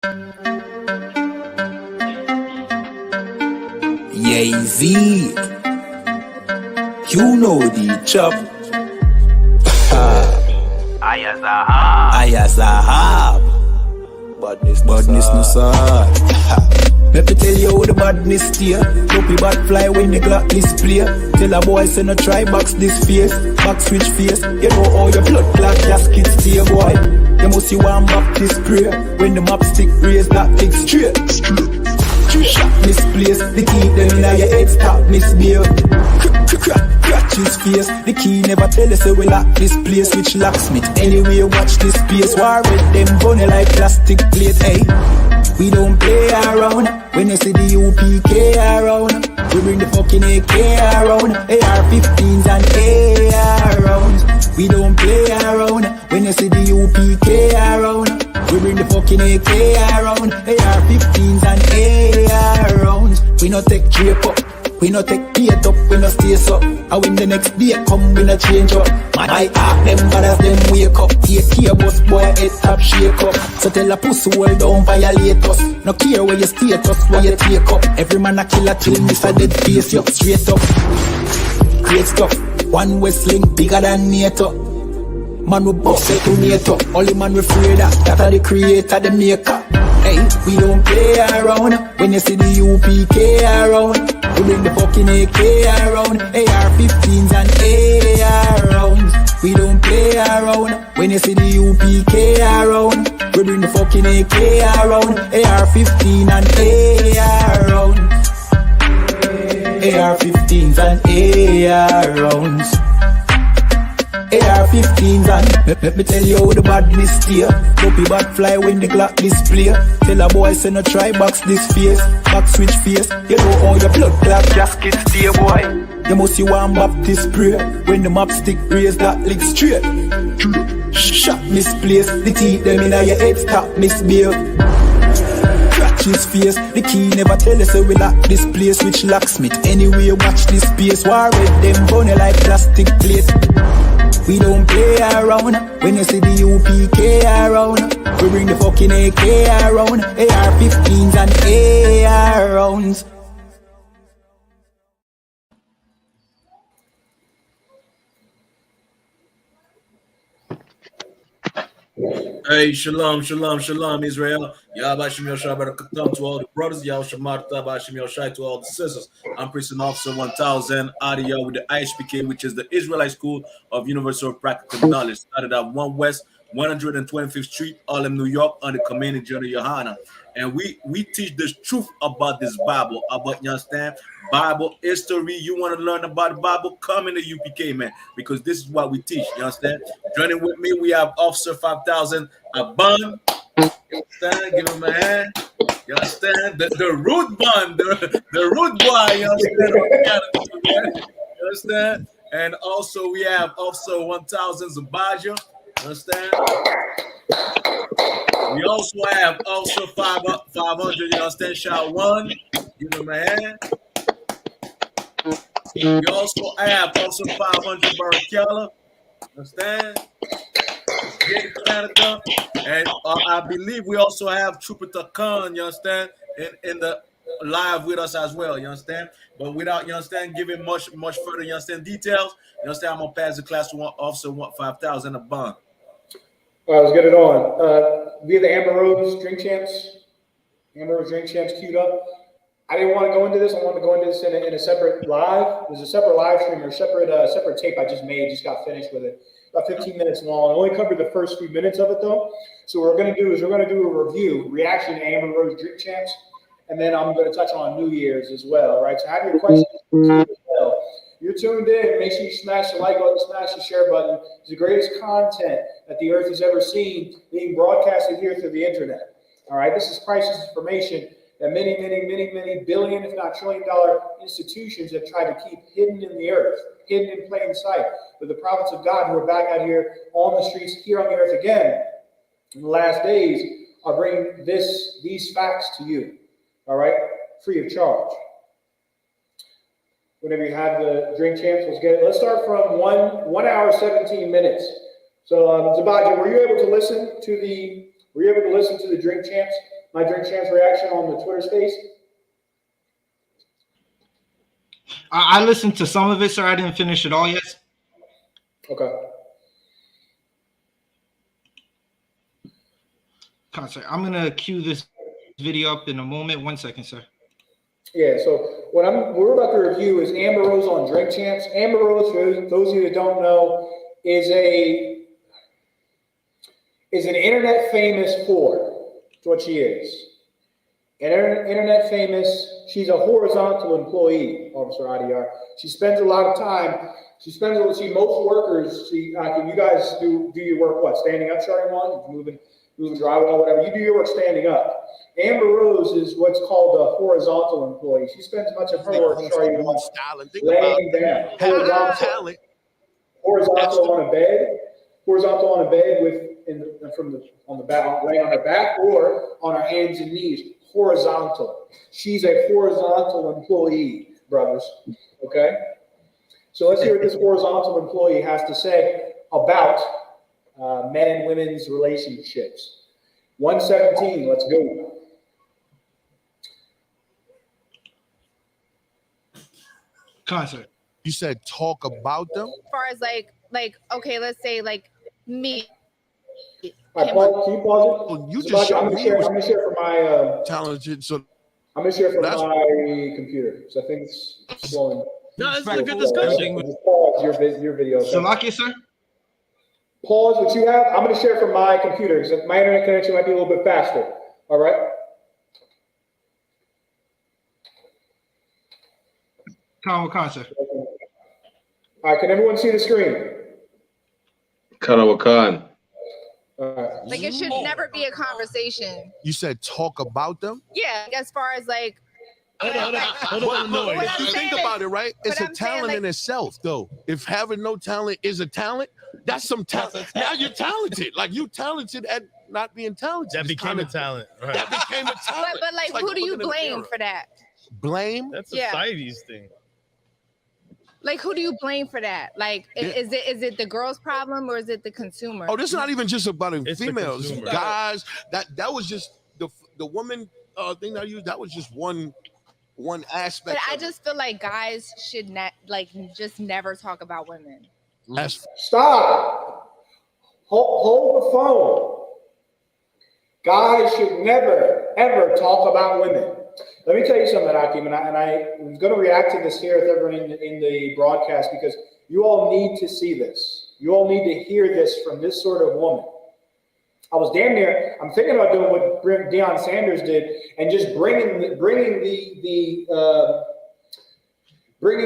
Z, you know the chop. I.S.U.P.K. Badness no sad. Let me tell you how the badness steer. Dopey bad fly when the Glock display. Tell a boy say no try box this face. Back switch face. You know how your blood clot casket stay, boy. You must see one Baptist prayer. When the map stick raise that big straight. Shot misplaced. The key them in your head stop misbehaved. Crack his face. The key never tell us so we lock this place. Which locksmith anyway watch this place. War with them bunny like plastic plate. Hey, we don't play around. When you see the UPK around, we bring the fucking AK around. AR-15s and AR rounds. We don't play around. When you see the UPK around, we bring the fucking AK around. AR-15s and AR rounds. We no take drape up. We no take plate up, we no stay up. And when the next day come, we no change up. My heart them bad as them wake up. Take care bus boy, head top shake up. So tell a pussy well don't violate us. No care where you status, where you take up. Every man a killer till miss a dead face you straight up. Great stuff, one Westling bigger than NATO. Man we boss it to NATO. Only man we afraid that are the creator, the maker. Hey, we don't play around. When you see the UPK around, we bring the fucking AK around. AR-15s and AR rounds. We don't play around. When you see the UPK around, we bring the fucking AK around. AR-15 and AR rounds. AR-15s and AR rounds. AR-15s and let me tell you how the badness steer. Dopey bad fly when the Glock display. Tell a boy say no try box this face. Back switch face. You know how your blood clot casket stay, boy. You must see one Baptist prayer. When the map stick raise that lick straight. Shot misplaced. The teeth them in your head stop misbehave. Crack his face. The key never tell us so we lock this place. Which locksmith anyway watch this space. War with them bunny like plastic plate. We don't play around. When you see the UPK around, we bring the fucking AK around. AR-15s and AR rounds. Hey, shalom, Israel. Yahbashim Yoshai Barakatam to all the brothers. Yahshamarta Bashim Yoshai to all the sisters. I'm Prison Officer 1000 Adia with the I.S.U.P.K, which is the Israelite School of Universal Practical Knowledge. Started at 1 West 125th Street, Harlem, New York, on the community journal YAHANNA. And we teach the truth about this Bible, about, you understand, Bible history. You want to learn about the Bible, come in the UPK, man, because this is what we teach, you understand? Joining with me, we have Officer 5000 Aban. You understand? Give him a hand. You understand? The root bun, the root boy, you understand? You understand? And also we have Officer 1000 Zabaja. Understand? We also have Officer 500, you understand? Shot 1. Give him a hand. We also have Officer 500 Barakella. Understand? Canada. And I believe we also have Trooper Takan, you understand, in the live with us as well, you understand? But without, you understand, giving much further, you understand, details, you understand, I'm going to pass the class to Officer 5000 a bond. All right, let's get it on. We have the Amber Rose Drink Champs. Amber Rose Drink Champs queued up. I didn't want to go into this. I wanted to go into this in a separate live. There's a separate live stream or separate tape I just made. Just got finished with it. About 15 minutes long. I only covered the first few minutes of it though. So what we're going to do is we're going to do a review, reaction to Amber Rose Drink Champs, and then I'm going to touch on New Year's as well. All right. So have your questions as well. You're tuned in. Make sure you smash the like button, smash the share button. It's the greatest content that the earth has ever seen being broadcasted here through the internet. All right. This is priceless information that many billion, if not trillion-dollar institutions have tried to keep hidden in the earth, hidden in plain sight. But the prophets of God who are back out here on the streets here on the earth again in the last days are bringing these facts to you, all right, free of charge. Whenever you have the Drink Champs, let's get it. Let's start from 1 hour 17 minutes. So Zabaja, were you able to listen to the Drink Champs my Drink Champs reaction on the Twitter space? I listened to some of it, sir. I didn't finish it all yet. Okay. Sir, I'm gonna cue this video up in a moment. 1 second, sir. Yeah, so what we're about to review is Amber Rose on Drink Champs. Amber Rose, for those of you that don't know, is an internet famous whore. That's what she is. Internet famous. She's a horizontal employee, Officer IDR. She spends a lot of time. Most workers. You guys do your work what? Standing up, starting one, moving drywall, whatever. You do your work standing up. Amber Rose is what's called a horizontal employee. She spends much of her work starting laying down. Horizontal on a bed on the back, laying on her back or on her hands and knees. Horizontal. She's a horizontal employee, brothers. Okay? So let's hear what this horizontal employee has to say about men and women's relationships. 117, let's go. Concert. You said talk about them? As far as like okay, let's say like me. All right, Paul, can you pause it? Well, you just showed I'm gonna share for my talented. So I'm gonna share for my computer. So I think it's slowing. No, it's a good discussion. Just pause your video. Okay? Salaki, sir. Pause what you have. I'm gonna share from my computer because my internet connection might be a little bit faster. All right. Concert. All right. Can everyone see the screen? Kanawakan. Like it should never be a conversation. you said talk about them? Yeah, as far as like. Hold on. What If I'm you think saying about it, right? It's a I'm saying, talent like- in itself, though. If having no talent is a talent, that's some talent. Now you're talented. Like you talented at not being talented. That It's became a kinda- talent. Right. That became a talent. But like, It's who do you looking in the blame mirror. for that? Blame? That's Yeah. society's thing. Like, who do you blame for that? Like, Yeah. is it the girl's problem or is it the consumer? Oh, this is not even just about It's the females, consumer. guys. That was just the woman thing that I used. That was just one aspect. But I of it. just feel like guys should not just never talk about women. That's Stop. Hold the phone. Guys should never, ever talk about women. Let me tell you something, Akim, and I'm going to react to this here with everyone in the broadcast because you all need to see this. You all need to hear this from this sort of woman. I'm thinking about doing what Deion Sanders did and just bringing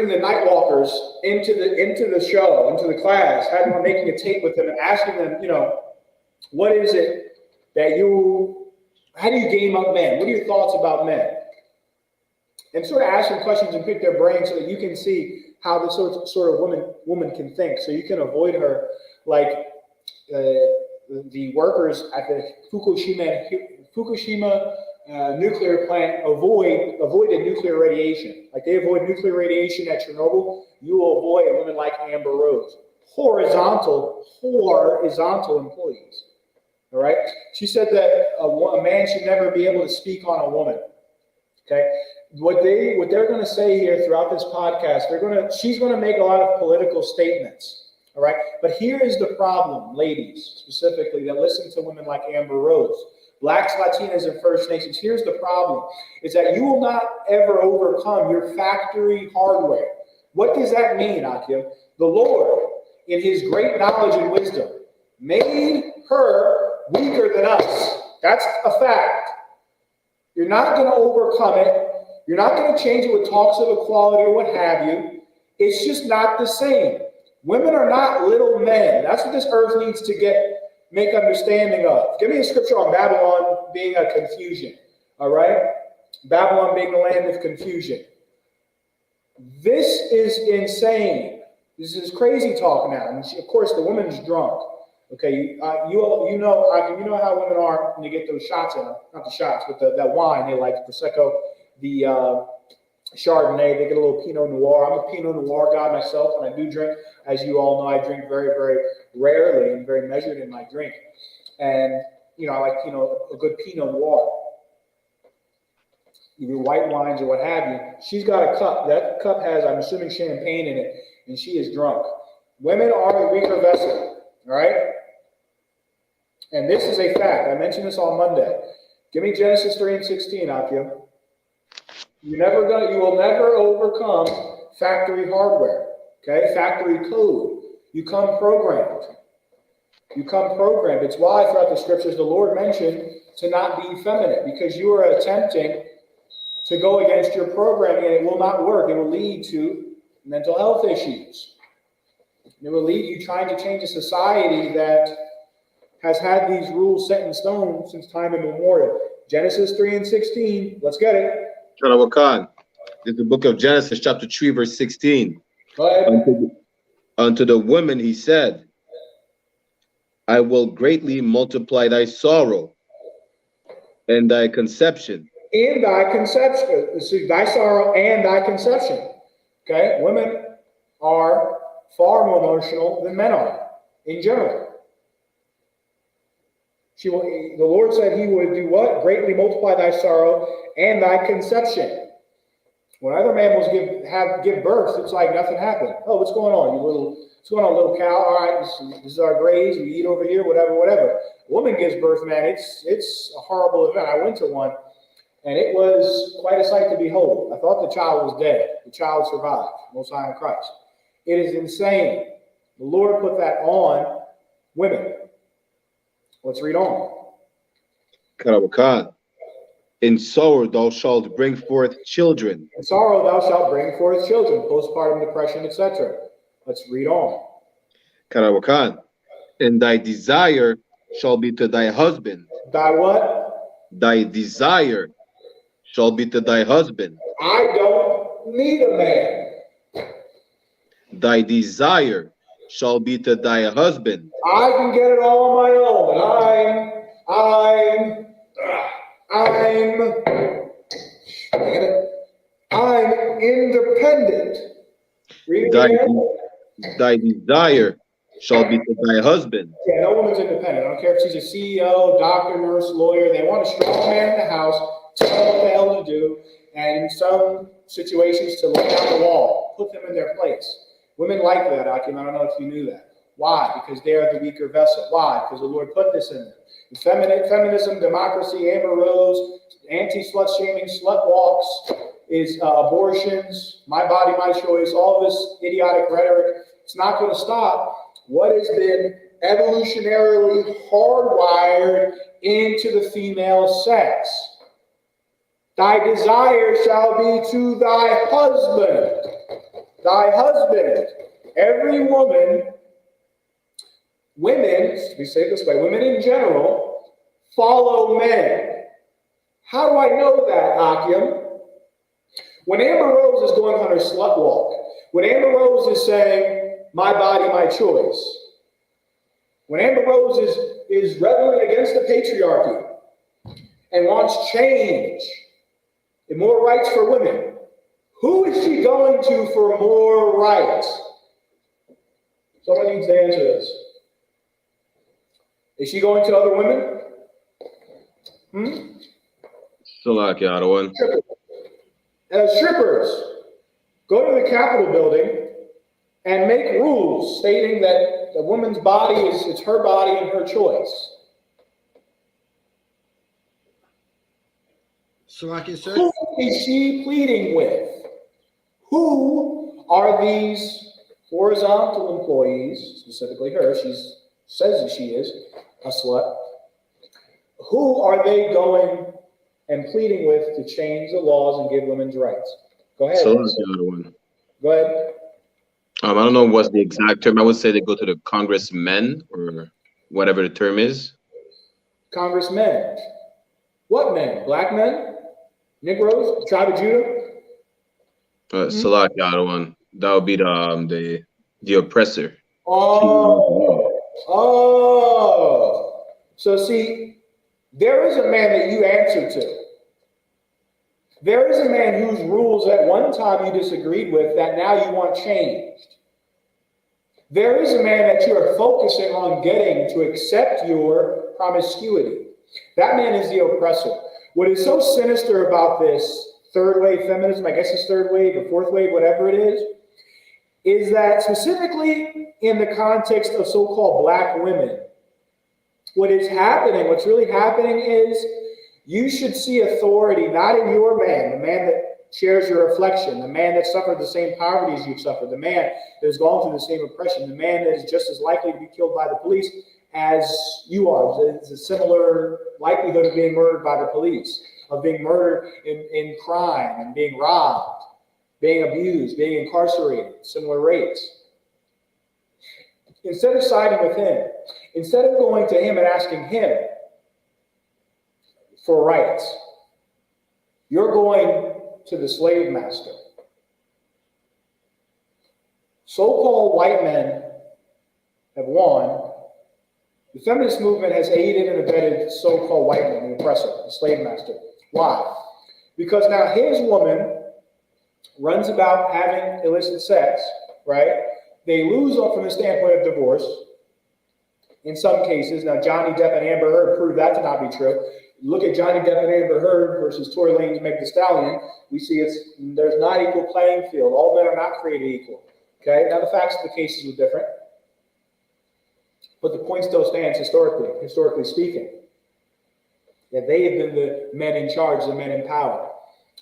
the night walkers into the show, into the class, having them making a tape with them and asking them, what is it that how do you game up men? What are your thoughts about men? And sort of ask them questions and pick their brains so that you can see how this sort of woman can think. So you can avoid her like the workers at the Fukushima nuclear plant avoided nuclear radiation. Like they avoid nuclear radiation at Chernobyl, you will avoid a woman like Amber Rose. Horizontal employees. All right. She said that a man should never be able to speak on a woman. Okay. What they're going to say here throughout this podcast, she's going to make a lot of political statements. All right. But here is the problem, ladies, specifically that listen to women like Amber Rose, Blacks, Latinas, and First Nations. Here's the problem, is that you will not ever overcome your factory hardware. What does that mean, Akim? The Lord, in his great knowledge and wisdom, made her weaker than us. That's a fact. You're not going to overcome it. You're not going to change it with talks of equality or what have you. It's just not the same. Women are not little men. That's what this earth needs to make understanding of. Give me a scripture on Babylon being a confusion. All right? Babylon being the land of confusion. This is insane. This is crazy talk now. And of course, the woman's drunk. Okay, you know how women are when you get those shots in them. Not the shots, but that wine. They like Prosecco, the Chardonnay. They get a little Pinot Noir. I'm a Pinot Noir guy myself, and I do drink. As you all know, I drink very, very rarely and very measured in my drink. And I like a good Pinot Noir. either white wines or what have you. She's got a cup. That cup has, I'm assuming, champagne in it, and she is drunk. Women are the weaker vessel, all right? And this is a fact. I mentioned this on Monday. Give me Genesis 3:16, Akia. You will never overcome factory hardware, okay? Factory code. You come programmed. You come programmed. It's why throughout the scriptures the Lord mentioned to not be effeminate, because you are attempting to go against your programming and it will not work. It will lead to mental health issues. It will lead you trying to change a society that has had these rules set in stone since time immemorial. Genesis 3:16. Let's get it. Khan. This is the book of Genesis, chapter 3, verse 16. Go ahead. Unto the women he said, I will greatly multiply thy sorrow and thy conception. In thy conception. See, thy sorrow and thy conception. Okay? Women are far more emotional than men are in general. The Lord said he would do what? Greatly multiply thy sorrow and thy conception. When other mammals give birth, it's like nothing happened. Oh, what's going on? What's going on, little cow? All right, this is our graze. We eat over here, whatever. A woman gives birth, man. It's a horrible event. I went to one, and it was quite a sight to behold. I thought the child was dead. The child survived. Most High in Christ. It is insane. The Lord put that on women. Let's read on. Khan. In sorrow thou shalt bring forth children. In sorrow thou shalt bring forth children, postpartum depression, etc. Let's read on. Khan. And thy desire shall be to thy husband. Thy what? Thy desire shall be to thy husband. I don't need a man. Thy desire shall be to thy husband. I can get it all on my own. I'm independent. Thy desire shall be to thy husband. Yeah, no woman's independent. I don't care if she's a CEO, doctor, nurse, lawyer. They want a strong man in the house, tell them what the hell to do, and in some situations to lay down the wall, put them in their place. Women like that, Akim. I don't know if you knew that. Why? Because they are the weaker vessel. Why? Because the Lord put this in them. Feminism, democracy, Amber Rose, anti-slut shaming, slut walks, is abortions, my body, my choice, all this idiotic rhetoric. It's not going to stop what has been evolutionarily hardwired into the female sex. Thy desire shall be to thy husband. Thy husband. Every woman, women, we say it this way, women in general follow men. How do I know that, Akim? When Amber Rose is going on her slut walk, when Amber Rose is saying, my body, my choice, when Amber Rose is rebelling against the patriarchy and wants change and more rights for women, who is she going to for more rights? Someone needs to answer this. Is she going to other women? Strippers go to the Capitol building and make rules stating that the woman's body it's her body and her choice. So sir. Who is she pleading with? Who are these horizontal employees, specifically her? She says that she is a slut. Who are they going and pleading with to change the laws and give women's rights? Go ahead. Go ahead. I don't know what's the exact term. I would say they go to the congressmen or whatever the term is. Congressmen. What men? Black men? Negroes? Tribe of Judah? That would be the oppressor. So see, there is a man that you answer to. There is a man whose rules at one time you disagreed with that now you want changed. There is a man that you are focusing on getting to accept your promiscuity. That man is the oppressor. What is so sinister about this third wave feminism, I guess it's third wave or fourth wave, whatever it is that specifically in the context of so-called black women, what's really happening is you should see authority not in your man, the man that shares your reflection, the man that suffered the same poverty as you've suffered, the man that has gone through the same oppression, the man that is just as likely to be killed by the police as you are. It's a similar likelihood of being murdered by the police, of being murdered in crime and being robbed, being abused, being incarcerated, similar rates. Instead of siding with him, instead of going to him and asking him for rights, you're going to the slave master. So-called white men have won. The feminist movement has aided and abetted so-called white men, the oppressor, the slave master. Why? Because now his woman runs about having illicit sex, right? They lose from the standpoint of divorce in some cases. Now, Johnny Depp and Amber Heard prove that to not be true. Look at Johnny Depp and Amber Heard versus Tory Lanez Meg Thee Stallion. We see there's not equal playing field. All men are not created equal. Okay? Now, the facts of the cases are different. But the point still stands historically speaking, that they have been the men in charge, the men in power.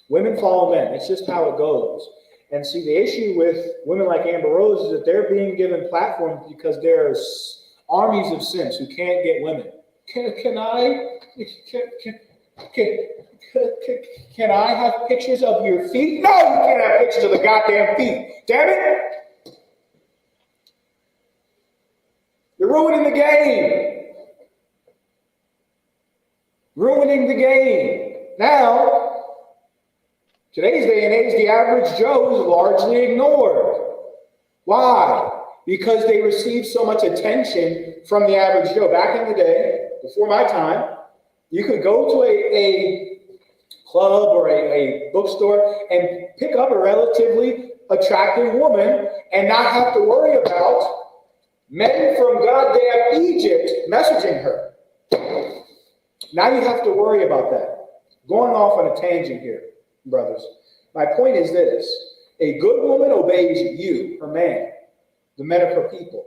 Women follow men. It's just how it goes. And see, the issue with women like Amber Rose is that they're being given platforms because there's armies of simps who can't get women. Can I have pictures of your feet? No, you can't have pictures of the goddamn feet. Damn it. You're ruining the game. Ruining the game. Now, today's day and age, the average Joe is largely ignored. Why? Because they receive so much attention from the average Joe. Back in the day, before my time, you could go to a club or a bookstore and pick up a relatively attractive woman and not have to worry about men from goddamn Egypt messaging her. Now you have to worry about that. Going off on a tangent here, brothers. My point is this. A good woman obeys you, her man, the men of her people.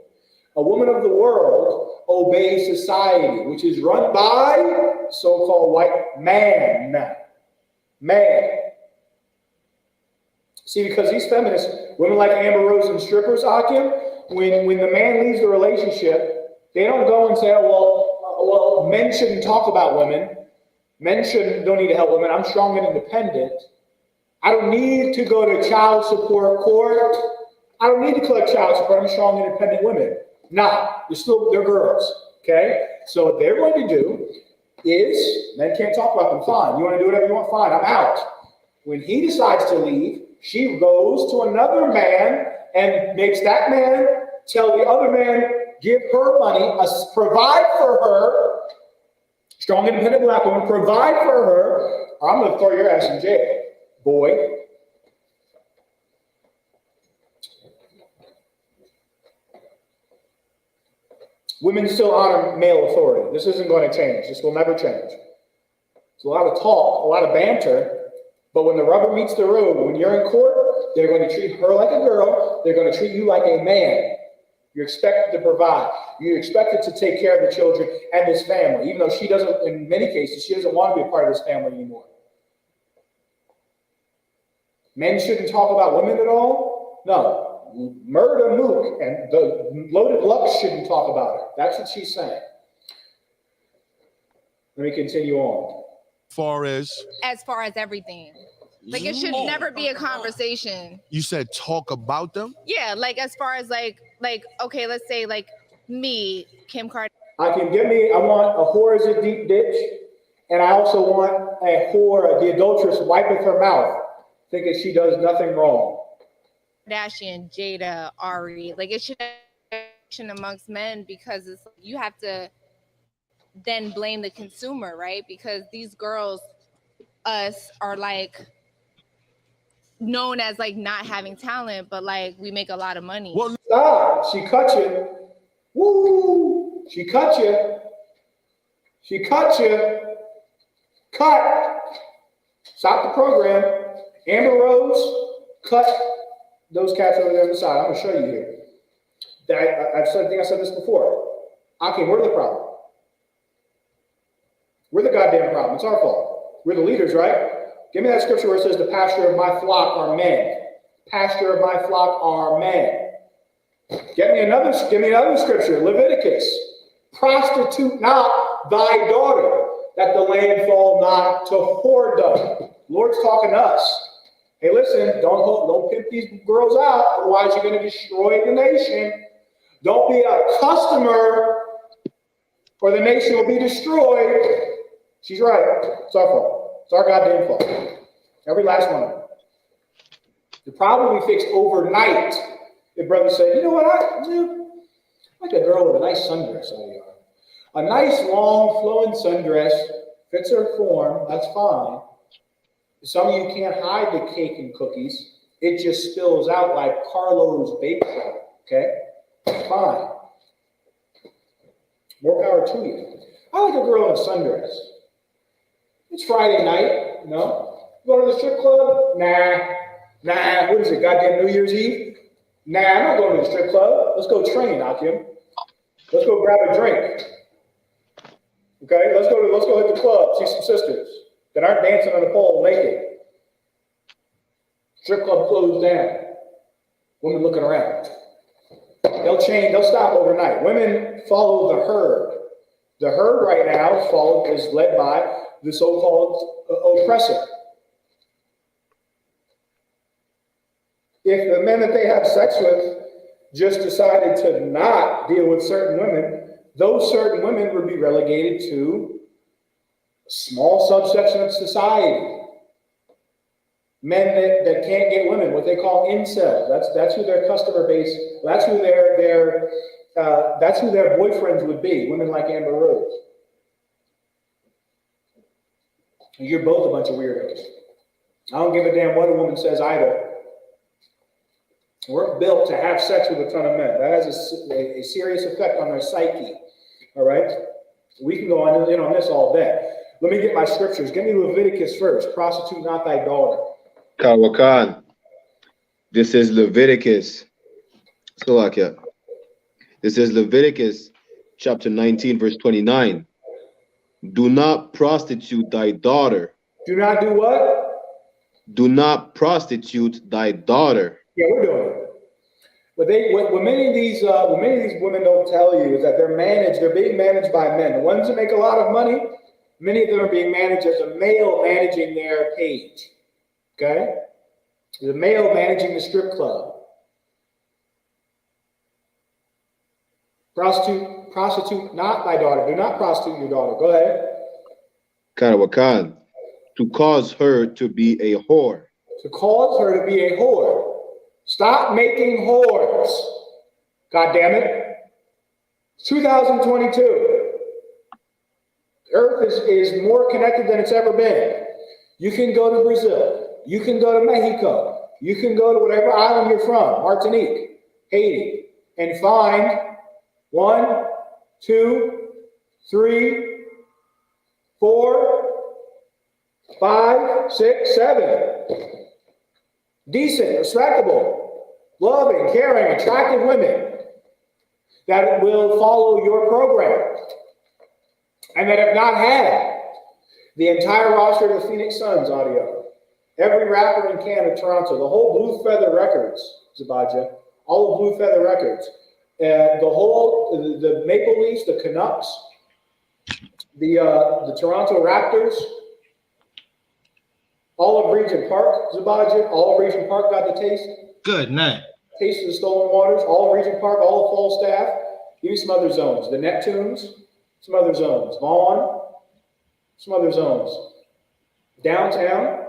A woman of the world obeys society, which is run by so-called white man. Man. See, because these feminists, women like Amber Rose and strippers, Akim, when the man leaves the relationship, they don't go and say, oh, well, men shouldn't talk about women. Men don't need to help women. I'm strong and independent. I don't need to go to child support court. I don't need to collect child support. I'm strong, independent women. Nah, they're girls, okay? So what they're going to do is, men can't talk about them, fine. You want to do whatever you want, fine, I'm out. When he decides to leave, she goes to another man and makes that man tell the other man, give her money, provide for her, strong, independent black woman, provide for her, or I'm going to throw your ass in jail, boy. Women still honor male authority. This isn't going to change. This will never change. It's a lot of talk, a lot of banter, but when the rubber meets the road, when you're in court, they're going to treat her like a girl. They're going to treat you like a man. You're expected to provide. You're expected to take care of the children and this family, even though she doesn't, in many cases, she doesn't want to be a part of this family anymore. Men shouldn't talk about women at all? No. Murder Mook and the Loaded Lux shouldn't talk about her. That's what she's saying. Let me continue on. As far as everything. Like, it should never be a conversation. You said talk about them? Yeah, like, as far as, like, okay, let's say, like, me, Kim Kardashian. I want a whore as a deep ditch, and I also want a whore, the adulteress, wipeth her mouth, thinking she does nothing wrong. Kardashian, Jada, Ari, like, it should be amongst men, because it's, you have to then blame the consumer, right? Because these girls, us, are like known as like not having talent, but like we make a lot of money. Well, stop. She cut you. Woo! She cut you. She cut you. Cut. Stop the program. Amber Rose, cut those cats over there on the side. I'm going to show you here. I think I said this before. Okay, we're the problem. We're the goddamn problem. It's our fault. We're the leaders, right? Give me that scripture where it says, the pasture of my flock are men. Pasture of my flock are men. Give me another scripture, Leviticus. Prostitute not thy daughter, that the land fall not to whoredom. Lord's talking to us. Hey, listen, don't pimp these girls out, otherwise you're going to destroy the nation. Don't be a customer, or the nation will be destroyed. She's right. It's our fault. It's our goddamn fault. Every last one of them. The problem we fix overnight. If brothers say, you know what, I like a girl with a nice sundress on you. A nice, long, flowing sundress fits her form. That's fine. Some of you can't hide the cake and cookies. It just spills out like Carlo's bake shop. Okay? Fine. More power to you. I like a girl in a sundress. It's Friday night, you know? Go to the strip club? Nah. What is it, goddamn New Year's Eve? Nah, I'm not going to the strip club. Let's go train, Akim. Let's go grab a drink. Okay, let's go hit the club, see some sisters that aren't dancing on the pole naked. Strip club closed down. Women looking around. They'll stop overnight. Women follow the herd. The herd right now is led by the so-called oppressor. If the men that they have sex with just decided to not deal with certain women, those certain women would be relegated to a small subsection of society. Men that can't get women, what they call incels. That's who their customer base. That's who their boyfriends would be. Women like Amber Rose. You're both a bunch of weirdos. I don't give a damn what a woman says either. We're built to have sex with a ton of men. That has a serious effect on their psyche. All right? We can go on this all day. Let me get my scriptures. Give me Leviticus first. Prostitute not thy daughter. Kawakan. This is Leviticus. Slovakia. This is Leviticus chapter 19, verse 29. Do not prostitute thy daughter. Do not do what? Do not prostitute thy daughter. Yeah, we're doing it. But what many of these women don't tell you is that they're being managed by men. The ones that make a lot of money, many of them are being managed as a male managing their page. Okay? The male managing the strip club. Prostitute not thy daughter. Do not prostitute your daughter. Go ahead. Karawakan. To cause her to be a whore. To cause her to be a whore. Stop making whores. God damn it. It's 2022. Earth is more connected than it's ever been. You can go to Brazil. You can go to Mexico. You can go to whatever island you're from, Martinique, Haiti, and find 1, 2, 3, 4, 5, 6, 7. Decent, respectable, loving, caring, attractive women that will follow your program and that have not had the entire roster of the Phoenix Suns audio. Every rapper in Canada, Toronto, the whole Blue Feather Records, Zabaja, all of Blue Feather Records, the Maple Leafs, the Canucks, the Toronto Raptors, all of Regent Park, Zabaja, all of Regent Park got the taste. Good night. Taste of the Stolen Waters, all of Regent Park, all of Falstaff. Give me some other zones. The Neptunes, some other zones. Vaughan, some other zones. Downtown.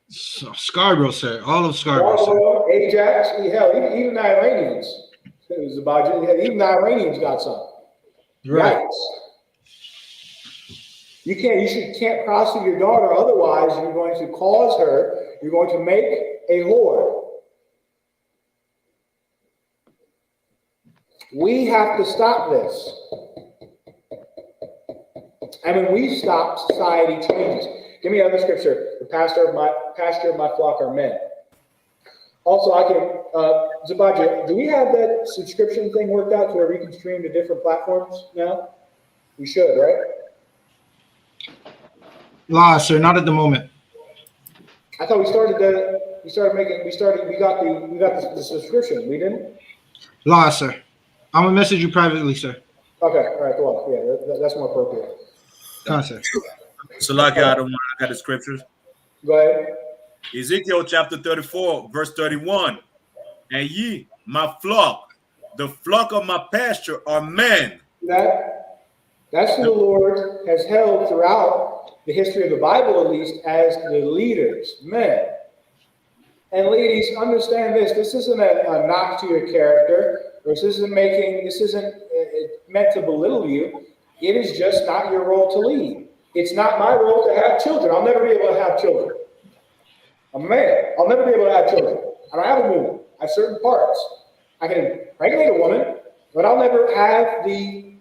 Scarborough, sir. All of Scarborough, sir. Ajax, hell, even the Iranians. Zabaja, even the Iranians got some. Right. Yikes. You can't prostitute your daughter, otherwise you're going to cause her, you're going to make a whore. We have to stop this. And when we stop, society changes. Give me another scripture. The pasture of my flock are men. Also, I can, Zabaja, do we have that subscription thing worked out to where we can stream to different platforms now? We should, right? La, sir, not at the moment. I thought we got the subscription. We didn't? La, sir. I'm gonna message you privately, sir. Okay, all right, cool. Yeah, that's more appropriate. Come on, sir. So like I got the scriptures. Go ahead. Ezekiel chapter 34, verse 31. And ye, my flock, the flock of my pasture are men. That's who the Lord has held throughout the history of the Bible, at least, as the leaders, men. And ladies, understand this. This isn't a knock to your character, or this isn't meant to belittle you. It is just not your role to lead. It's not my role to have children. I'll never be able to have children. I'm a man. I'll never be able to have children. I don't have a womb. I have certain parts. I can impregnate a woman, but I'll never have the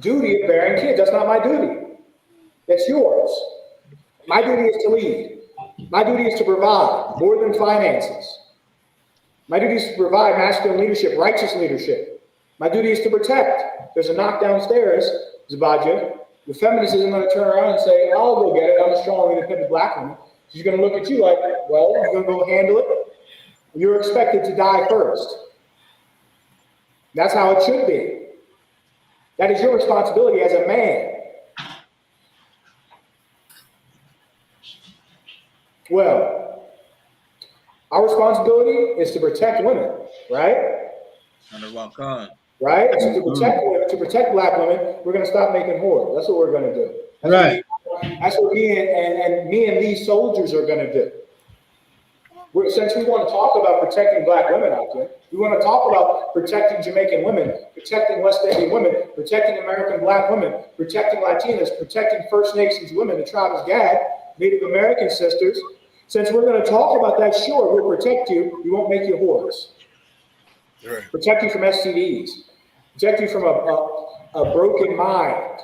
duty of bearing kids. That's not my duty. That's yours. My duty is to lead. My duty is to provide more than finances. My duty is to provide masculine leadership, righteous leadership. My duty is to protect. There's a knock downstairs, Zabaja. The feminist isn't going to turn around and say, I'll go get it. I'm a strong, independent black woman. She's going to look at you like, well, you're going to go handle it. You're expected to die first. That's how it should be. That is your responsibility as a man. Well, our responsibility is to protect women, right? Right? So to protect women, to protect black women, we're going to stop making whores. That's what we're going to do. That's what me and these soldiers are going to do. Since we want to talk about protecting black women out there, we want to talk about protecting Jamaican women, protecting West Indian women, protecting American black women, protecting Latinas, protecting First Nations women, the tribe of Gad, Native American sisters. Since we're going to talk about that, sure, we'll protect you. We won't make you whores. Right. Protect you from STDs. Protect you from a broken mind.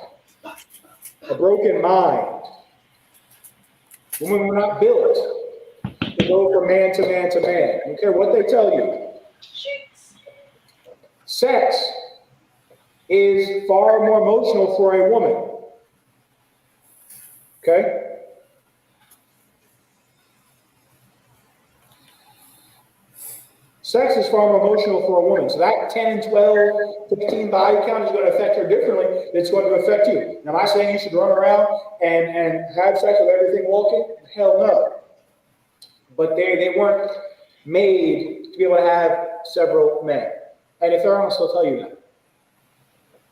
A broken mind. When we're not built to go from man to man to man. I don't care what they tell you. Sex is far more emotional for a woman. Okay? Sex is far more emotional for a woman. So that 10, 12, 15 body count is going to affect her differently than it's going to affect you. Now, am I saying you should run around and have sex with everything walking? Hell no. But they weren't made to be able to have several men. And if they're honest, they'll tell you that.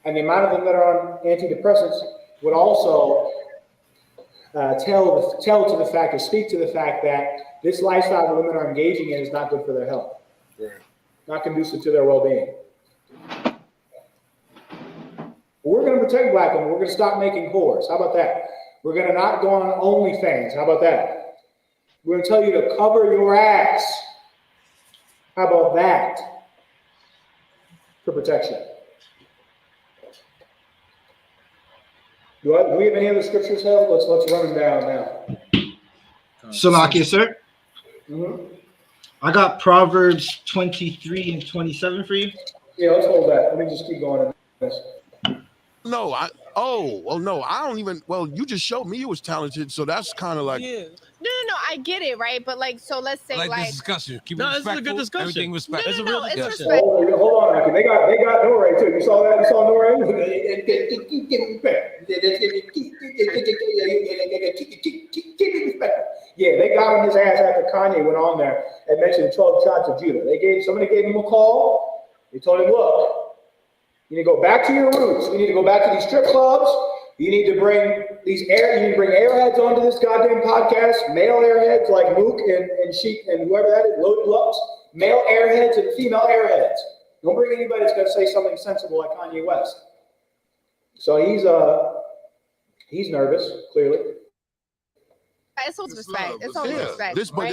And the amount of them that are on antidepressants would also speak to the fact that this lifestyle that women are engaging in is not good for their health. Right. Not conducive to their well-being. But we're going to protect black women. We're going to stop making whores. How about that? We're going to not go on OnlyFans. How about that? We're going to tell you to cover your ass. How about that? For protection. Do we have any other scriptures, Hell? Let's run them down now. Salakia, sir. Mm-hmm. I got Proverbs 23 and 27 for you. Yeah, let's hold that. Let me just keep going on this. No, I don't even, you just showed me you was talented, so that's kind of like. Yeah. No, I get it, right? But so let's say like this discussion. Keep it it's a good discussion. Everything respectful. No, it's respectful. Hold on, Aki. They got Nore too. You saw that? You saw Nore? Yeah, they got on his ass after Kanye went on there and mentioned 12 shots of Judah. Somebody gave him a call. They told him, look, you need to go back to your roots. You need to go back to these strip clubs. You need to bring airheads onto this goddamn podcast, male airheads like Mook and Sheik and whoever that is, Loaded Lux, male airheads and female airheads. Don't bring anybody that's going to say something sensible like Kanye West. So he's nervous, clearly. It's all respect. It's all respect. This is why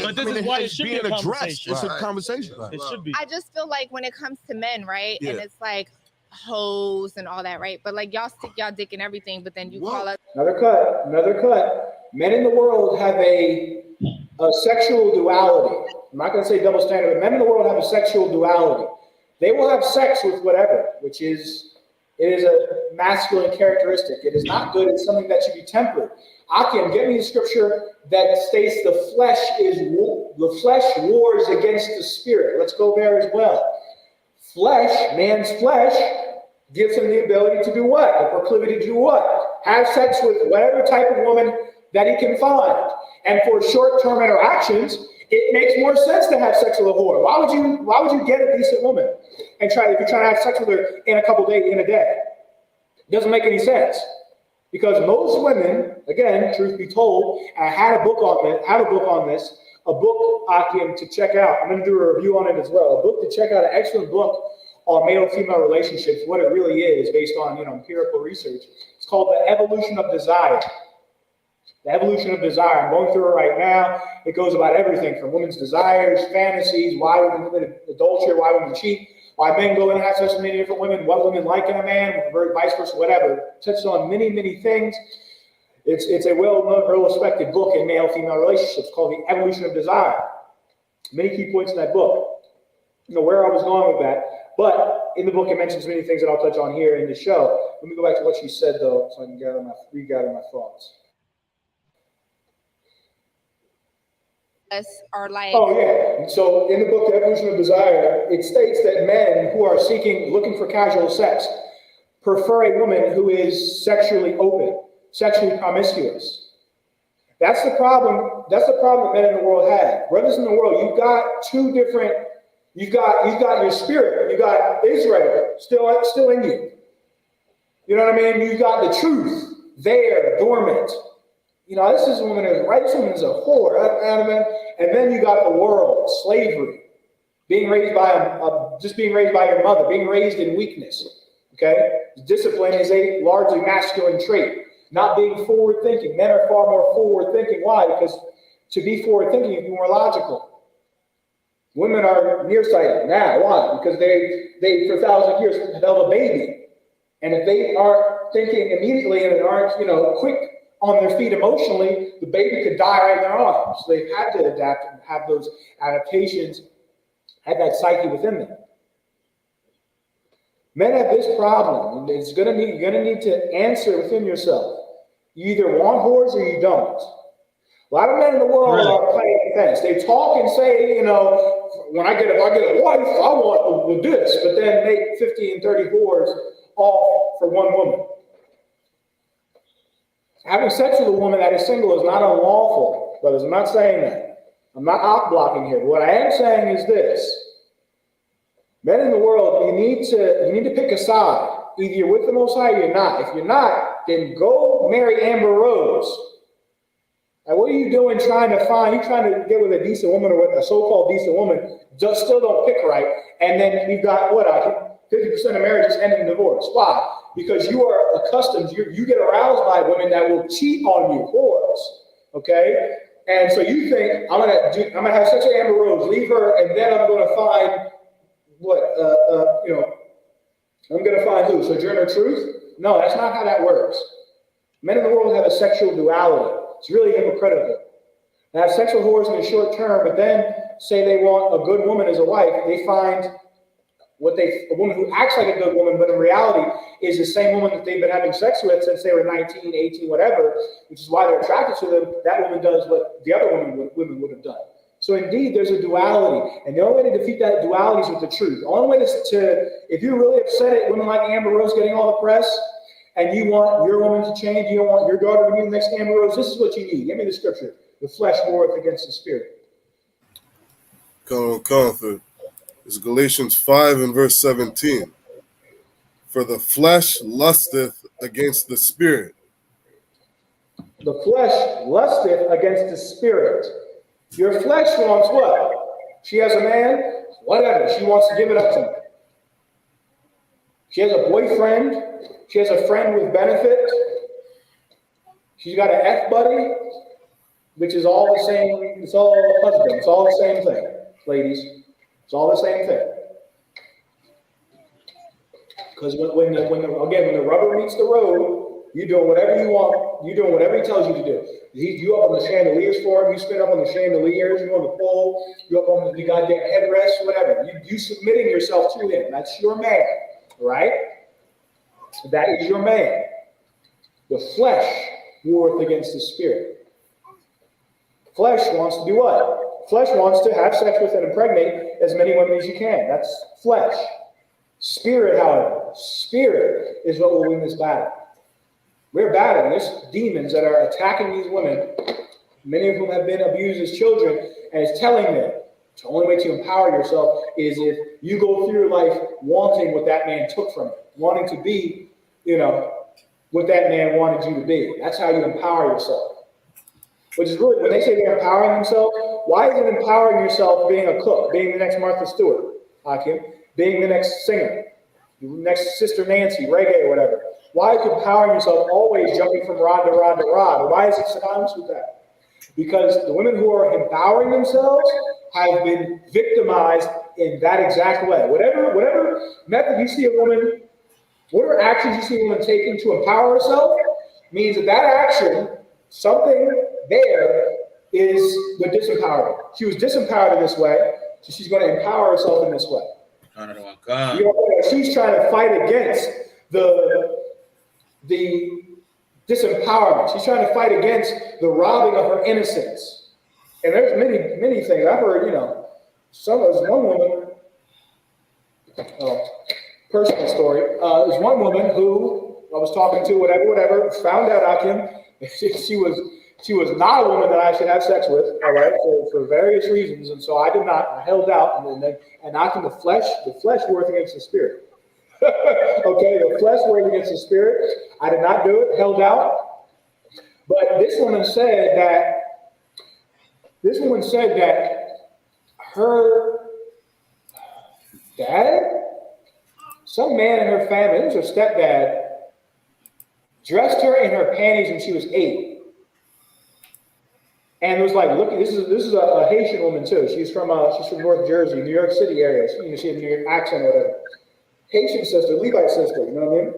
it should be an address. It's a conversation. It should be. I just feel like when it comes to men, right? Yeah. And it's like hoes and all that, right? But like y'all stick y'all dick in everything, but then you call us another cut. Men in the world have a sexual duality. I'm not going to say double standard, but men in the world have a sexual duality. They will have sex with whatever, which is, it is a masculine characteristic. It is not good. It's something that should be tempered. Akim, get me the scripture that states the flesh wars against the spirit. Let's go there as well. Man's flesh gives him the ability to do what? The proclivity to do what? Have sex with whatever type of woman that he can find. And for short-term interactions, it makes more sense to have sex with a whore. Why would you get a decent woman and if you're trying to have sex with her in a couple days, in a day? It doesn't make any sense. Because most women, again, truth be told, I had a book on this, a book, Akim, to check out. I'm going to do a review on it as well. A book to check out, an excellent book on male-female relationships, what it really is based on empirical research. It's called The Evolution of Desire. The Evolution of Desire. I'm going through it right now. It goes about everything from women's desires, fantasies, why women commit adultery, why women cheat, why men go and have sex with many different women, what women like in a man, vice versa, whatever. It touches on many, many things. It's a well-known, well-respected book in male-female relationships called The Evolution of Desire. Many key points in that book. Where I was going with that. But in the book, it mentions many things that I'll touch on here in the show. Let me go back to what she said, though, so I can regather my thoughts. Are like, oh yeah, so in the book The Evolution of Desire, it states that men who are looking for casual sex prefer a woman who is sexually open, sexually promiscuous. That's the problem that men in the world have. Brothers in the world, you've got two different, you've got your spirit, you got Israel still in you. You know what I mean? You've got the truth there, dormant. This woman is right. This woman is a whore, and then you got the world, slavery, being raised by just being raised by your mother, being raised in weakness. Okay, discipline is a largely masculine trait. Not being forward-thinking. Men are far more forward-thinking. Why? Because to be forward-thinking, you be more logical. Women are nearsighted. Now, why? Because they for 1,000 years held a baby, and if they aren't thinking immediately and aren't quick on their feet emotionally, the baby could die right in their arms. So they've had to adapt and have those adaptations, have that psyche within them. Men have this problem, and you're gonna need to answer within yourself. You either want whores or you don't. A lot of men in the world are playing defense. They talk and say, if I get a wife, I want this, but then make 50 and 30 whores all for one woman. Having sex with a woman that is single is not unlawful, brothers. I'm not saying that. I'm not out-blocking here. But what I am saying is this. Men in the world, you need to pick a side. Either you're with the Most High or you're not. If you're not, then go marry Amber Rose. And what are you doing trying to get with a decent woman or with a so-called decent woman, just still don't pick right. And then you've got, 50% of marriages end in divorce. Why? Because you are accustomed, you get aroused by women that will cheat on you, whores. Okay? And so you think, I'm gonna have sex with Amber Rose, leave her, and then I'm gonna find I'm gonna find who? Sojourner Truth? No, that's not how that works. Men in the world have a sexual duality. It's really hypocritical. They have sexual whores in the short term, but then say they want a good woman as a wife, they find a woman who acts like a good woman, but in reality is the same woman that they've been having sex with since they were 19, 18, whatever, which is why they're attracted to them. That woman does what the other women would have done. So indeed, there's a duality, and the only way to defeat that duality is with the truth. The only way if you're really upset at women like Amber Rose getting all the press, and you want your woman to change, you don't want your daughter to be the next Amber Rose, this is what you need. Give me the scripture. The flesh warreth against the spirit. Comfort. It's Galatians 5 and verse 17. For the flesh lusteth against the spirit. The flesh lusteth against the spirit. Your flesh wants what? She has a man, whatever. She wants to give it up to him. She has a boyfriend. She has a friend with benefit. She's got an F-buddy, which is all the same. It's all husband. It's all the same thing, ladies. It's all the same thing. Because when the rubber meets the road, You're doing whatever you want. You're doing whatever he tells you to do. You up on the chandeliers for him. You spin up on the chandeliers. You on the pole. You up on the goddamn headrest, whatever. You submitting yourself to him. That's your man, right? That is your man. The flesh warreth against the spirit. Flesh wants to do what? Flesh wants to have sex with and impregnate as many women as you can. That's flesh. Spirit, however, spirit is what will win this battle. We're battling. There's demons that are attacking these women, many of whom have been abused as children, and it's telling them the only way to empower yourself is if you go through your life wanting what that man took from you, wanting to be, what that man wanted you to be. That's how you empower yourself. Which is really, when they say they're empowering themselves, why is it empowering yourself being a cook, being the next Martha Stewart, Hakim, being the next singer, the next Sister Nancy, reggae or whatever? Why is empowering yourself always jumping from rod to rod to rod? Why is it synonymous with that? Because the women who are empowering themselves have been victimized in that exact way. Whatever method you see a woman, whatever actions you see a woman taking to empower herself, means that action, something there is the disempowering. She was disempowered in this way, so she's going to empower herself in this way. She's trying to fight against the disempowerment. She's trying to fight against the robbing of her innocence. And there's many things. I've heard, there's one woman, personal story. There's one woman who I was talking to, whatever, found out Akim, she was not a woman that I should have sex with, all right, for various reasons. And so I did not. I held out, and Akim, the flesh warred against the spirit. Okay, the flesh warred against the spirit. I did not do it, held out. But this woman said that her dad, some man in her family, it was her stepdad, dressed her in her panties when she was 8. And it was like, look, this is a Haitian woman too. She's from North Jersey, New York City area. She had a New York accent or whatever. Haitian sister, Levite sister, you know what I mean?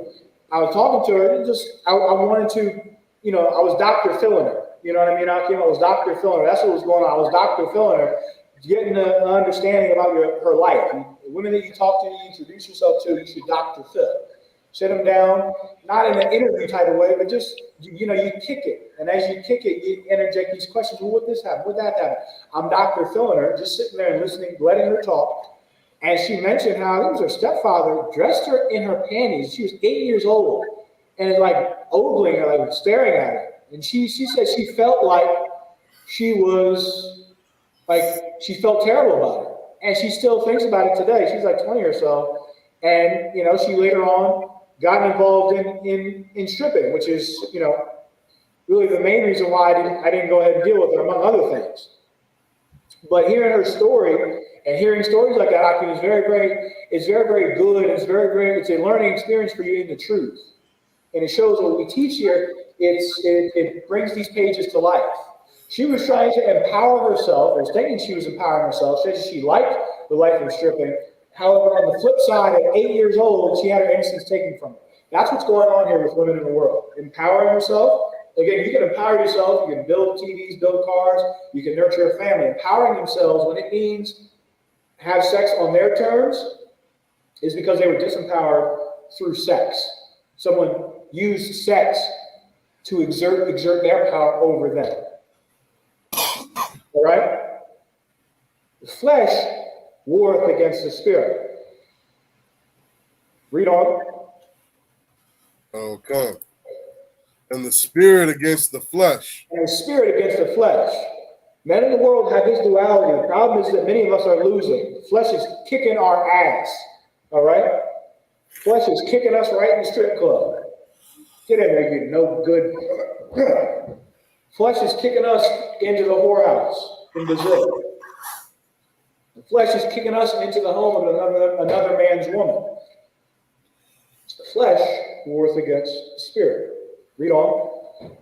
I was talking to her, and I wanted to, I was Dr. filling her. You know what I mean? I was Dr. filling her. That's what was going on. I was Dr. filling her, getting an understanding about her life. And the women that you talk to, you introduce yourself to, you should Dr. Phil. Sit them down, not in an interview type of way, but just, you kick it. And as you kick it, you interject these questions. Well, what this happen? What that happen? I'm Dr. filling her, just sitting there and listening, letting her talk. And she mentioned how it was her stepfather dressed her in her panties. She was 8 years old and is like ogling her, like staring at her. And she said she felt like she felt terrible about it. And she still thinks about it today. She's like 20 or so. And, she later on got involved in stripping, which is, really the main reason why I didn't go ahead and deal with her, among other things. But hearing her story and hearing stories like that, I think is very, very good. It's a learning experience for you in the truth. And it shows what we teach here, it brings these pages to life. She was trying to empower herself, or was thinking she was empowering herself, said she liked the life of stripping. However, on the flip side, at 8 years old, she had her innocence taken from her. That's what's going on here with women in the world. Empowering herself. Again, you can empower yourself. You can build TVs, build cars. You can nurture a family. Empowering themselves, when it means have sex on their terms, is because they were disempowered through sex. Someone used sex to exert their power over them. All right? The flesh warreth against the spirit. Read on. Okay. And the spirit against the flesh. And the spirit against the flesh. Men in the world have this duality. The problem is that many of us are losing. The flesh is kicking our ass. All right? Flesh is kicking us right in the strip club. Get in there, you no good. Flesh is kicking us into the whorehouse in Brazil. The flesh is kicking us into the home of another man's woman. The flesh warreth against the spirit. Read on.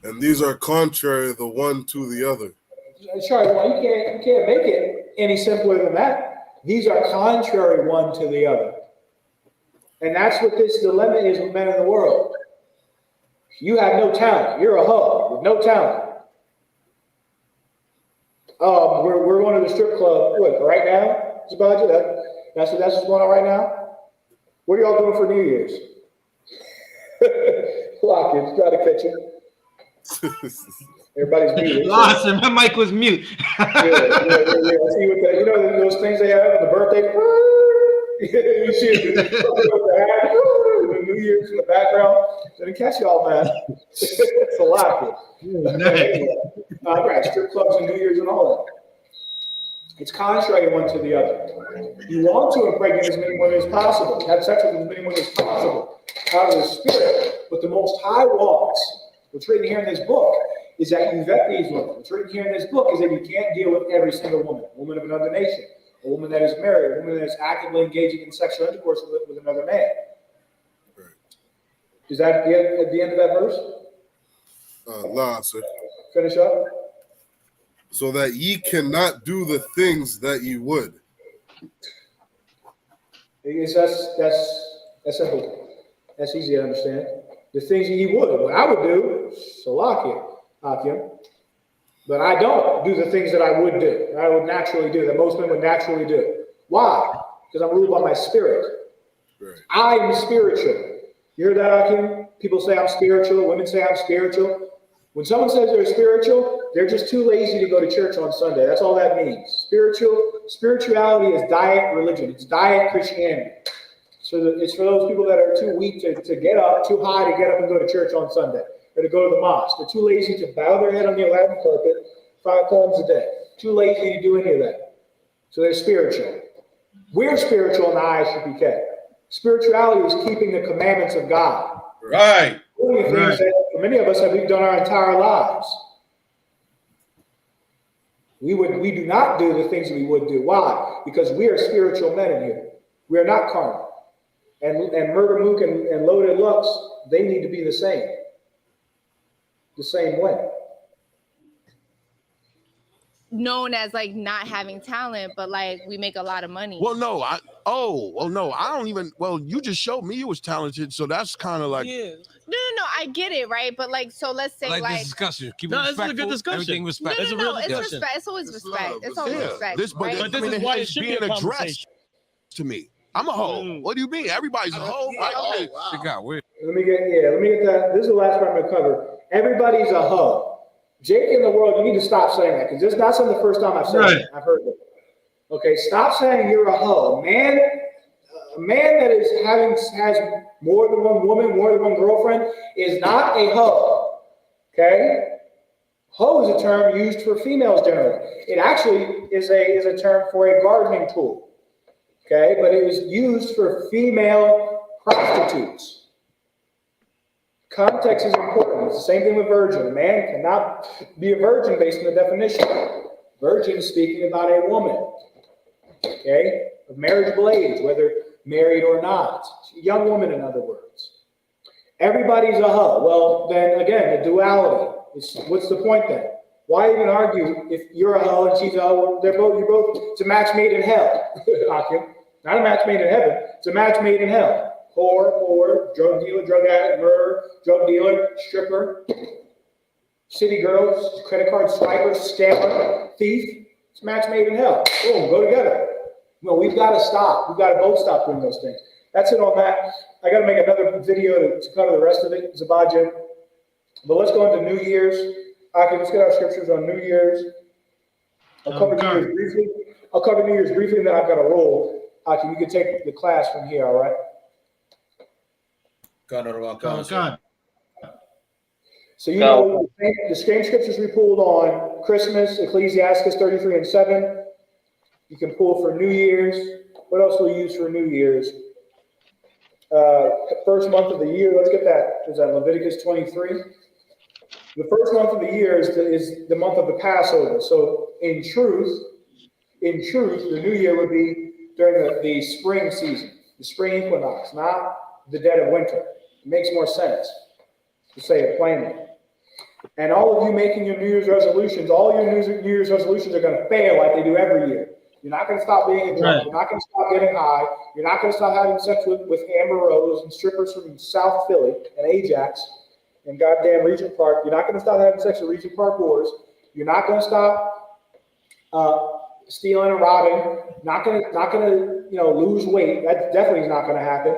And these are contrary the one to the other. Sorry, well, you can't make it any simpler than that. These are contrary one to the other. And that's what this dilemma is with men in the world. You have no talent. You're a hoe with no talent. We're going to the strip club. What, right now? That's what's going on right now. What are y'all doing for New Year's? Lock it. Try to catch it. Everybody's muted. Lost him. My mic was mute. Yeah. See what that, you know those things they have on the birthday? You see the New Year's in the background. Didn't catch y'all, man. It's a lot. I've got strip clubs and New Year's and all that. It's contrary one to the other. You want to impregnate as many women as possible, have sex with as many women as possible, out of the spirit. But the Most High wants, what's written here in this book, is that you vet these women. What's written here in this book is that you can't deal with every single woman, a woman of another nation, a woman that is married, a woman that is actively engaging in sexual intercourse with another man. Right. Is that at the end of that verse? Nah, sir. Finish up. So that ye cannot do the things that ye would. That's simple. That's easy to understand. The things that you would. What I would do, Salakia, but I don't do the things that I would do, that I would naturally do, that most men would naturally do. Why? Because I'm ruled by my spirit. Right. I'm spiritual. You hear that, Akim? People say I'm spiritual. Women say I'm spiritual. When someone says they're spiritual, they're just too lazy to go to church on Sunday. That's all that means. Spirituality is diet religion. It's diet Christianity. So it's for those people that are too weak to get up, too high to get up and go to church on Sunday, or to go to the mosque. They're too lazy to bow their head on the Aladdin carpet 5 times a day. Too lazy to do any of that. So they're spiritual. We're spiritual in the I.S.U.P.K. Spirituality is keeping the commandments of God. Right. Doing things that for many of us have we've done our entire lives. We do not do the things we would do. Why? Because we are spiritual men in here. We are not carnal. And Murder Mook and Loaded Lux, they need to be the same way. Known as like not having talent, but like we make a lot of money. Well, no, I don't even. Well, you just showed me you was talented, so that's kind of like. Yeah. No, I get it, right? But like, so let's say Like this discussion. Keep it respectful. It's a good discussion. Everything respect. No, It's a real it's discussion. respect. It's always respect. It's always respect. This, but, right? But this is why it should be a addressed to me. I'm a hoe. What do you mean? Everybody's a hoe. Yeah. Oh, wow. It got weird. Let me get that. This is the last part I'm going to cover. Everybody's a hoe. Jake in the world, you need to stop saying that because this is not something the first time I've said it. I've heard it. Okay, stop saying you're a hoe. A man that has more than one woman, more than one girlfriend is not a hoe. Okay? Hoe is a term used for females generally. It actually is a term for a gardening tool. Okay, but it was used for female prostitutes. Context is important. It's the same thing with virgin. A man cannot be a virgin based on the definition. Virgin is speaking about a woman, okay, of marriageable age, whether married or not. A young woman, in other words. Everybody's a hoe. Well, then again, the duality. What's the point then? Why even argue if you're a hoe and she's a hoe? You're both. It's a match made in hell. Not a match made in heaven. It's a match made in hell. Whore, drug dealer, drug addict, murderer, drug dealer, stripper, city girls, credit card swiper, scammer, thief. It's a match made in hell. Boom, go together. No, we've got to stop. We've got to both stop doing those things. That's it on that. I got to make another video to cover the rest of it, Zabajin. But let's go into New Year's. Okay, let's get our scriptures on New Year's. I'll cover New Year's briefly, and then I've got a roll. Okay, you can take the class from here, all right? So you know the same scriptures we pulled on Christmas, Ecclesiastes 33 and 7. You can pull for New Year's. What else will we use for New Year's? First month of the year. Let's get that. Is that Leviticus 23? The first month of the year is the month of the Passover. So in truth, the New Year would be during the spring season, the spring equinox, not the dead of winter. It makes more sense to say it plainly. And all of you making your New Year's resolutions, all your New Year's resolutions are going to fail like they do every year. You're not going to stop being a drunk. Right. You're not going to stop getting high. You're not going to stop having sex with Amber Rose and strippers from South Philly and Ajax in goddamn Regent Park. You're not going to stop having sex with Regent Park wars. You're not going to stop stealing and robbing. Not going to lose weight. That definitely is not going to happen.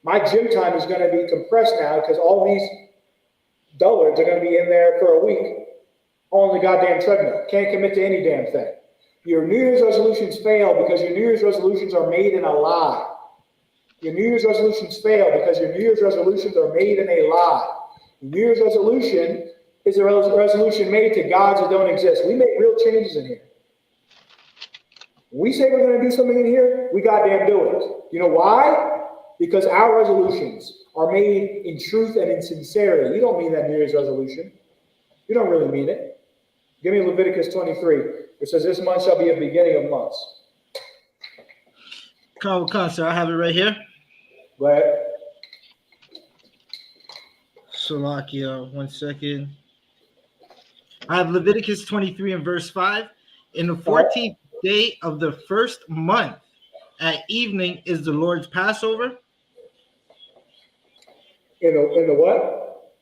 My gym time is going to be compressed now because all these dullards are going to be in there for a week on the goddamn treadmill. Can't commit to any damn thing. Your New Year's resolutions fail because your New Year's resolutions are made in a lie. Your New Year's resolutions fail because your New Year's resolutions are made in a lie. The New Year's resolution is a resolution made to gods that don't exist. We make real changes in here. When we say we're going to do something in here, we goddamn do it. You know why? Because our resolutions are made in truth and in sincerity. You don't mean that New Year's resolution. You don't really mean it. Give me Leviticus 23. It says, this month shall be a beginning of months. Come, sir. I have it right here. Go ahead. Salakia, 1 second. I have Leviticus 23 and verse 5. In the 14th day of the first month at evening is the Lord's Passover. In the what?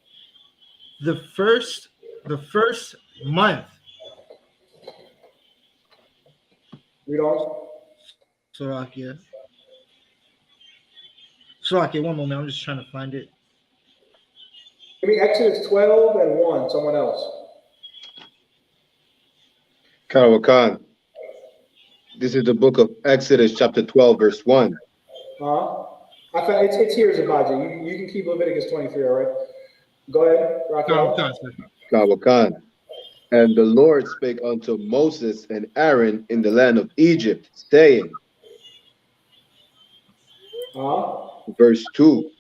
The first month. Read on. Salakia, 1 moment. I'm just trying to find it. Give me Exodus 12 and 1. Someone else. Karawakan. This is the book of Exodus, chapter 12, verse 1. I found it's here, Zabaji. You can keep Leviticus 23, all right? Go ahead, Raquel. Karawakan. And the Lord spake unto Moses and Aaron in the land of Egypt, saying, verse 2,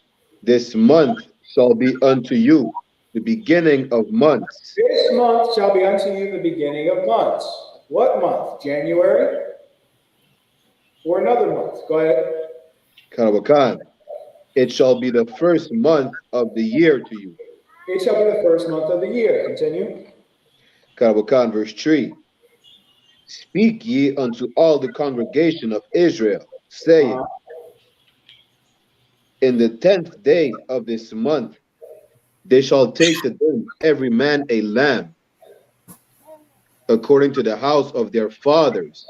this month shall be unto you the beginning of months. This month shall be unto you the beginning of months. What month? January? Or another month? Go ahead. Karawakan. It shall be the first month of the year to you. It shall be the first month of the year. Continue. Karawakan, verse 3. Speak ye unto all the congregation of Israel, saying, in the 10th day of this month, they shall take to them every man a lamb, according to the house of their fathers,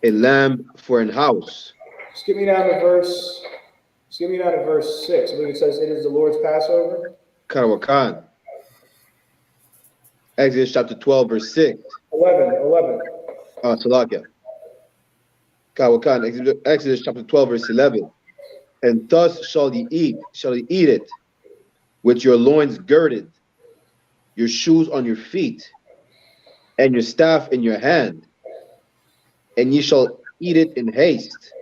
a lamb for an house. Just give me down to verse 6. I believe it says it is the Lord's Passover. Karawakan. Exodus chapter 12, verse 6. 11. Salakia. Karawakan. Exodus chapter 12, verse 11. And thus shall ye eat it, with your loins girded, your shoes on your feet, and your staff in your hand, and ye shall eat it in haste.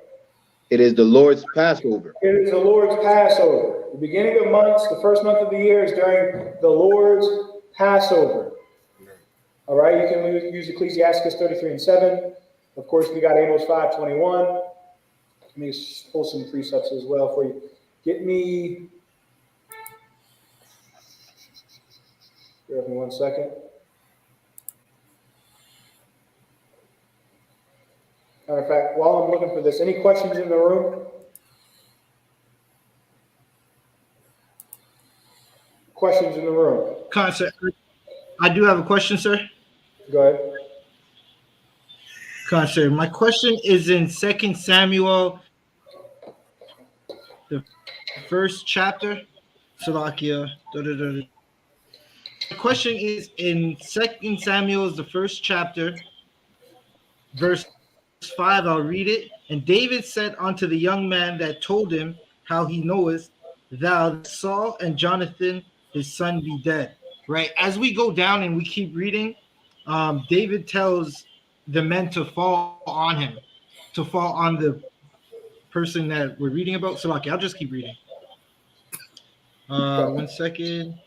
It is the Lord's Passover. It is the Lord's Passover. The beginning of months, the first month of the year is during the Lord's Passover. All right, you can use Ecclesiastes 33 and 7. Of course, we got Amos 5:21. Let me pull some precepts as well for you. Get me, bear with me 1 second. Matter of fact, while I'm looking for this, any questions in the room? Questions in the room? Sir, I do have a question, sir. Go ahead. Sir, my question is in 2 Samuel, the first chapter. Salakia. The question is in 2 Samuel, the first chapter, verse 5. I'll read it. And David said unto the young man that told him, how he knowest thou that Saul and Jonathan his son be dead. Right. As we go down and we keep reading, David tells the men to fall on him, to fall on the person that we're reading about. So, okay, I'll just keep reading. 1 second.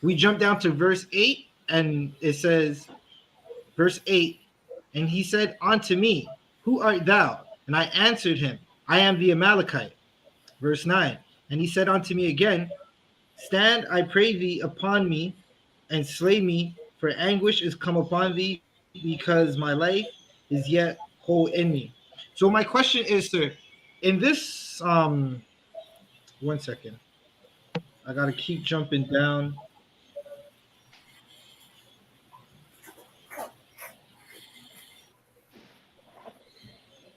We jump down to verse 8, and it says, verse 8, and he said unto me, who art thou? And I answered him, I am the Amalekite. Verse 9, and he said unto me again, stand, I pray thee, upon me, and slay me, for anguish is come upon thee, because my life is yet whole in me. So my question is, sir, in this 1 second. I gotta keep jumping down.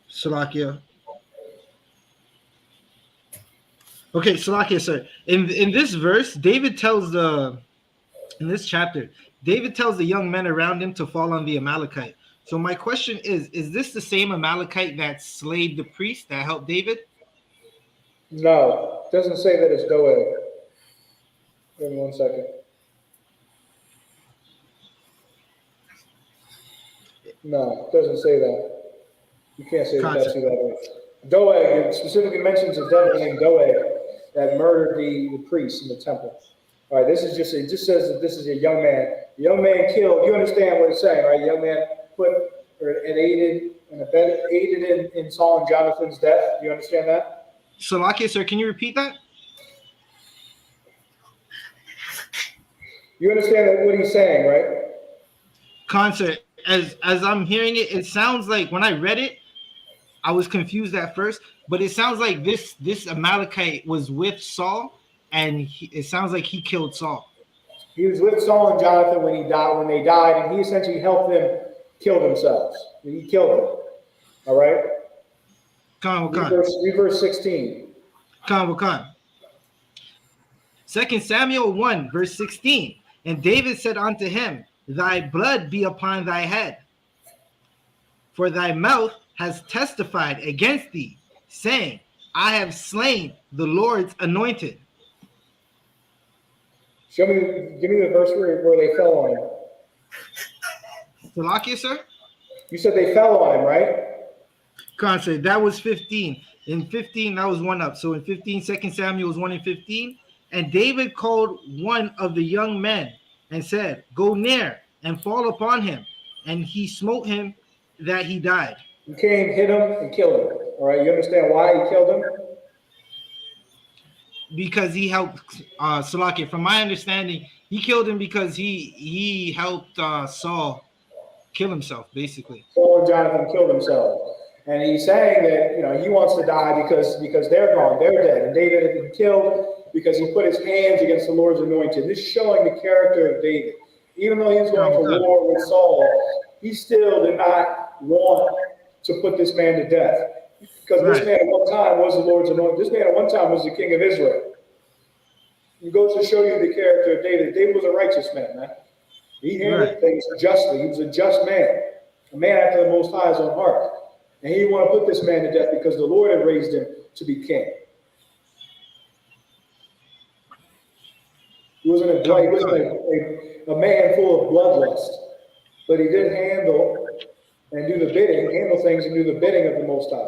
Salakia. Okay, Salakia, sir. In this verse, in this chapter, David tells the young men around him to fall on the Amalekite. So my question is this the same Amalekite that slayed the priest that helped David? No, it doesn't say that it's Doeg. Give me 1 second. No, it doesn't say that. You can't say that that's who that is. Doeg, it specifically mentions a devil named Doeg that murdered the priest in the temple. All right, it just says that this is a young man. The young man killed, you understand what it's saying, right? The young man aided in Saul and Jonathan's death. Do you understand that? Salakia, sir, can you repeat that? You understand what he's saying, right? Concert, as I'm hearing it, it sounds like when I read it, I was confused at first, but it sounds like this Amalekite was with Saul, and it sounds like he killed Saul. He was with Saul and Jonathan when they died, and he essentially helped them kill themselves. He killed them. All right? Read verse 16. Khan. 2 Samuel 1, verse 16. And David said unto him, Thy blood be upon thy head, for thy mouth has testified against thee, saying, I have slain the Lord's anointed. Give me the verse where they fell on him. Salakia, sir? You said they fell on him, right? Concert, that was 15. In 15, that was one up. So in 15, 2 Samuel was 1 and 15. And David called one of the young men and said, Go near and fall upon him. And he smote him that he died. He came, hit him, and killed him. All right, you understand why he killed him? Because he helped Salakia. From my understanding, he killed him because he helped Saul kill himself, basically. Saul and Jonathan killed themselves. And he's saying that he wants to die because they're gone, they're dead. And David had been killed because he put his hands against the Lord's anointed. This is showing the character of David. Even though he was going to war with Saul, he still did not want to put this man to death. Because this man at one time was the Lord's anointed. This man at one time was the king of Israel. It goes to show you the character of David. David was a righteous man. He handled things justly. He was a just man. A man after the Most High's own heart. And he didn't want to put this man to death because the Lord had raised him to be king. He wasn't a man full of bloodlust, but he did handle things and do the bidding of the Most High.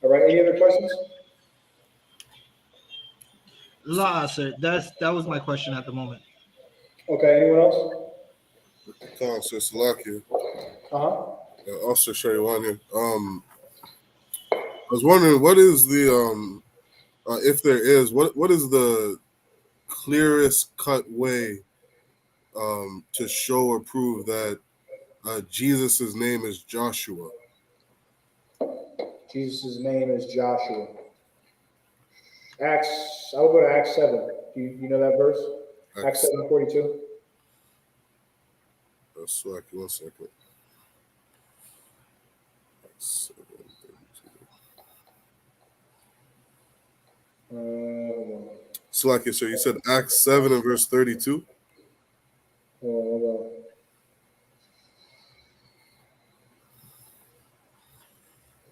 All right, any other questions? La, sir. That was my question at the moment. Okay, anyone else? Sir Salakia. Also, show you one here. I was wondering, what is the if there is, what is the clearest cut way to show or prove that Jesus' name is Joshua? Jesus' name is Joshua. I'll go to Acts 7. Do you know that verse? Acts 7:42. That's like 1 second. Acts 7:32. Slack it, sir. You said Acts 7 and verse 32. Hold on.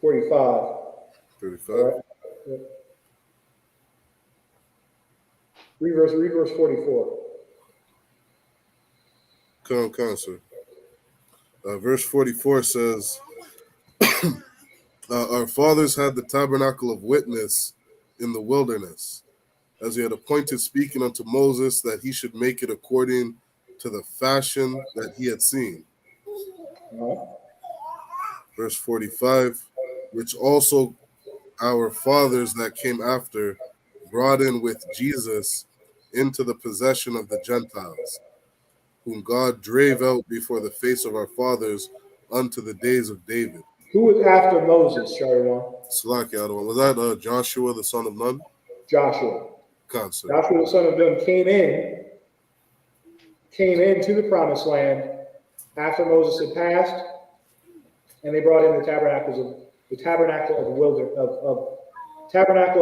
45. 35. Right. Yep. Read verse 44. Come, sir. Verse 44 says, our fathers had the tabernacle of witness in the wilderness, as he had appointed, speaking unto Moses, that he should make it according to the fashion that he had seen. Verse 45, which also our fathers that came after brought in with Jesus into the possession of the Gentiles, whom God drave out before the face of our fathers unto the days of David. Who was after Moses, Shariwan? Slakia, was that Joshua, the son of Nun? Joshua. Concept. Joshua the son of Nun came into the promised land after Moses had passed, and they brought in the tabernacle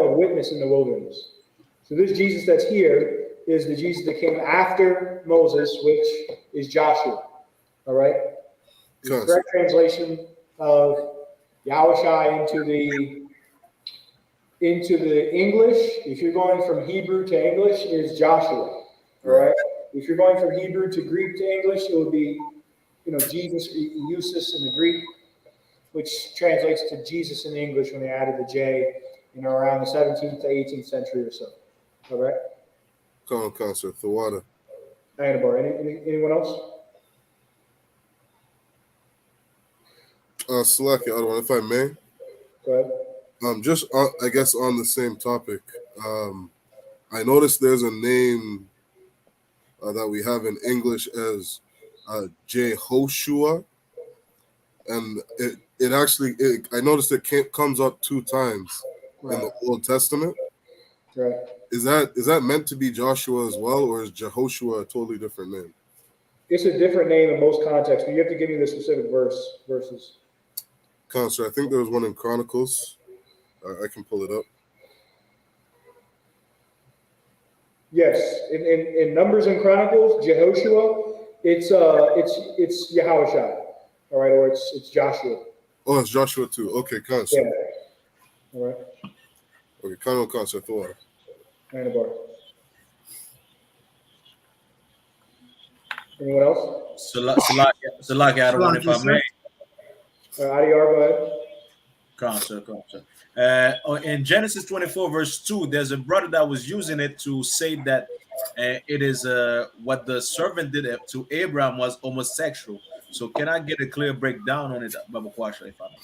of witness in the wilderness. So this Jesus that's here is the Jesus that came after Moses, which is Joshua. All right? The correct translation of Yahushua into the English, if you're going from Hebrew to English, is Joshua. All right? If you're going from Hebrew to Greek to English, it would be, Jesus, Iusis in the Greek, which translates to Jesus in English when they added the J, around the 17th to 18th century or so. All right? Concept, the water. Anyone else? Select the other one, if I may. Go ahead. Just I guess on the same topic. I noticed there's a name that we have in English as Jehoshua, and it actually I noticed it comes up 2 times in the Old Testament. Right. Is that meant to be Joshua as well, or is Jehoshua a totally different name? It's a different name in most contexts, but you have to give me the specific verses. Counselor, I think there was one in Chronicles. I can pull it up. Yes, in Numbers and Chronicles, Jehoshua, it's Yahushua, all right, or it's Joshua. Oh, it's Joshua too. Okay, Counselor. Yeah. All right. Okay, Counselor, Thor. Anyone else? Salaki, I don't want if I may. Adiyar, go ahead. Concept. In Genesis 24, verse 2, there's a brother that was using it to say that it is what the servant did to Abraham was homosexual. So can I get a clear breakdown on it, Baba Kwasha, if I may?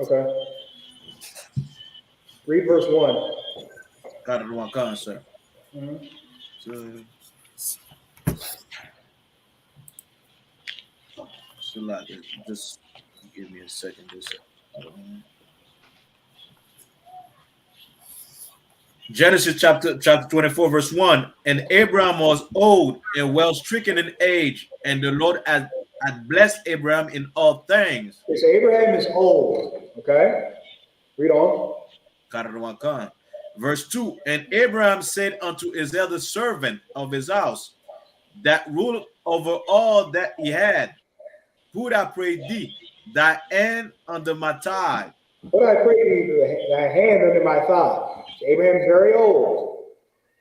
Okay. Read verse 1. Got it one concept. So just give me a second. Genesis chapter 24, verse 1. And Abraham was old and well stricken in age, and the Lord had blessed Abraham in all things. Okay, so Abraham is old. Okay. Read on. Verse 2. And Abraham said unto his elder servant of his house, that ruled over all that he had, Put, I pray thee, thy hand under my thigh. Put, I pray thee, thy hand under my thigh. So Abraham's very old.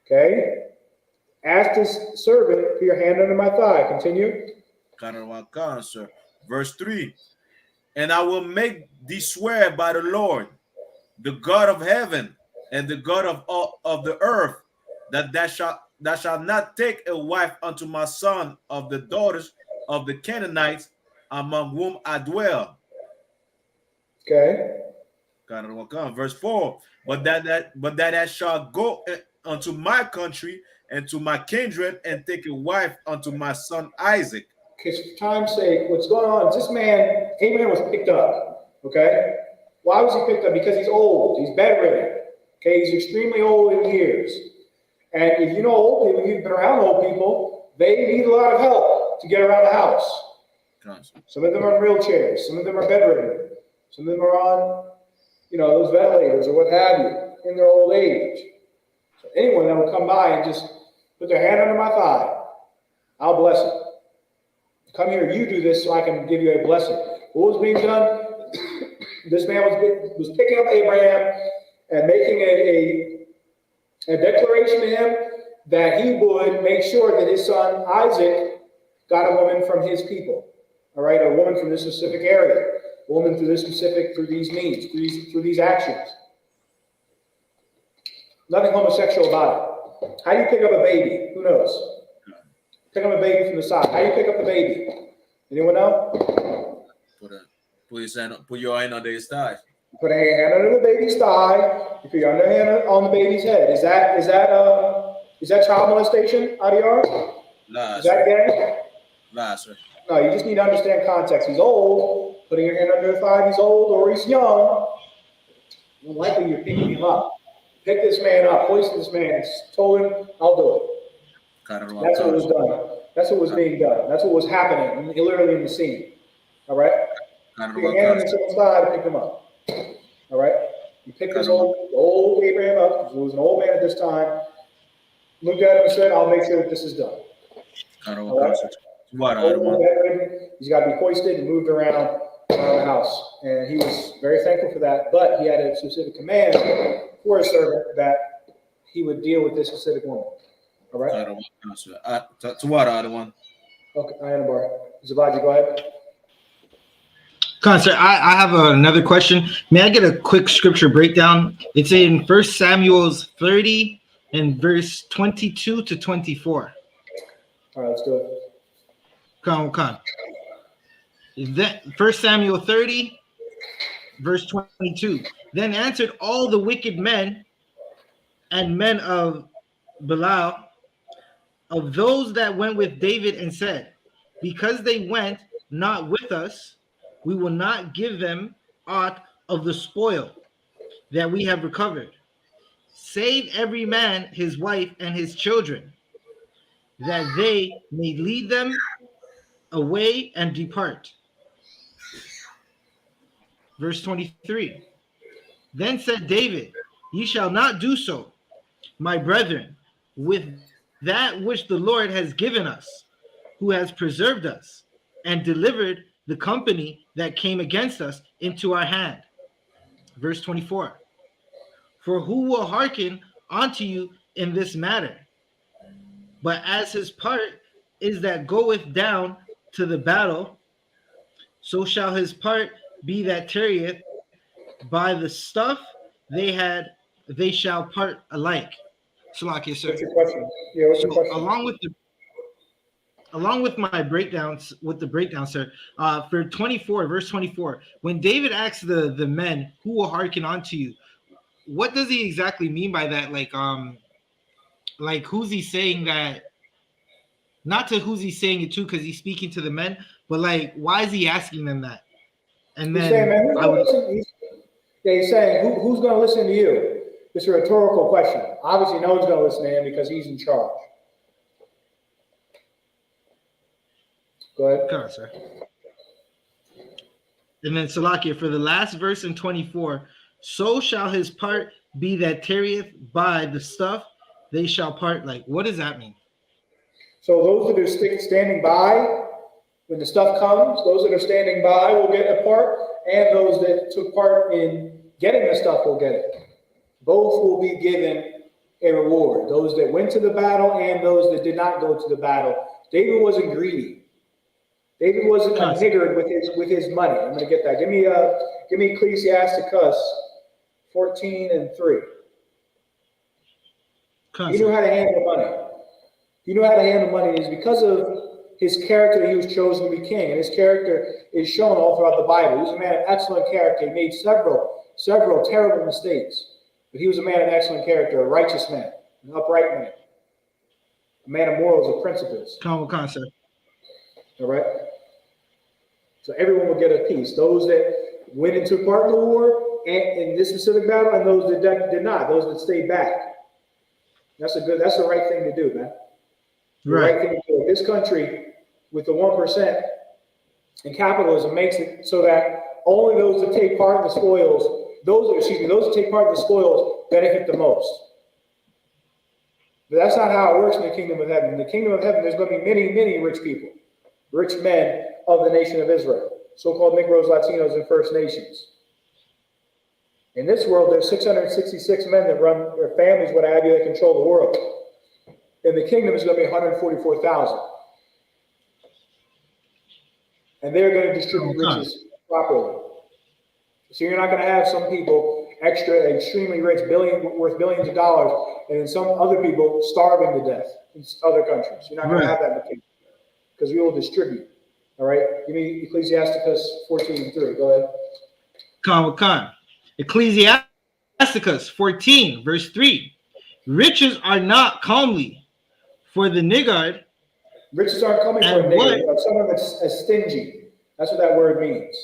Okay? Asked his servant, put your hand under my thigh. Continue. Verse 3. And I will make thee swear by the Lord, the God of heaven and the God of all of the earth, that thou shalt not take a wife unto my son of the daughters of the Canaanites, among whom I dwell. Okay. Verse 4. But that I shall go unto my country and to my kindred and take a wife unto my son Isaac. Okay, so for time's sake, what's going on is this man, Abraham, was picked up. Okay. Why was he picked up? Because he's old. He's bedridden. Okay, he's extremely old in years. And if you know old people, you've been around old people, they need a lot of help to get around the house. Some of them are in wheelchairs. Some of them are bedridden. Some of them are on, those ventilators or what have you in their old age. So anyone that will come by and just put their hand under my thigh, I'll bless it. Come here, you do this so I can give you a blessing. What was being done? This man was picking up Abraham and making a declaration to him that he would make sure that his son Isaac got a woman from his people. All right, a woman from this specific area, a woman through these means, through these actions. Nothing homosexual about it. How do you pick up a baby? Who knows? Pick up a baby from the side. How do you pick up a baby? Anyone know? Put your hand under his thigh. You put a hand under the baby's thigh. You put your other hand on the baby's head. Is that child molestation, Adiyar? Nah, is that gay? Nah, sir. No, you just need to understand context. He's old. Putting your hand under his thigh, he's old or he's young. More likely you're picking him up. pick this man up, hoist this man, told him, I'll do it. That's what was done. That's what was being done. That's what was happening, literally in the scene. All right? You can hand him to someone's side and pick him up. All right? You pick this old Abraham up, because he was an old man at this time, looked at him and said, I'll make sure that this is done. All right? He's got to be hoisted and moved around the house. And he was very thankful for that, but he had a specific command for his servant that he would deal with this specific woman. All right? To what other one? Okay, I am bar. Zavadji, go ahead. Sir, I have another question. May I get a quick scripture breakdown? It's in 1 Samuel's 30 and verse 22 to 24. All right, let's do it. Come. Then 1 Samuel 30, verse 22. Then answered all the wicked men and men of Belial of those that went with David and said, because they went not with us, we will not give them aught of the spoil that we have recovered. Save every man his wife and his children, that they may lead them away and depart. Verse 23. Then said David, ye shall not do so, my brethren, with that which the Lord has given us, who has preserved us and delivered the company that came against us into our hand. Verse 24. For who will hearken unto you in this matter? But as his part is that goeth down to the battle, so shall his part be that tarrieth by the stuff they shall part alike. Salakia, sir. What's your question? Yeah, what's your question? Along with my breakdowns, sir, for 24, verse 24, when David asks the men who will hearken unto you, what does he exactly mean by that? Like who's he saying that? Not to who's he saying it to, because he's speaking to the men, but like, why is he asking them that? And then he's saying, who's going to listen to you? It's a rhetorical question. Obviously, no one's going to listen to him because he's in charge. Go ahead. Come on, sir. And then Salakia, for the last verse in 24, so shall his part be that tarrieth by the stuff they shall part. Like, what does that mean? So those that are standing by, when the stuff comes, those that are standing by will get a part, and those that took part in getting the stuff will get it. Both will be given a reward. Those that went to the a and those that did not go to the battle. David wasn't greedy. David wasn't a niggard with his money. I'm going to get that. Give me Ecclesiasticus 14:3. He knew how to handle money. He knew how to handle money. It's because of his character he was chosen to be king, and his character is shown all throughout the Bible. He was a man of excellent character. He made several terrible mistakes, but he was a man of excellent character, a righteous man, an upright man, a man of morals and principles. Concept. All right. So everyone will get a piece. Those that went and took part in the war and in this specific battle, and those that did not, those that stayed back. That's the right thing to do, man. The right thing to do. This country, with the 1% in capitalism, makes it so that only those that take part in the spoils, those that take part in the spoils benefit the most. But that's not how it works in the kingdom of heaven. In the kingdom of heaven, there's going to be many, many rich people, rich men of the nation of Israel, so-called Negroes, Latinos, and First Nations. In this world, there's 666 men that run their families, what have you, that control the world. In the kingdom, it's going to be 144,000. And they're going to distribute riches properly. So you're not going to have some people extremely rich, worth billions of dollars, and then some other people starving to death in other countries. You're not going to have that in the kingdom, because we will distribute. All right? Give me Ecclesiasticus 14:3. Go ahead. Ecclesiasticus 14, verse 3. Riches are not comely for the niggard. Riches aren't comely for a niggard, but someone that's stingy. That's what that word means.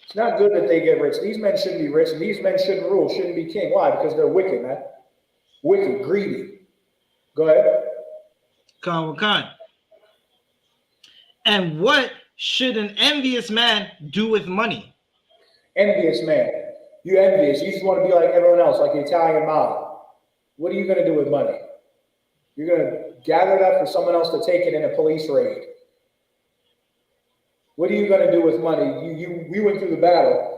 It's not good that they get rich. These men shouldn't be rich, and these men shouldn't rule, shouldn't be king. Why? Because they're wicked, man. Wicked, greedy. Go ahead. Khan. And what should an envious man do with money? Envious man. You envious. You just want to be like everyone else, like the Italian mob. What are you going to do with money? You're going to gather it up for someone else to take it in a police raid. What are you going to do with money? We went through the battle.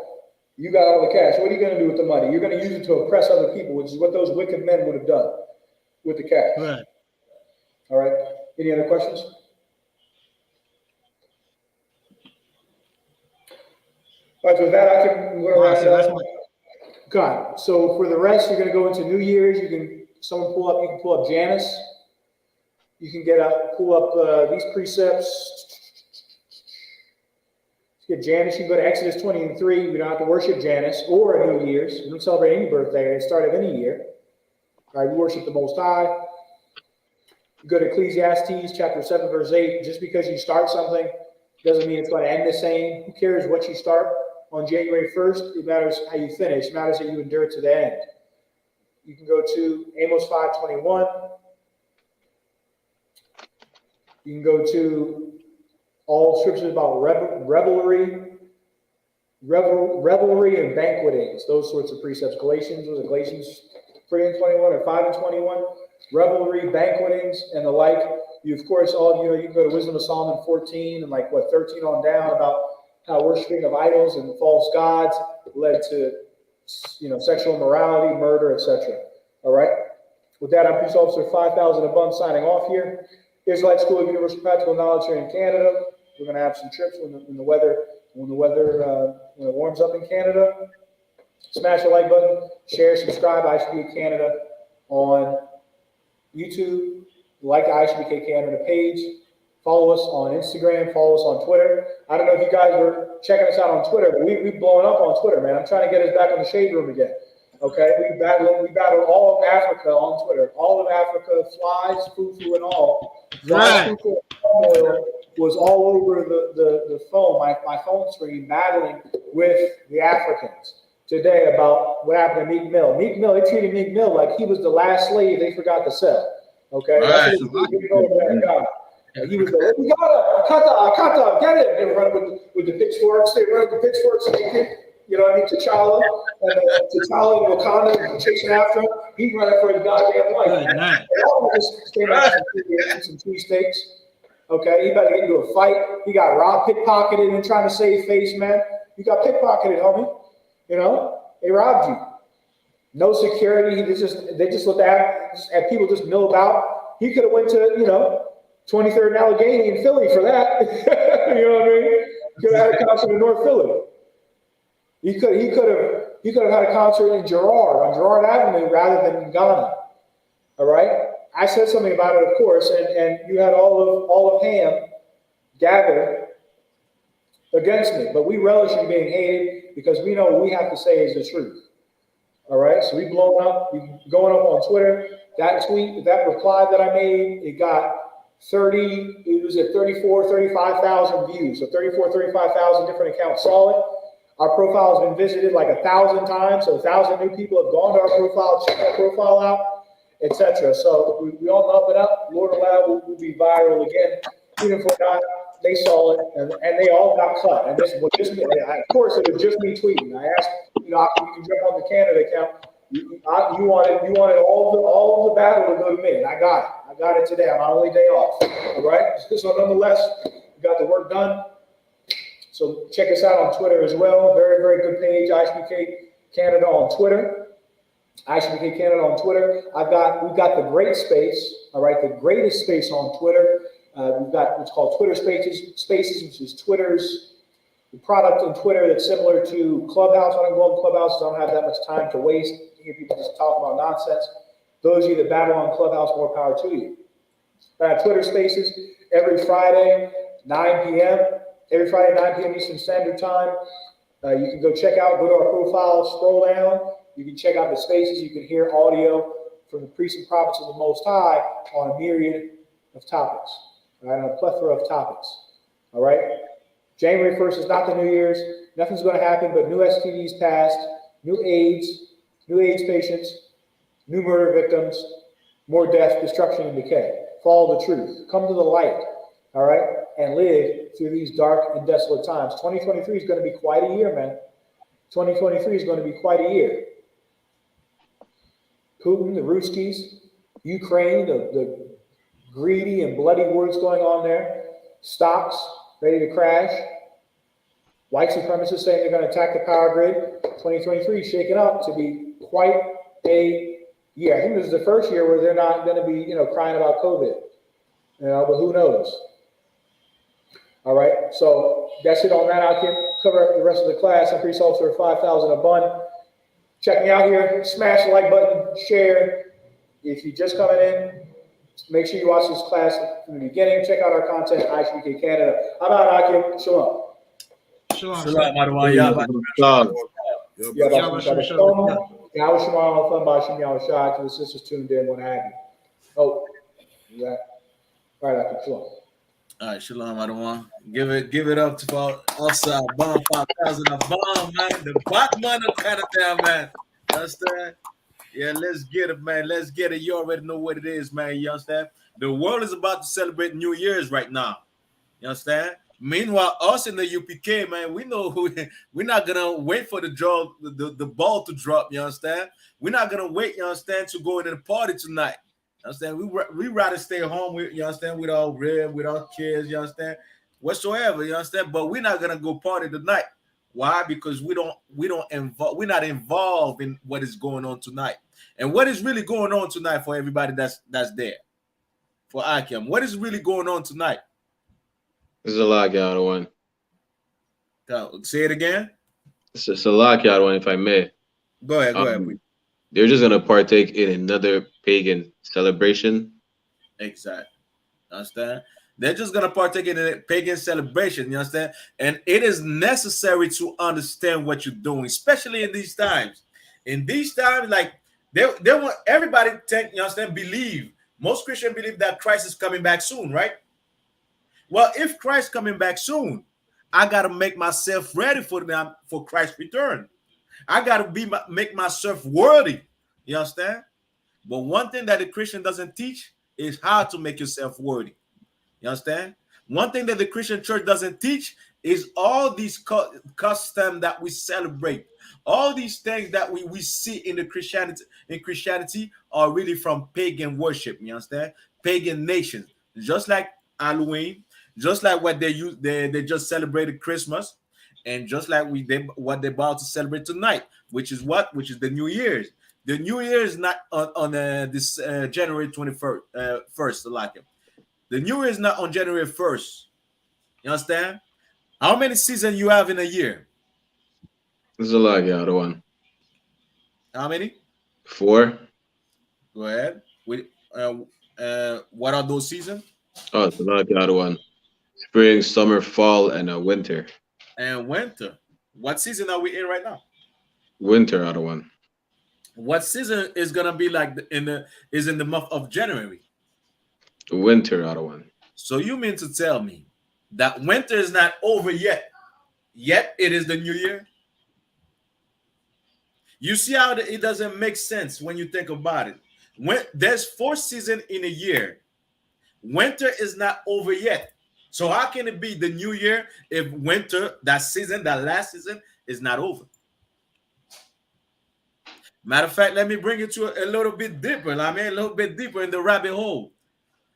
You got all the cash. What are you going to do with the money? You're going to use it to oppress other people, which is what those wicked men would have done with the cash. Right. All right. Any other questions? All right, so with that, I can go around. God. So for the rest, you're going to go into New Year's. You can pull up Janice. You can pull up these precepts. Get Janice. You can go to Exodus 20:3. We don't have to worship Janice or New Year's. We don't celebrate any birthday at the start of any year. All right, we worship the Most High. You go to Ecclesiastes chapter 7, verse 8. Just because you start something doesn't mean it's going to end the same. Who cares what you start on January 1st? It matters how you finish. It matters that you endure to the end. You can go to Amos 5:21. You can go to all scriptures about revelry and banquetings, those sorts of precepts. Galatians 3 and 21 or 5 and 21? Revelry, banquetings, and the like. You, of course, you can go to Wisdom of Solomon 14 and 13 on down about how worshiping of idols and false gods led to, sexual immorality, murder, etc. All right. With that, I'm Police Officer 5000 Abund signing off here. Israelite School of Universal Practical Knowledge here in Canada. We're going to have some trips when the weather warms up in Canada. Smash the like button, share, subscribe. I.S.U.P.K Canada on YouTube. Like the I.S.U.P.K Canada page. Follow us on Instagram. Follow us on Twitter. I don't know if you guys were checking us out on Twitter, but we've blown up on Twitter, man. I'm trying to get us back on the shade room again. Okay, we battled all of Africa on Twitter. All of Africa, flies, fufu, and all. Flies, fufu, and oil was all over the phone, my phone screen, battling with the Africans today about what happened to Meek Mill. Meek Mill, they treated Meek Mill like he was the last slave they forgot to sell. Okay, that's what he was over there. And he was like, we got him, Akata, get it. They were running with the pitchforks. They were running with the pitchforks naked. You know what I mean? T'Challa and Wakanda chasing after him. He's running for his goddamn life. They all just came out some cheesesteaks. Okay, he about to get into a fight. He got robbed, pickpocketed, and trying to save face, man. You got pickpocketed, homie. They robbed you. No security. They just looked at people just mill about. He could have went to 23rd and Allegheny in Philly for that. You know what I mean? Could have had a concert in North Philly. He could have had a concert in on Girard Avenue rather than in Ghana. All right. I said something about it, of course, and you had all of Ham gather against me, but we relish in being hated because we know what we have to say is the truth. All right. So we going up on Twitter. That tweet, that reply that I made, it got 35,000 views. So 35,000 different accounts saw it. Our profile has been visited like 1,000 times. So 1,000 new people have gone to our profile, checked our profile out, etc. So we all up and up. Lord allow, we'll be viral again. Even if we're not, they saw it and they all got cut. And this was just me. Of course, it was just me tweeting. I asked, you can jump on the Canada account. You wanted all of the battle to go to me, and I got it. I got it today. I'm my only day off. All right. So nonetheless, we got the work done. So check us out on Twitter as well. Very, very good page, I.S.U.P.K Canada on Twitter. I.S.U.P.K Canada on Twitter. We've got the great space. All right, the greatest space on Twitter. We've got what's called Twitter Spaces, which is Twitter's the product in Twitter that's similar to Clubhouse. I don't go on Clubhouse. I don't have that much time to waste. Hear people just talk about nonsense. Those of you that battle on Clubhouse, more power to you. Twitter Spaces every Friday, 9 p.m. Every Friday, 9 p.m. Eastern Standard Time. You can go to our profile, scroll down. You can check out the spaces. You can hear audio from the priests and prophets of the Most High on a myriad of topics, all right, on a plethora of topics. All right. January 1st is not the New Year's. Nothing's going to happen but new STDs passed, new AIDS patients, new murder victims, more death, destruction, and decay. Follow the truth. Come to the light, all right, and live through these dark and desolate times. 2023 is going to be quite a year, man. 2023 is going to be quite a year. Putin, the Ruskies, Ukraine, the greedy and bloody wars going on there, stocks ready to crash, white supremacists saying they're going to attack the power grid. 2023 is shaking up to be quite a year. I think this is the first year where they're not going to be, crying about COVID, but who knows? All right, so that's it on that. I can cover the rest of the class. I'm Priest Officer 5000 a bun. Check me out here. Smash the like button, share. If you're just coming in, make sure you watch this class from the beginning. Check out our content at I.S.U.P.K Canada. I'm out, Akim. Shalom. Shalom, Marwan. Yahweh. To the sisters tuned in, what have you. Oh, yeah. All right, Akim. Shalom. All right, Shalom, Marwan. Give it up to our outside bomb 5000 a bomb, man. The Batman of Canada, man. You understand? Yeah, let's get it, man. Let's get it. You already know what it is, man. You understand? The world is about to celebrate New Year's right now. You understand? Meanwhile, us in the UPK, man, we know we're not gonna wait for the ball to drop. You understand? We're not gonna wait. You understand? To go into the party tonight. You understand? We rather stay home. You understand? With our kids. You understand? Whatsoever. You understand? But we're not gonna go party tonight. Why? Because we're not involved in what is going on tonight. And what is really going on tonight for everybody that's there? For Akim, what is really going on tonight? There's a lockout one. Say it again. It's a lockout one, if I may. Go ahead. They're just gonna partake in another pagan celebration. Exactly. Understand? They're just gonna partake in a pagan celebration. You understand? And it is necessary to understand what you're doing, especially in these times. In these times, like they want everybody to believe. Most Christians believe that Christ is coming back soon, right? Well, if Christ coming back soon, I gotta make myself ready for Christ's return. I gotta make myself worthy. You understand? But one thing that the Christian doesn't teach is how to make yourself worthy. You understand? One thing that the Christian church doesn't teach is all these customs that we celebrate. All these things that we see in Christianity are really from pagan worship. You understand? Pagan nations. Just like Halloween, just like what they just celebrated Christmas, and just like what they're about to celebrate tonight, which is the New Year's. The New Year is not on this January 21st, first, like it. The New Year is not on January 1st. You understand? How many seasons you have in a year? There's a lot, the other one. How many? 4. Go ahead. What are those seasons? Oh, it's a lot, the other one. Spring, summer, fall, and winter. And winter. What season are we in right now? Winter, other one. What season is gonna be like in the month of January? Winter, other one. So you mean to tell me that winter is not over yet? Yet it is the New Year? You see how it doesn't make sense when you think about it. When there's 4 seasons in a year, winter is not over yet. So how can it be the New Year if winter, that last season, is not over? Matter of fact, let me bring it to a little bit deeper. A little bit deeper in the rabbit hole.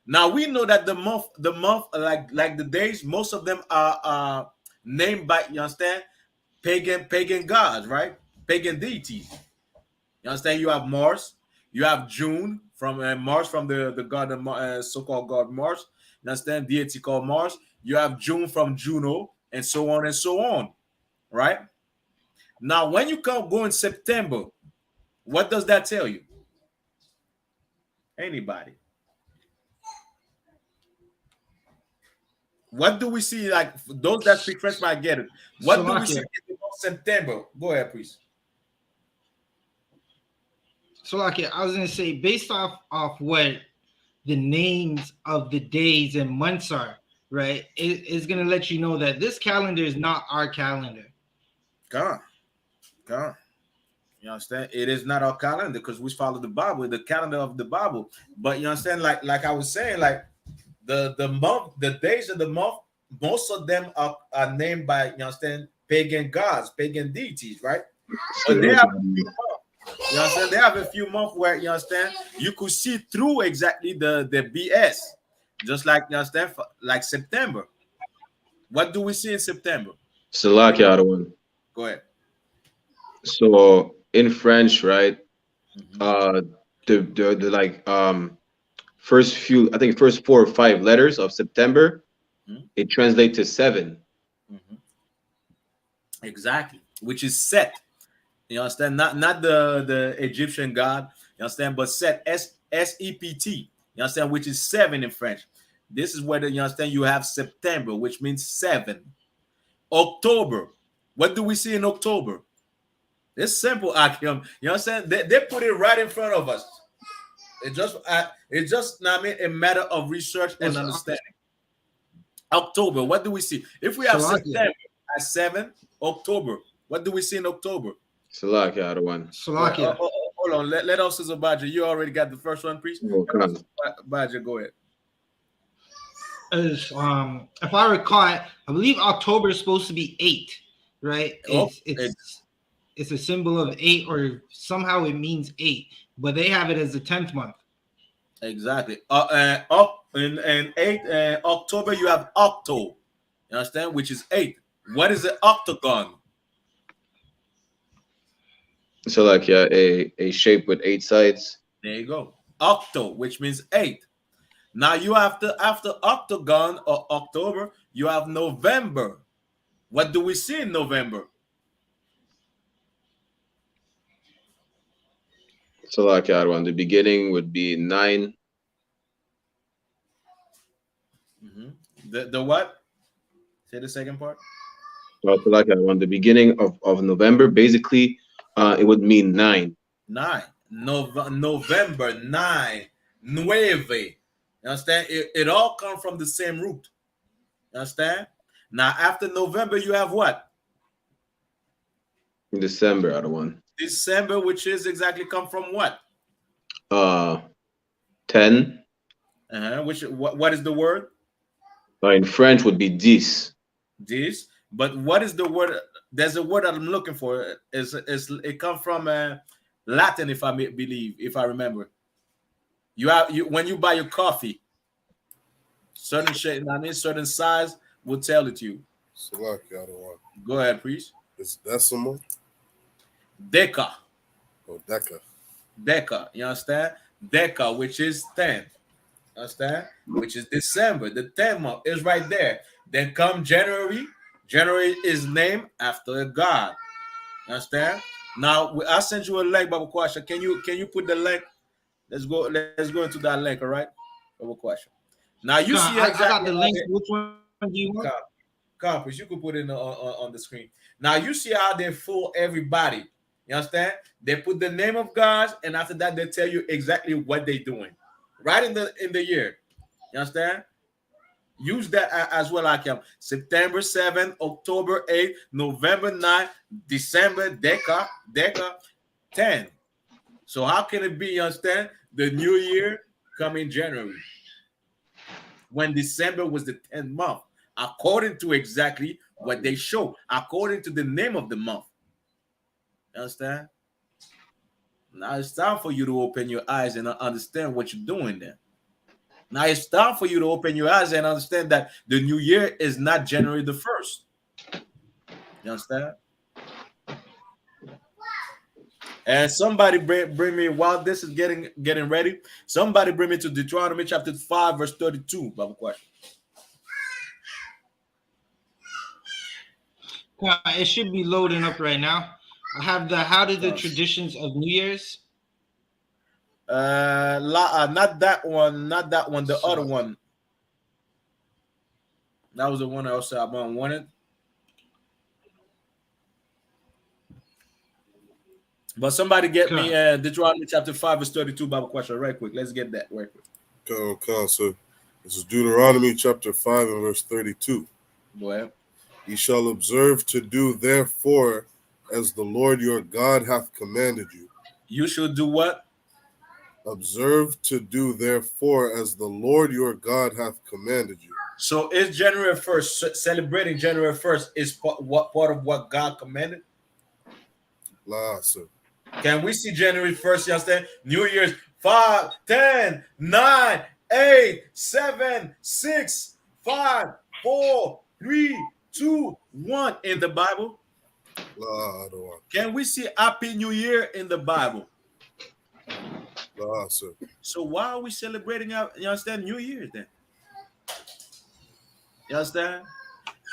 Now we know that the month, like the days, most of them are named by, you understand, pagan gods, right? Pagan deities. You understand? You have Mars, you have June from Mars, from the god of so-called god Mars. You understand? Deity called Mars. You have June from Juno, and so on, right? Now, when you go in September, what does that tell you? Anybody? What do we see? Like those that speak French might get it. What do we see in September? Go ahead, please. So, like, I was gonna say, based off what the names of the days and months are, right, is going to let you know that this calendar is not our calendar. God. You understand? It is not our calendar because we follow the Bible, the calendar of the Bible. But you understand, like I was saying, like the month, the days of the month, most of them are named by, you understand, pagan gods, pagan deities, right? But they have a few months. You understand? They have a few months where, you understand, you could see through exactly the BS. Just like, you understand, like September. What do we see in September? Salakia, other one. Go ahead. So in French, right? The like first 4 or 5 letters of September, it translates to 7. Exactly, which is Set. You understand? Not the Egyptian god. You understand? But Set, SEPT. You understand? Which is 7 in French. This is where you understand you have September, which means 7. October. What do we see in October? It's simple, Akim. You understand? They put it right in front of us. It's just I mean, a matter of research and understanding. October, what do we see? If we have September at 7, October, what do we see in October? Salakia, other one. Salakia. Hold on. Let us as a Badger. You already got the first one, priest. Badger, go ahead. If I recall, I believe October is supposed to be 8, right? It's a symbol of 8, or somehow it means 8, but they have it as the 10th month. Exactly. In 8 October, you have octo. You understand? Which is 8. What is the octagon? So like a shape with 8 sides. There you go. Octo, which means 8. Now you have after octagon or October, you have November. What do we see in November? So like one, the beginning would be 9. The what? Say the second part. So like one, the beginning of November, basically, it would mean 9. 9. November 9. Nueve. You understand? It all comes from the same root. You understand? Now after November, you have what? December, other one. December, which is exactly come from what? 10. Which what is the word? In French would be 10. 10. But what is the word? There's a word that I'm looking for. It comes from Latin, if I believe, if I remember. When you buy your coffee, certain shape, certain size will tell it to you. Go ahead, please. It's decimal. Deca. Oh, deca. Deca. You understand? Deca, which is 10. Understand? Which is December. The 10th month is right there. Then come January. January is named after a god. Understand? Now I sent you a link, Baba Kwasha. Can you put the link? Let's go into that link, all right? Baba Kwasha. Now you see exactly. I got the link. Which one do you want? Compass, you can put it on the screen. Now you see how they fool everybody. You understand? They put the name of God, and after that, they tell you exactly what they're doing. Right in the year. You understand? Use that as well. I can. September 7, October 8, November 9, December, Deca 10. So how can it be, you understand? The new year come in January, when December was the 10th month, according to exactly what they show, according to the name of the month. You understand? Now it's time for you to open your eyes and understand what you're doing there. Now it's time for you to open your eyes and understand that the new year is not January the 1st. You understand? And somebody bring me, while this is getting ready, somebody bring me to Deuteronomy chapter 5, verse 32. Bible question. It should be loading up right now. I have how did the traditions of New Year's? Not that one, the other one. That was the one I also wanted. But somebody get me Deuteronomy chapter 5, verse 32 Bible question right quick. Let's get that right quick. So This is Deuteronomy chapter 5 and verse 32. Go ahead. Ye shall observe to do therefore as the Lord your God hath commanded you. You should do what? Observe to do therefore as the Lord your God hath commanded you. So is January 1st, celebrating January 1st is part of what God commanded? La, sir. Can we see January 1st, you understand? New Year's 5, 10, 9, 8, 7, 6, 5, 4, 3, 2, 1 in the Bible? La, I don't want. Can we see Happy New Year in the Bible? La, sir. So why are we celebrating, you understand, New Year then? You understand?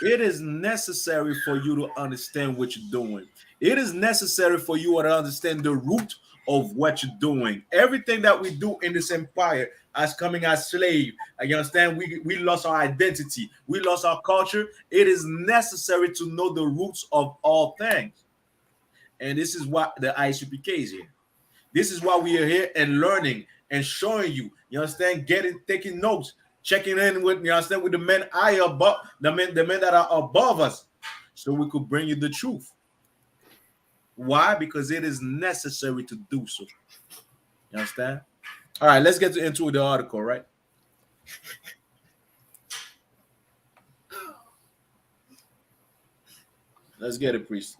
It is necessary for you to understand what you're doing. It is necessary for you to understand the root of what you're doing. Everything that we do in this empire as coming as slave, you understand, we lost our identity. We lost our culture. It is necessary to know the roots of all things. And this is what the ISUPK is here. This is why we are here and learning and showing you, you understand, taking notes, checking in with, you understand, with the men above, the men that are above us, so we could bring you the truth. Why? Because it is necessary to do so. You understand? All right, let's get into the article, right? Let's get it, priest.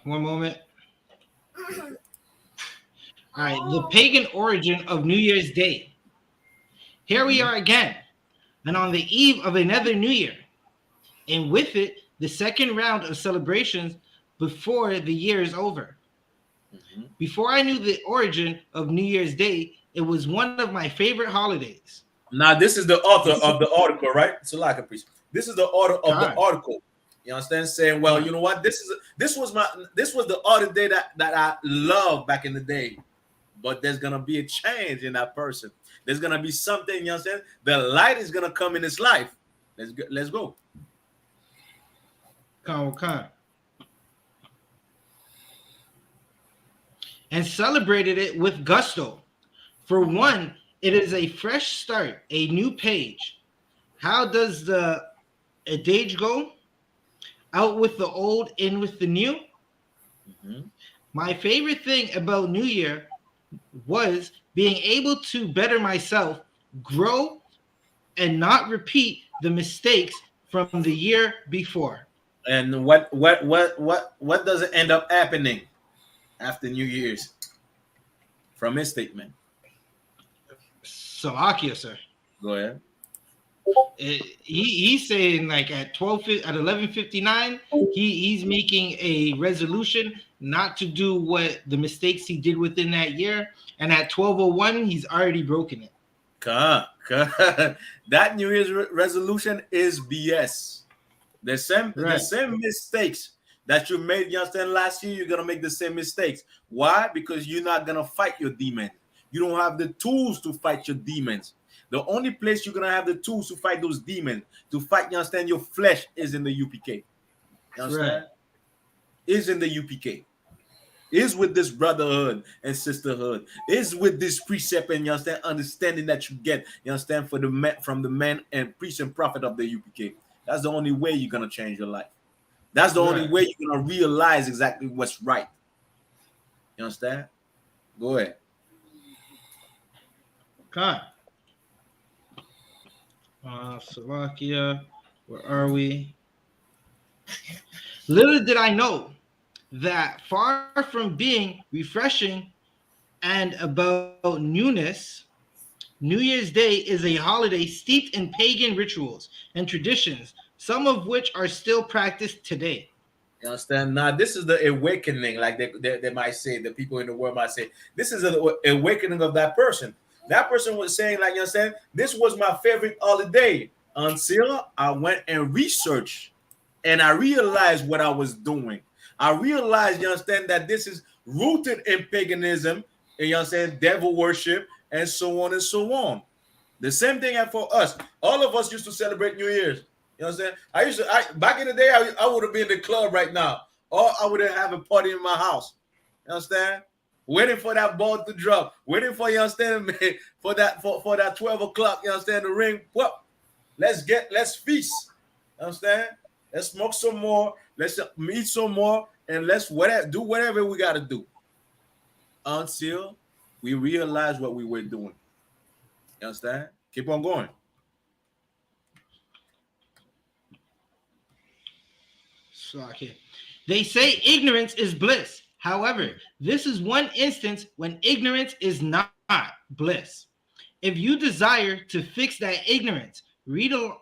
One moment. All right, the pagan origin of New Year's Day. Here we are again, and on the eve of another New Year, and with it, the second round of celebrations before the year is over. Before I knew the origin of New Year's Day, it was one of my favorite holidays. Now, this is the author of the article, right? So, like a priest. This is the author of the article. You understand? Saying, well, you know what? This was the other day that I loved back in the day. But there's gonna be a change in that person. There's gonna be something, you understand? The light is gonna come in his life. Let's go. Come. And celebrated it with gusto. For one, it is a fresh start, a new page. How does the adage go? Out with the old, in with the new. My favorite thing about New Year was being able to better myself, grow, and not repeat the mistakes from the year before. And what does it end up happening after New Year's? From his statement. Salakia, sir. Go ahead. He's saying like at 11:59, he's making a resolution not to do what the mistakes he did within that year, and at 12:01 he's already broken it. That New Year's resolution is BS. The same mistakes that you made, you understand, last year, you're gonna make the same mistakes. Why? Because you're not gonna fight your demon. You don't have the tools to fight your demons. The only place you're gonna have the tools to fight those demons, to fight, you understand, your flesh, is in the UPK. You understand? Right. Is in the UPK. Is with this brotherhood and sisterhood. Is with this precept and, you understand, understanding that you get, you understand, from the man and priest and prophet of the UPK. That's the only way you're gonna change your life. That's the only way you're gonna realize exactly what's right. You understand? Go ahead. Okay. Slovakia, where are we? Little did I know that far from being refreshing and about newness, New Year's Day is a holiday steeped in pagan rituals and traditions, some of which are still practiced today. You understand? Now, this is the awakening, like they might say, the people in the world might say, this is the awakening of that person. That person was saying, like, you understand, this was my favorite holiday until I went and researched and I realized what I was doing. I realized, you understand, that this is rooted in paganism, and you understand, devil worship, and so on and so on. The same thing for us. All of us used to celebrate New Year's. You know what I'm saying? Back in the day, I would have been in the club right now, or I would have a party in my house. You understand? waiting for that ball to drop, waiting for, you understand, for that 12 o'clock, you understand, the ring. Well, let's feast. You understand? Let's smoke some more, let's eat some more, and let's do whatever we gotta do until we realize what we were doing. You understand? Keep on going. So, okay. They say ignorance is bliss. However, this is one instance when ignorance is not bliss. If you desire to fix that ignorance, read along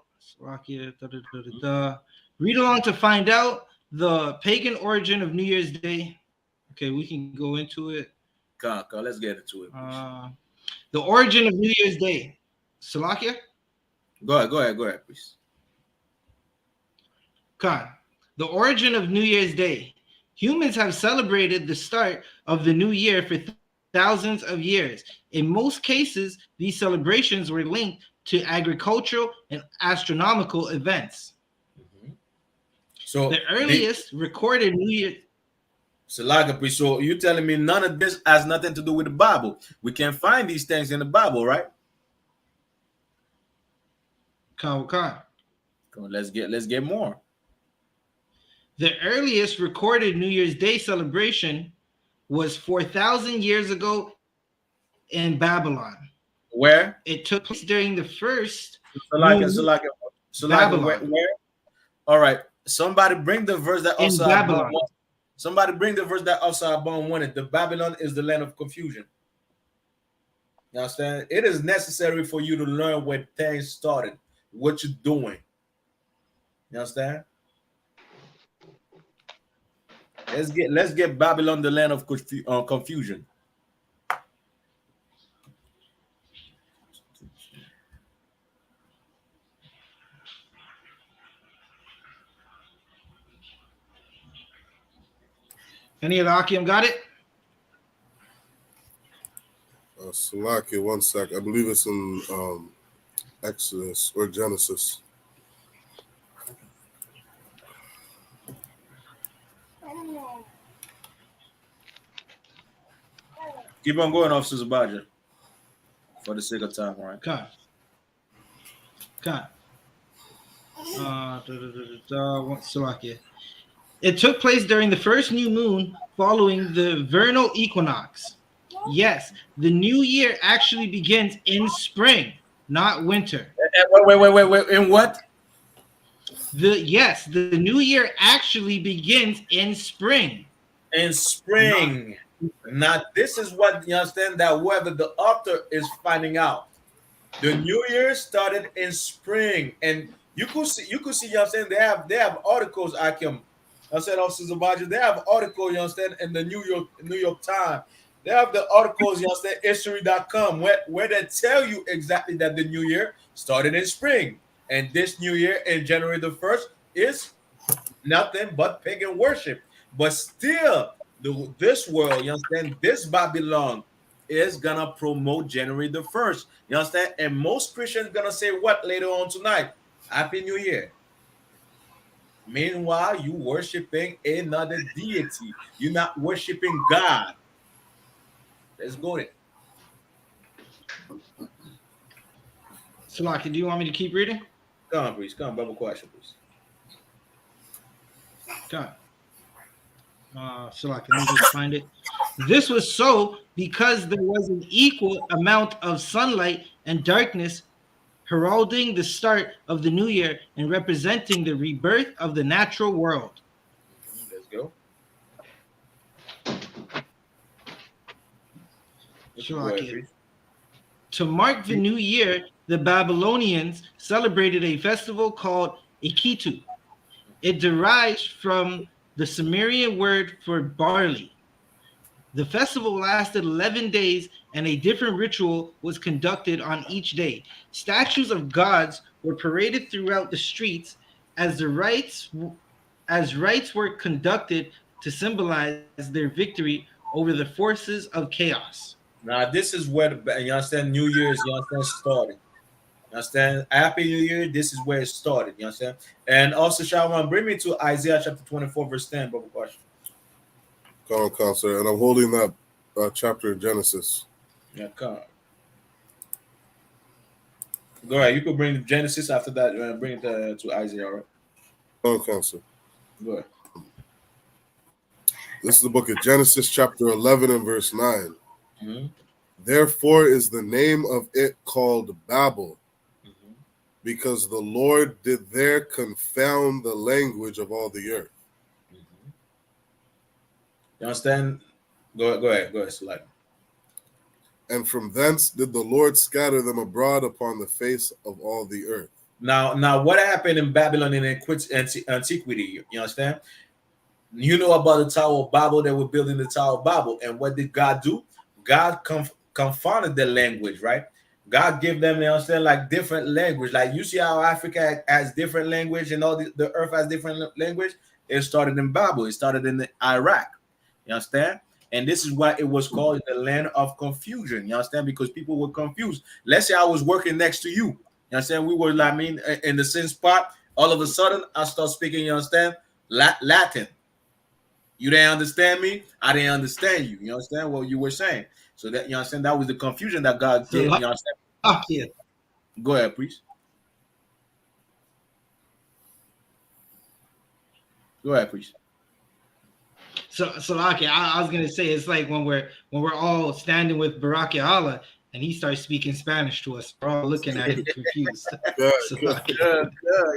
to find out the pagan origin of New Year's Day. Okay, we can go into it. Come, let's get into it. The origin of New Year's Day. Salakia? Go ahead, please. Khan. The origin of New Year's Day. Humans have celebrated the start of the new year for thousands of years. In most cases, these celebrations were linked to agricultural and astronomical events. Mm-hmm. So the earliest recorded New Year. So you're telling me none of this has nothing to do with the Bible? We can find these things in the Bible, right? Come on, let's get more. The earliest recorded New Year's Day celebration was 4,000 years ago in Babylon. Where? It took place during the first Babylon. Where? All right. Somebody bring the verse that also Babylon. Somebody bring the verse that also wanted. The Babylon is the land of confusion. You understand? It is necessary for you to learn where things started, what you're doing. You understand? Let's get Babylon the land of confusion. Any of the Akim got it? Salakia, one sec. I believe it's in Exodus or Genesis. Keep on going, Officer Zabaja, for the sake of time, all right? Cut. Salakia. It took place during the first new moon following the vernal equinox. Yes, the new year actually begins in spring, not winter. Wait. In what? The new year actually begins in spring. In spring. Now, this is what you understand that whoever the author is finding out. The new year started in spring, and you could see, you understand, they have articles, I said, Officer Zabaja, they have articles, you understand, in the New York Times. They have the articles, you understand, history.com, where they tell you exactly that the new year started in spring. And this new year in January the 1st is nothing but pagan worship. But still, this world, you understand, this Babylon is gonna promote January the 1st. You understand? And most Christians gonna say what later on tonight? Happy New Year. Meanwhile, you worshiping another deity. You're not worshiping God. Let's go there. Salaki, do you want me to keep reading? Come on, please. Come on, Bible question, please. Come on. Salaki, let me just find it. This was so because there was an equal amount of sunlight and darkness heralding the start of the new year and representing the rebirth of the natural world. Let's go. To mark the new year, the Babylonians celebrated a festival called Ikitu. It derives from the Sumerian word for barley. The festival lasted 11 days, and a different ritual was conducted on each day. Statues of gods were paraded throughout the streets as rites were conducted to symbolize their victory over the forces of chaos. Now, this is where you understand New Year's, you understand, started. You understand? Happy New Year, this is where it started. You understand? And also, Shalom, bring me to Isaiah chapter 24, verse 10, Bible question. Come on, sir. And I'm holding that chapter in Genesis. Yeah, come. Go ahead. You could bring Genesis after that. Bring it to Isaiah. All right? Okay, sir. Go ahead. This is the book of Genesis, chapter 11 and verse 9. Mm-hmm. Therefore is the name of it called Babel, because the Lord did there confound the language of all the earth. You understand? Go ahead, Select. And from thence did the Lord scatter them abroad upon the face of all the earth. Now, what happened in Babylon in antiquity? You understand? You know about the Tower of Babel. They were building the Tower of Babel, and what did God do? God confounded the language, right? God gave them, you understand, like different language. Like you see how Africa has different language, and all the earth has different language. It started in Babel. It started in Iraq. You understand? And this is why it was called the land of confusion. You understand? Because people were confused. Let's say I was working next to you. You understand? We were, I mean, in the same spot. All of a sudden, I start speaking, you understand, Latin. You didn't understand me. I didn't understand you. You understand what you were saying? So that, you understand, that was the confusion that God did. You understand? Go ahead, please. Go ahead, please. So okay, I was gonna say it's like when we're all standing with Barack Allah and he starts speaking Spanish to us, we're all looking at him confused. You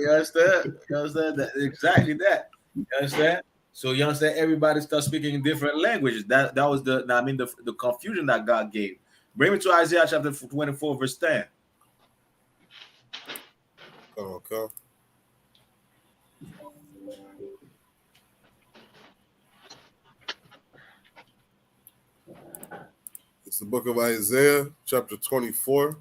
understand? You understand that? Exactly that. You understand? So you understand? Everybody starts speaking in different languages. That was the confusion that God gave. Bring me to Isaiah chapter 24, verse 10. Okay. It's the book of Isaiah, chapter 24,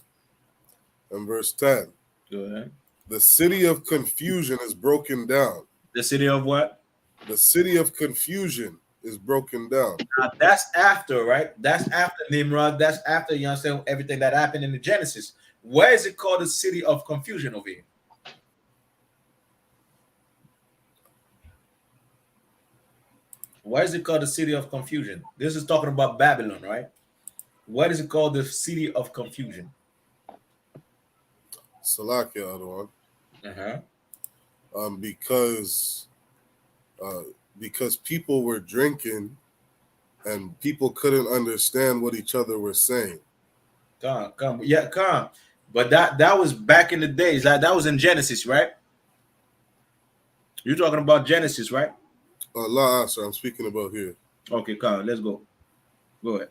and verse 10. Go ahead. The city of confusion is broken down. The city of what? The city of confusion is broken down. Now, that's after, right? That's after Nimrod. That's after, you understand, everything that happened in the Genesis. Why is it called the city of confusion over here? Why is it called the city of confusion? This is talking about Babylon, right? Why is it called the city of confusion? Salakia, other one. Because people were drinking and people couldn't understand what each other were saying. Come. But that was back in the days. That was in Genesis, right? You're talking about Genesis, right? Allah, sir, I'm speaking about here. Okay, come. Let's go. Go ahead.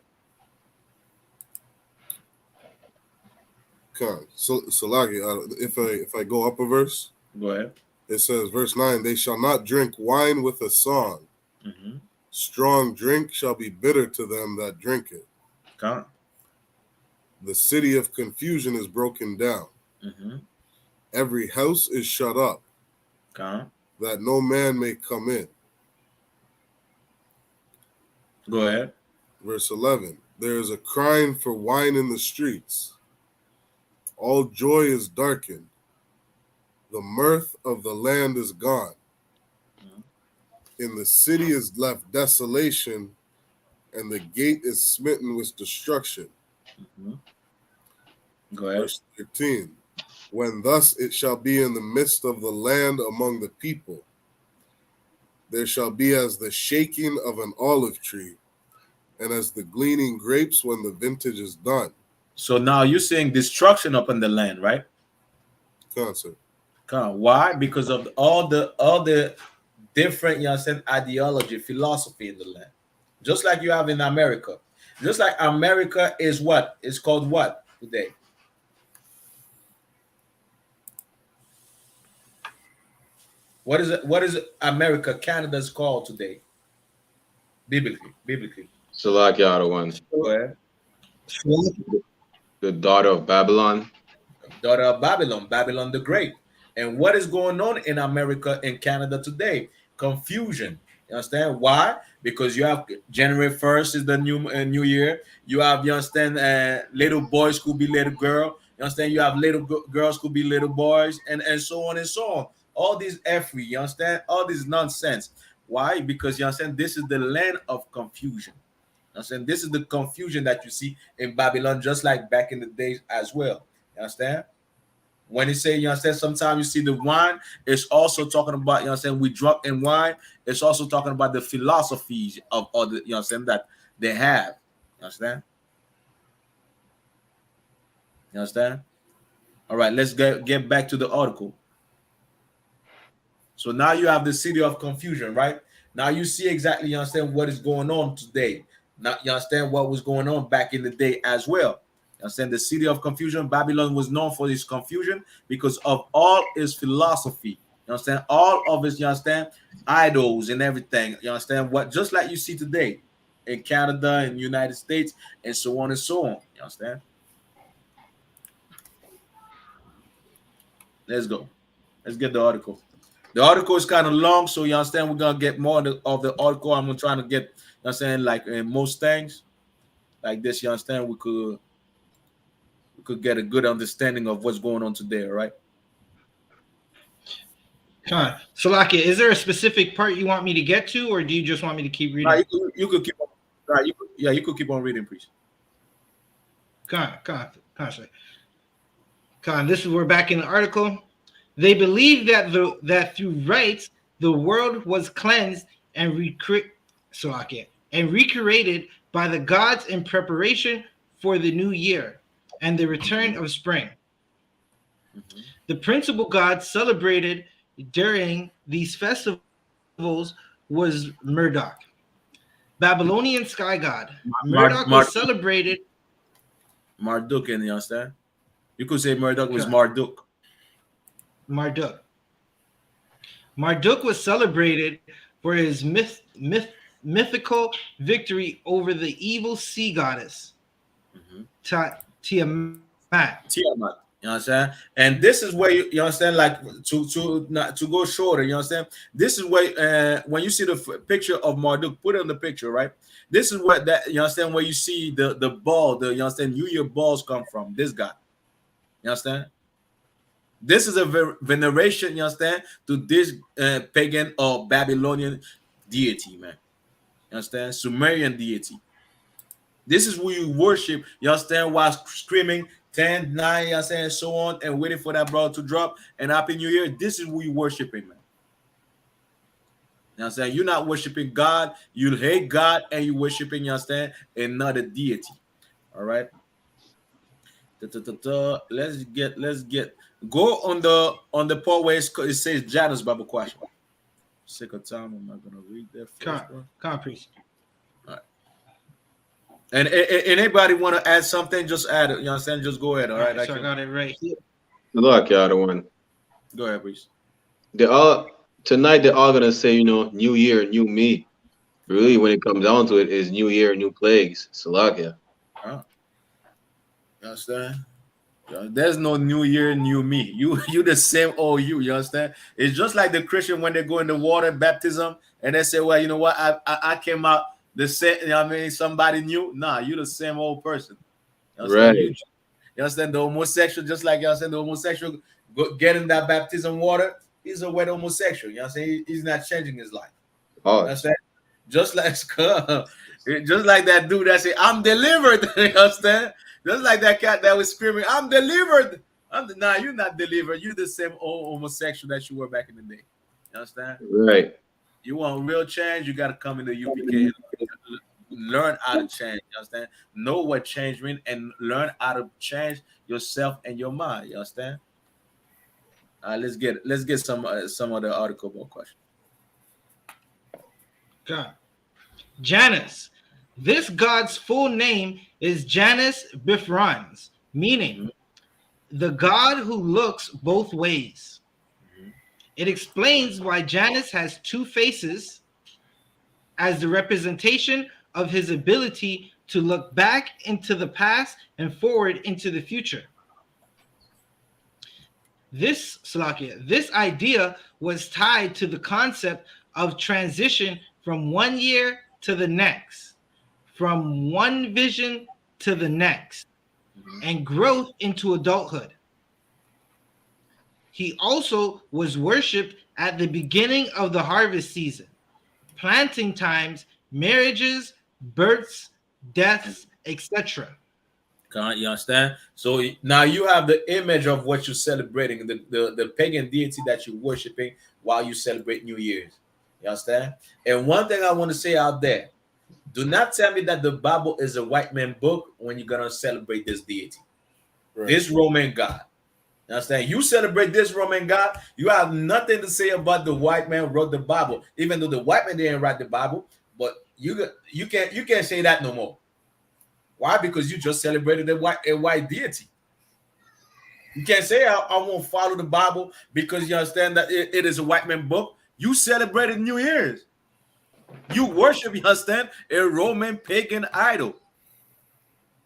So Salaki, if I go up a verse, go ahead. It says, verse 9, they shall not drink wine with a song. Mm-hmm. Strong drink shall be bitter to them that drink it. Come. The city of confusion is broken down. Mm-hmm. Every house is shut up. Come. That no man may come in. Go ahead. Verse 11, there is a crying for wine in the streets. All joy is darkened. The mirth of the land is gone. In the city is left desolation, and the gate is smitten with destruction. Mm-hmm. Go ahead. Verse 13, when thus it shall be in the midst of the land among the people, there shall be as the shaking of an olive tree, and as the gleaning grapes when the vintage is done. So now you're saying destruction up in the land, right? Concert. Why? Because of all the different, you understand, ideology, philosophy in the land. Just like you have in America. Just like America is what? It's called what today? What is it? What is America, Canada's called today? Biblically. Salakia, other one. Go ahead. The daughter of Babylon. Daughter of Babylon, Babylon the Great. And what is going on in America and Canada today? Confusion. You understand why? Because you have January 1st is the new year. You have, you understand, little boys could be little girl. You understand? You have little girls could be little boys, and so on and so on. All these effort, you understand? All this nonsense. Why? Because you understand, this is the land of confusion. I'm saying this is the confusion that you see in Babylon, just like back in the days as well. You understand? When you say, you understand, sometimes you see the wine, it's also talking about, you understand, we drunk in wine. It's also talking about the philosophies of other, you understand, that they have. You understand? You understand? All right, let's get back to the article. So now you have the city of confusion, right? Now you see exactly, you understand, what is going on today. Now you understand what was going on back in the day as well. You understand, the city of confusion, Babylon was known for this confusion because of all its philosophy. You understand, all of its, you understand, idols and everything. You understand what, just like you see today in Canada and United States and so on and so on. You understand? Let's go. Let's get the article. The article is kind of long, so you understand we're gonna get more of the article. I'm trying to get, you know what I'm saying, like in most things like this, you understand, we could get a good understanding of what's going on today, right? Salakia, is there a specific part you want me to get to, or do you just want me to keep reading? You could keep on. You could keep on reading, please. This is, we're back in the article. They believe that through rites the world was cleansed and recreated by the gods in preparation for the new year and the return of spring. Mm-hmm. The principal god celebrated during these festivals was Marduk, Babylonian sky god. Marduk was celebrated. Marduk, you understand? You could say Marduk was Marduk. Marduk was celebrated for his mythical victory over the evil sea goddess, Tiamat. You understand? And this is where you understand, like to go shorter, you understand? This is where when you see the picture of Marduk, put it on the picture, right? This is what that, you understand, where you see the ball, you understand, New Year balls come from. This guy. You understand? This is a veneration, you understand, to this pagan or Babylonian deity, man. You understand? Sumerian deity. This is who you worship, you understand, while screaming 10, 9, you understand, so on, and waiting for that brother to drop and Happy New Year. This is who you worshiping, man. You understand? You're not worshiping God, you hate God, and you worshiping, you understand, another deity. All right. Let's get go on the part where it says Janus Bible question. Sake of time, I'm not gonna read that first one. Priest. All right. And anybody want to add something? Just add it. You understand? Just go ahead. All right. So I got it right here. Look, the other one. Go ahead, please. Tonight they're all gonna say, you know, New Year, new me. Really, when it comes down to it, is New Year, new plagues. Salakia. You understand? There's no New Year, new me. You the same old you. You understand? It's just like the Christian when they go in the water baptism and they say, well, you know what? I came out the same. You know what I mean, somebody new. Nah, you the same old person. You understand? Right. You understand? The homosexual, just like you understand, the homosexual getting that baptism water, he's a wet homosexual. You know what I'm saying? He's not changing his life. Oh. You understand? Just like that dude that say, I'm delivered. You understand? Just like that cat that was screaming, I'm delivered. Nah, you're not delivered. You're the same old homosexual that you were back in the day. You understand? Right. You want real change, you got to come into UPK. Learn how to change. You understand? Know what change means and learn how to change yourself and your mind. You understand? Let's get some other article about question. God. Janus. This god's full name is Janus Bifrons, meaning the god who looks both ways. It explains why Janus has two faces as the representation of his ability to look back into the past and forward into the future. This idea was tied to the concept of transition from one year to the next, from one vision to the next, and growth into adulthood. He also was worshipped at the beginning of the harvest season, planting times, marriages, births, deaths, etc. You understand? So now you have the image of what you're celebrating, the pagan deity that you're worshiping while you celebrate New Year's. You understand? And one thing I want to say out there, do not tell me that the Bible is a white man book when you're gonna celebrate this deity, this Roman God. You understand? You celebrate this Roman God, you have nothing to say about the white man wrote the Bible, even though the white man didn't write the Bible. But you can't say that no more. Why? Because you just celebrated a white deity. You can't say I won't follow the Bible because you understand that it is a white man book. You celebrated New Year's. You worship, you understand, a Roman pagan idol.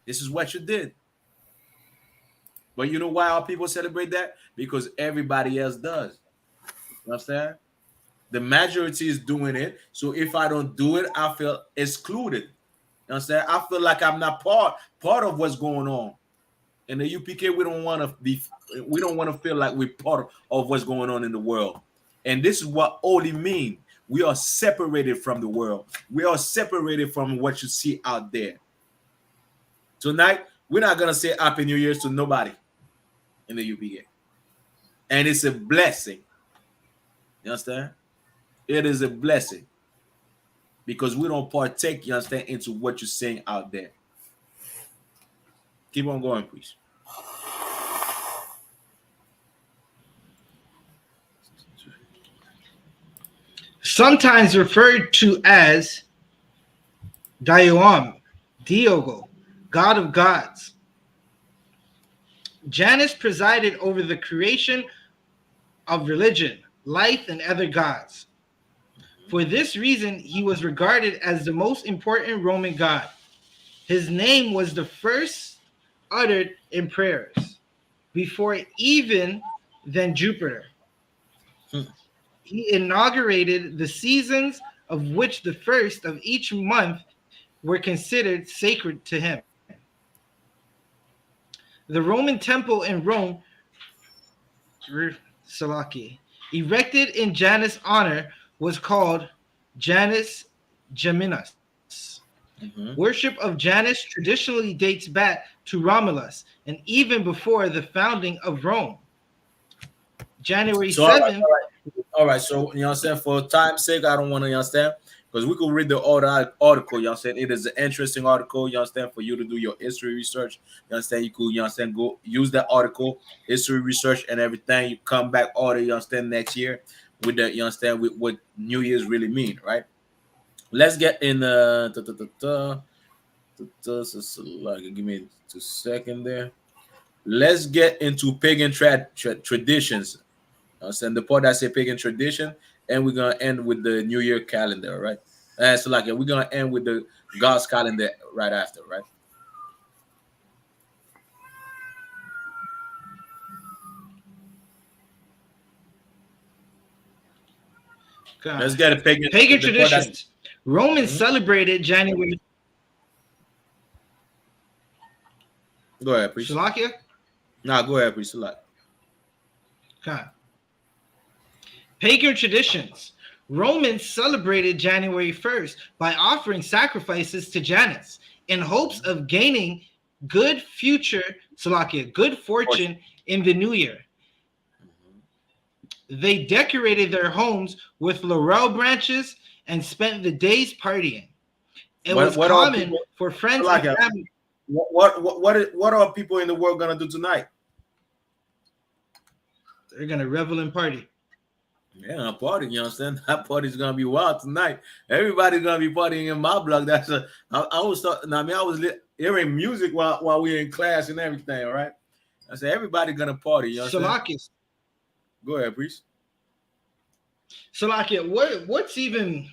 This is what you did. But you know why our people celebrate that? Because everybody else does. You understand? The majority is doing it. So if I don't do it, I feel excluded. You understand? I feel like I'm not part of what's going on. In the UPK, we don't want to feel like we're part of what's going on in the world. And this is what holy means. We are separated from the world. We are separated from what you see out there. Tonight, we're not going to say Happy New Year's to nobody in the UPK. And it's a blessing. You understand? It is a blessing. Because we don't partake, you understand, into what you're saying out there. Keep on going, please. Sometimes referred to as Dioam, Diogo, God of gods. Janus presided over the creation of religion, life, and other gods. For this reason, he was regarded as the most important Roman god. His name was the first uttered in prayers, before even than Jupiter. He inaugurated the seasons, of which the first of each month were considered sacred to him. The Roman temple in Rome, Salaki, erected in Janus' honor, was called Janus Geminus. Worship of Janus traditionally dates back to Romulus and even before the founding of Rome. January 7th. All right. So, you know what I'm saying? For time's sake, I don't want to, you understand? Because we could read the article, you understand? It is an interesting article, you understand, for you to do your history research. You understand? You could, you understand, go use that article, history research and everything. You come back order, you understand, next year with the, you understand, with what New Year's really mean, right? Let's get in give me 2 seconds there. Let's get into pagan traditions. And the part that say pagan tradition, and we're gonna end with the New Year calendar, right? And so we're gonna end with the God's calendar right after, right? God. Let's get a pagan traditions. Romans celebrated January. Go ahead, please. Shalakia? Nah, go ahead, please. Okay. Pagan traditions. Romans celebrated January 1st by offering sacrifices to Janus in hopes of gaining good fortune in the new year. They decorated their homes with laurel branches and spent the days partying. It was common for friends and family. What are people in the world gonna do tonight? They're gonna revel and party. Yeah, a party, you understand? That party's gonna be wild tonight. Everybody's gonna be partying in my block. I was hearing music while we were in class and everything, all right? I said everybody's gonna party, you understand? Salakis. Go ahead, please. Salakia, what's even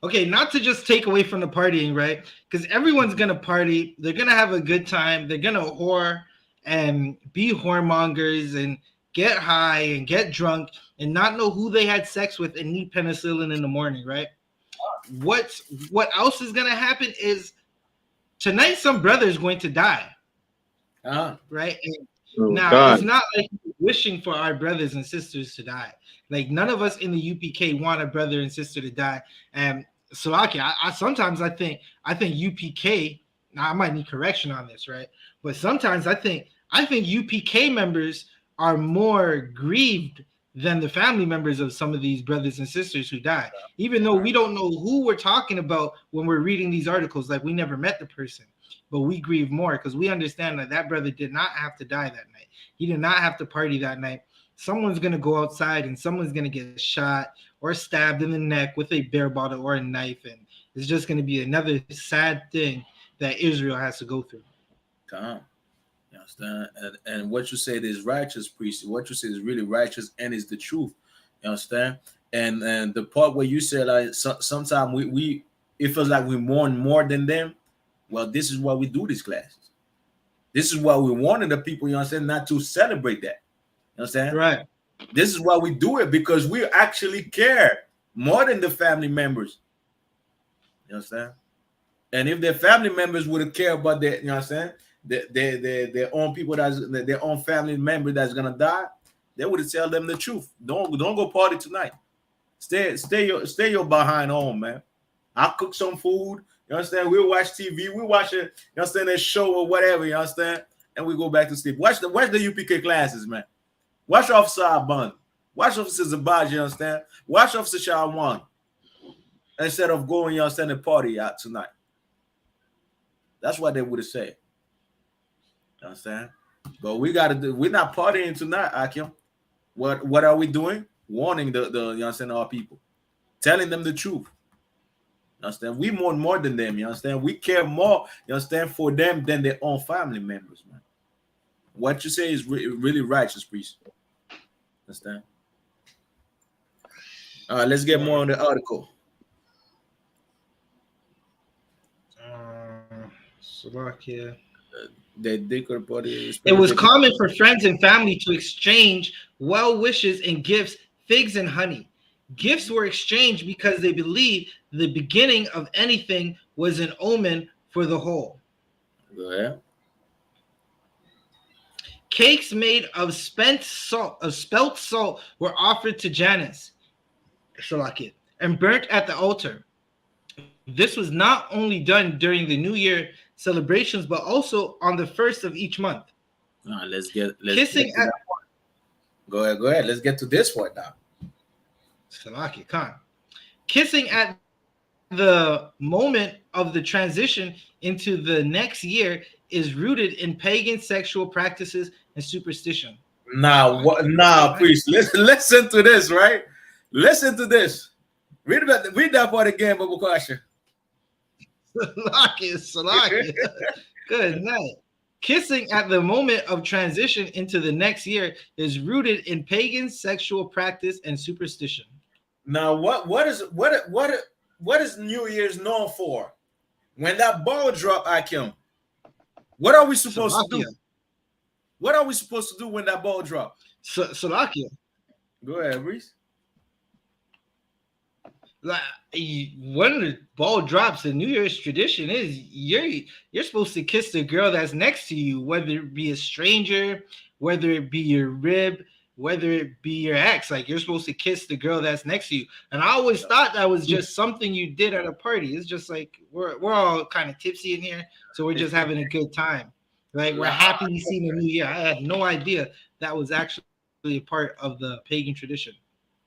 okay, not to just take away from the partying, right? Because everyone's gonna party, they're gonna have a good time, they're gonna whore and be whoremongers and get high and get drunk and not know who they had sex with and need penicillin in the morning, right? What else is gonna happen is tonight some brother is going to die. Right? And it's not like wishing for our brothers and sisters to die. Like none of us in the UPK want a brother and sister to die. And so I sometimes I think UPK now I might need correction on this, right? But sometimes I think UPK members are more grieved than the family members of some of these brothers and sisters who died, even though we don't know who we're talking about when we're reading these articles. Like, we never met the person, but we grieve more because we understand that that brother did not have to die that night. He did not have to party that night. Someone's going to go outside and someone's going to get shot or stabbed in the neck with a beer bottle or a knife, and it's just going to be another sad thing that Israel has to go through. Come. You understand? And what you said is righteous, priest. What you said is really righteous and is the truth. You understand? And the part where you said like sometimes we it feels like we mourn more than them. Well, this is why we do these classes. This is why we wanted the people, you understand, not to celebrate that. You understand? Right. This is why we do it, because we actually care more than the family members. You understand? And if their family members would have cared about their, you know what I'm saying, their own people, their own family member that's gonna die, they would have tell them the truth. Don't go party tonight. Stay your behind home, man. I'll cook some food. You understand? We'll watch TV. We watch it. You understand, a show or whatever. You understand? And we go back to sleep. Watch the UPK classes, man. Watch Officer Abund. Watch Officer Zabaj. You understand? Watch Officer Shawan. Instead of going, you understand, and party out tonight. That's what they would have said. You understand? But we gotta do. We're not partying tonight, Akim. What are we doing? Warning the you understand, our people, telling them the truth. You understand? We mourn more than them. You understand? We care more, you understand, for them than their own family members, man. What you say is really righteous, priest. Understand? All right, let's get more on the article. Slovakia. It was common for friends and family to exchange well wishes and gifts, figs and honey. Gifts were exchanged because they believed the beginning of anything was an omen for the whole. Go ahead. Cakes made of spelt salt were offered to Janus, Salakia, and burnt at the altar. This was not only done during the New Year celebrations, but also on the first of each month. All right, let's Kissing get to that one. Go ahead. Let's get to this one now. Salakia Khan. Kissing at the moment of the transition into the next year is rooted in pagan sexual practices and superstition. Now, priest, listen to this, right? Listen to this. Read that part again, Babu Kasha. Salakia. Good night. Kissing at the moment of transition into the next year is rooted in pagan sexual practice and superstition. Now, what is New Year's known for? When that ball drop, Akim, what are we supposed to do? What are we supposed to do when that ball drop? Salakia. Go ahead, Reese. Like, when the ball drops, the New Year's tradition is you're supposed to kiss the girl that's next to you, whether it be a stranger, whether it be your rib, whether it be your ex. Like, you're supposed to kiss the girl that's next to you. And I always thought that was just something you did at a party. It's just like we're all kind of tipsy in here, so we're just having a good time. Like, we're happy to see the new year. I had no idea that was actually a part of the pagan tradition.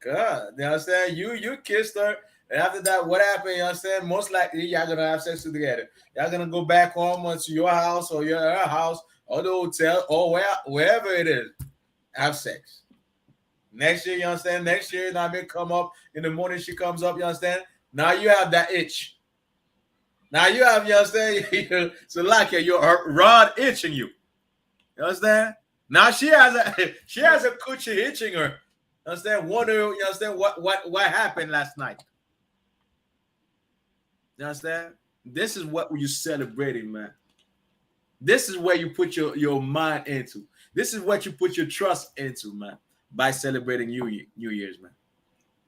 God, you understand? You kissed her, and after that, what happened? You understand? Most likely, y'all gonna have sex together. Y'all gonna go back home or to your house or your house or the hotel or wherever it is. Have sex. Next year, you understand? Next year, I may come up in the morning. She comes up, you understand? Now you have that itch. Now you have, you understand? So like your rod itching you. You understand? Now she has a coochie itching her. You understand? Wonder, you understand what happened last night? You understand? This is what you're celebrating, man. This is where you put your mind into. This is what you put your trust into, man, by celebrating New Year's, man.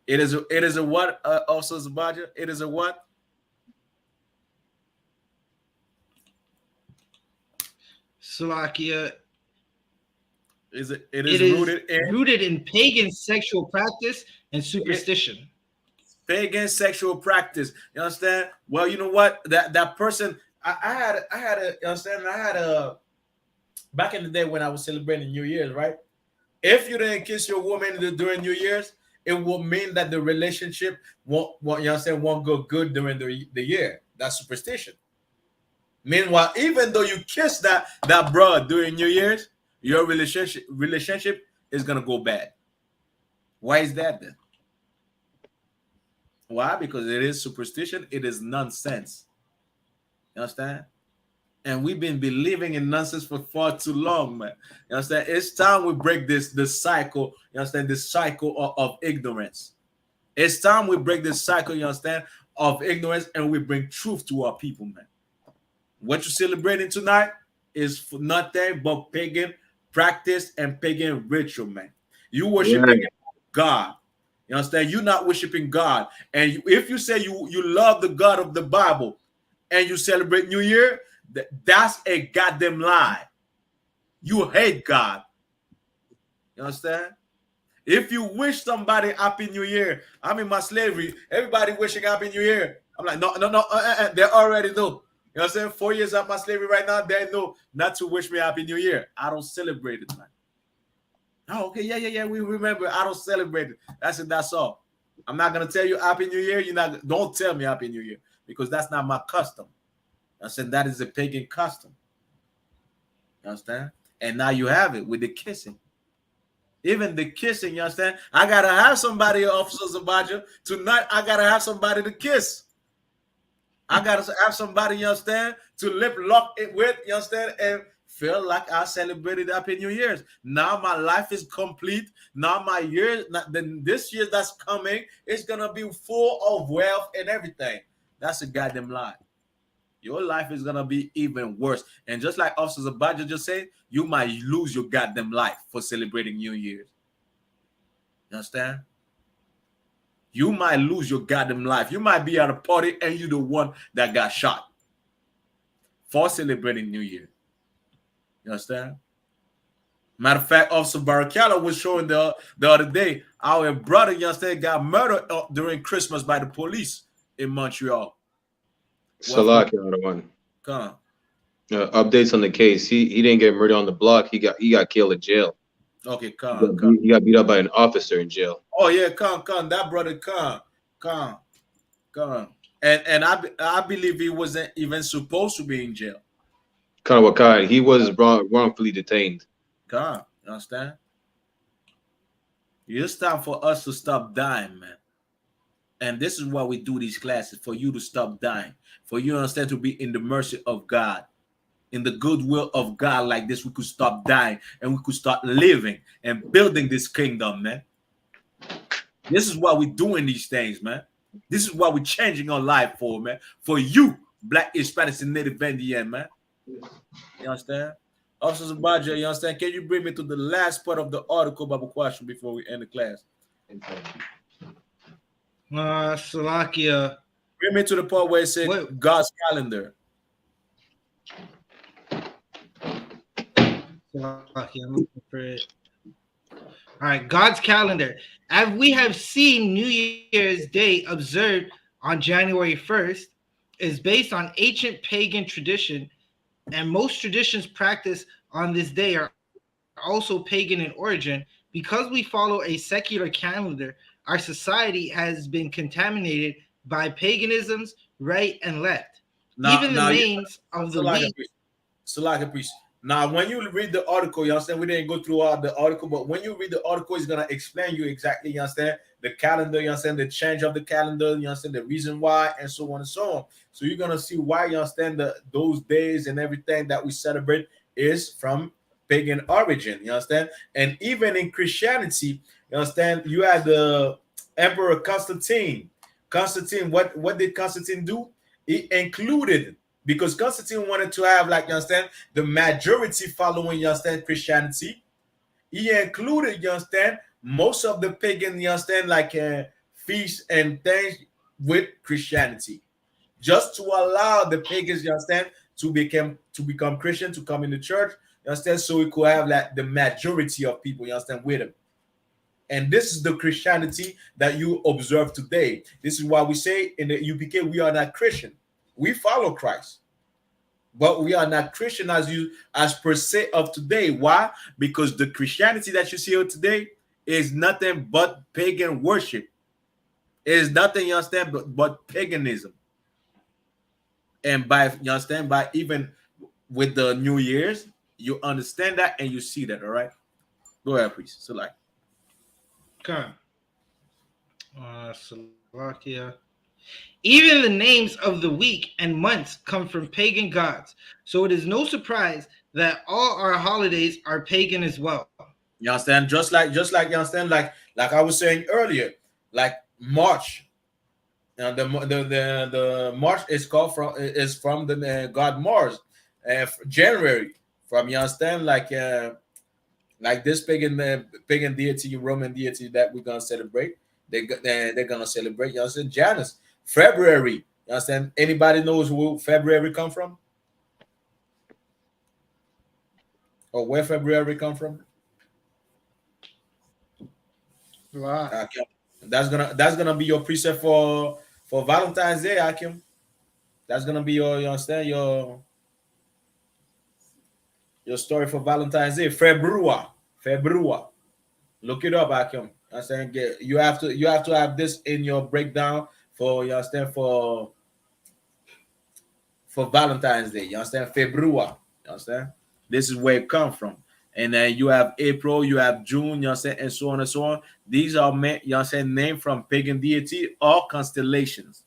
It is a what, also Zabaja? It is a what? Slovakia. It is rooted in pagan sexual practice and superstition. Pagan sexual practice. You understand? Well, you know what? That person, I had a, you understand? I had a back in the day when I was celebrating New Year's, right? If you didn't kiss your woman during New Year's, it will mean that the relationship won't you understand, won't go good during the year. That's superstition. Meanwhile, even though you kiss that broad during New Year's, your relationship is gonna go bad. Why is that then? Why? Because it is superstition. It is nonsense. You understand? And we've been believing in nonsense for far too long, man. You understand? It's time we break this cycle. You understand? This cycle of ignorance. It's time we break this cycle. You understand? Of ignorance, and we bring truth to our people, man. What you're celebrating tonight is for nothing but pagan practice and pagan ritual, man. You worshiping God. You understand? You're not worshiping God. And if you say you love the God of the Bible and you celebrate New Year, that's a goddamn lie. You hate God. You understand? If you wish somebody Happy New Year, I'm in my slavery. Everybody wishing Happy New Year. I'm like, no. They already know. You know what I'm saying? 4 years of my slavery right now, they know not to wish me Happy New Year. I don't celebrate it, man. Oh, okay, yeah. We remember. I don't celebrate it. That's all. I'm not gonna tell you Happy New Year. Don't tell me Happy New Year because that's not my custom. I said that is a pagan custom. You understand? And now you have it with the kissing. Even the kissing, you understand? I gotta have somebody, Officer Zabaja. Tonight, I gotta have somebody to kiss. I gotta have somebody, you understand, to lip lock it with, you understand, and feel like I celebrated Happy New Year's. Now my life is complete. Now my year, then this year that's coming, is gonna be full of wealth and everything. That's a goddamn lie. Your life is gonna be even worse. And just like Officer Zabaja just said, you might lose your goddamn life for celebrating New Year's. You understand? You might lose your goddamn life. You might be at a party and you're the one that got shot for celebrating New Year. You understand? Matter of fact, Officer Barakala was showing the other day, our brother, you understand, got murdered during Christmas by the police in Montreal. Salak, another one. Come on. Updates on the case. He didn't get murdered on the block. He got killed in jail. Okay, He got beat up by an officer in jail. Oh yeah, come. That brother, come. And I believe he wasn't even supposed to be in jail. Wakai, he was wrongfully detained. You understand? It's time for us to stop dying, man. And this is why we do these classes, for you to stop dying, for you to understand, to be in the mercy of God, in the goodwill of God. Like this, we could stop dying and we could start living and building this kingdom, man. This is why we're doing these things, man. This is why we're changing our life for, man. For you, Black, Hispanics, and Native Indian, man. You understand? Officer Zabaja, you understand? Can you bring me to the last part of the article, Babu Question, before we end the class? Salakia. Bring me to the part where it said God's calendar. Salakia, I'm looking for it. All right, God's calendar. As we have seen, New Year's Day observed on January 1st is based on ancient pagan tradition, and most traditions practiced on this day are also pagan in origin. Because we follow a secular calendar, our society has been contaminated by paganisms, right and left. Even the names of the week. Salakia, priest. Now, when you read the article, you understand, we didn't go through all the article, but when you read the article, it's going to explain you exactly, you understand, the calendar, you understand, the change of the calendar, you understand, the reason why, and so on and so on. So you're going to see why, you understand, those days and everything that we celebrate is from pagan origin, you understand? And even in Christianity, you understand, you had the Emperor Constantine. What did Constantine do? He included, because Constantine wanted to have, like, you understand, the majority following, you understand, Christianity. He included, you understand, most of the pagan, you understand, like feasts and things with Christianity, just to allow the pagans, you understand, to become Christian, to come in the church, you understand, so we could have like the majority of people, you understand, with him. And this is the Christianity that you observe today. This is why we say in the UPK, we are not Christian. We follow Christ. But we are not Christian as per se of today. Why? Because the Christianity that you see here today is nothing but pagan worship. It is nothing, you understand, but paganism. And by you understand, by even with the New Year's, you understand that and you see that. All right. Go ahead, please. So like. Okay. Slovakia. Even the names of the week and months come from pagan gods. So it is no surprise that all our holidays are pagan as well. You understand? Just like you understand, like I was saying earlier, like March. The March is called from the god Mars. January from, you understand, like this pagan deity, Roman deity that we're gonna celebrate. They're gonna celebrate. You understand? Janus. February. You understand? Anybody knows who February come from? Or where February come from? Wow. Okay. That's gonna be your precept for Valentine's Day, Akim. That's gonna be your, you understand, your story for Valentine's Day. February. Look it up, Akim. I'm saying you have to have this in your breakdown for, you understand, for Valentine's Day. You understand? February. You understand? This is where it comes from. And then you have April, you have June, you understand, and so on and so on. These are, you understand, named from pagan deity or constellations.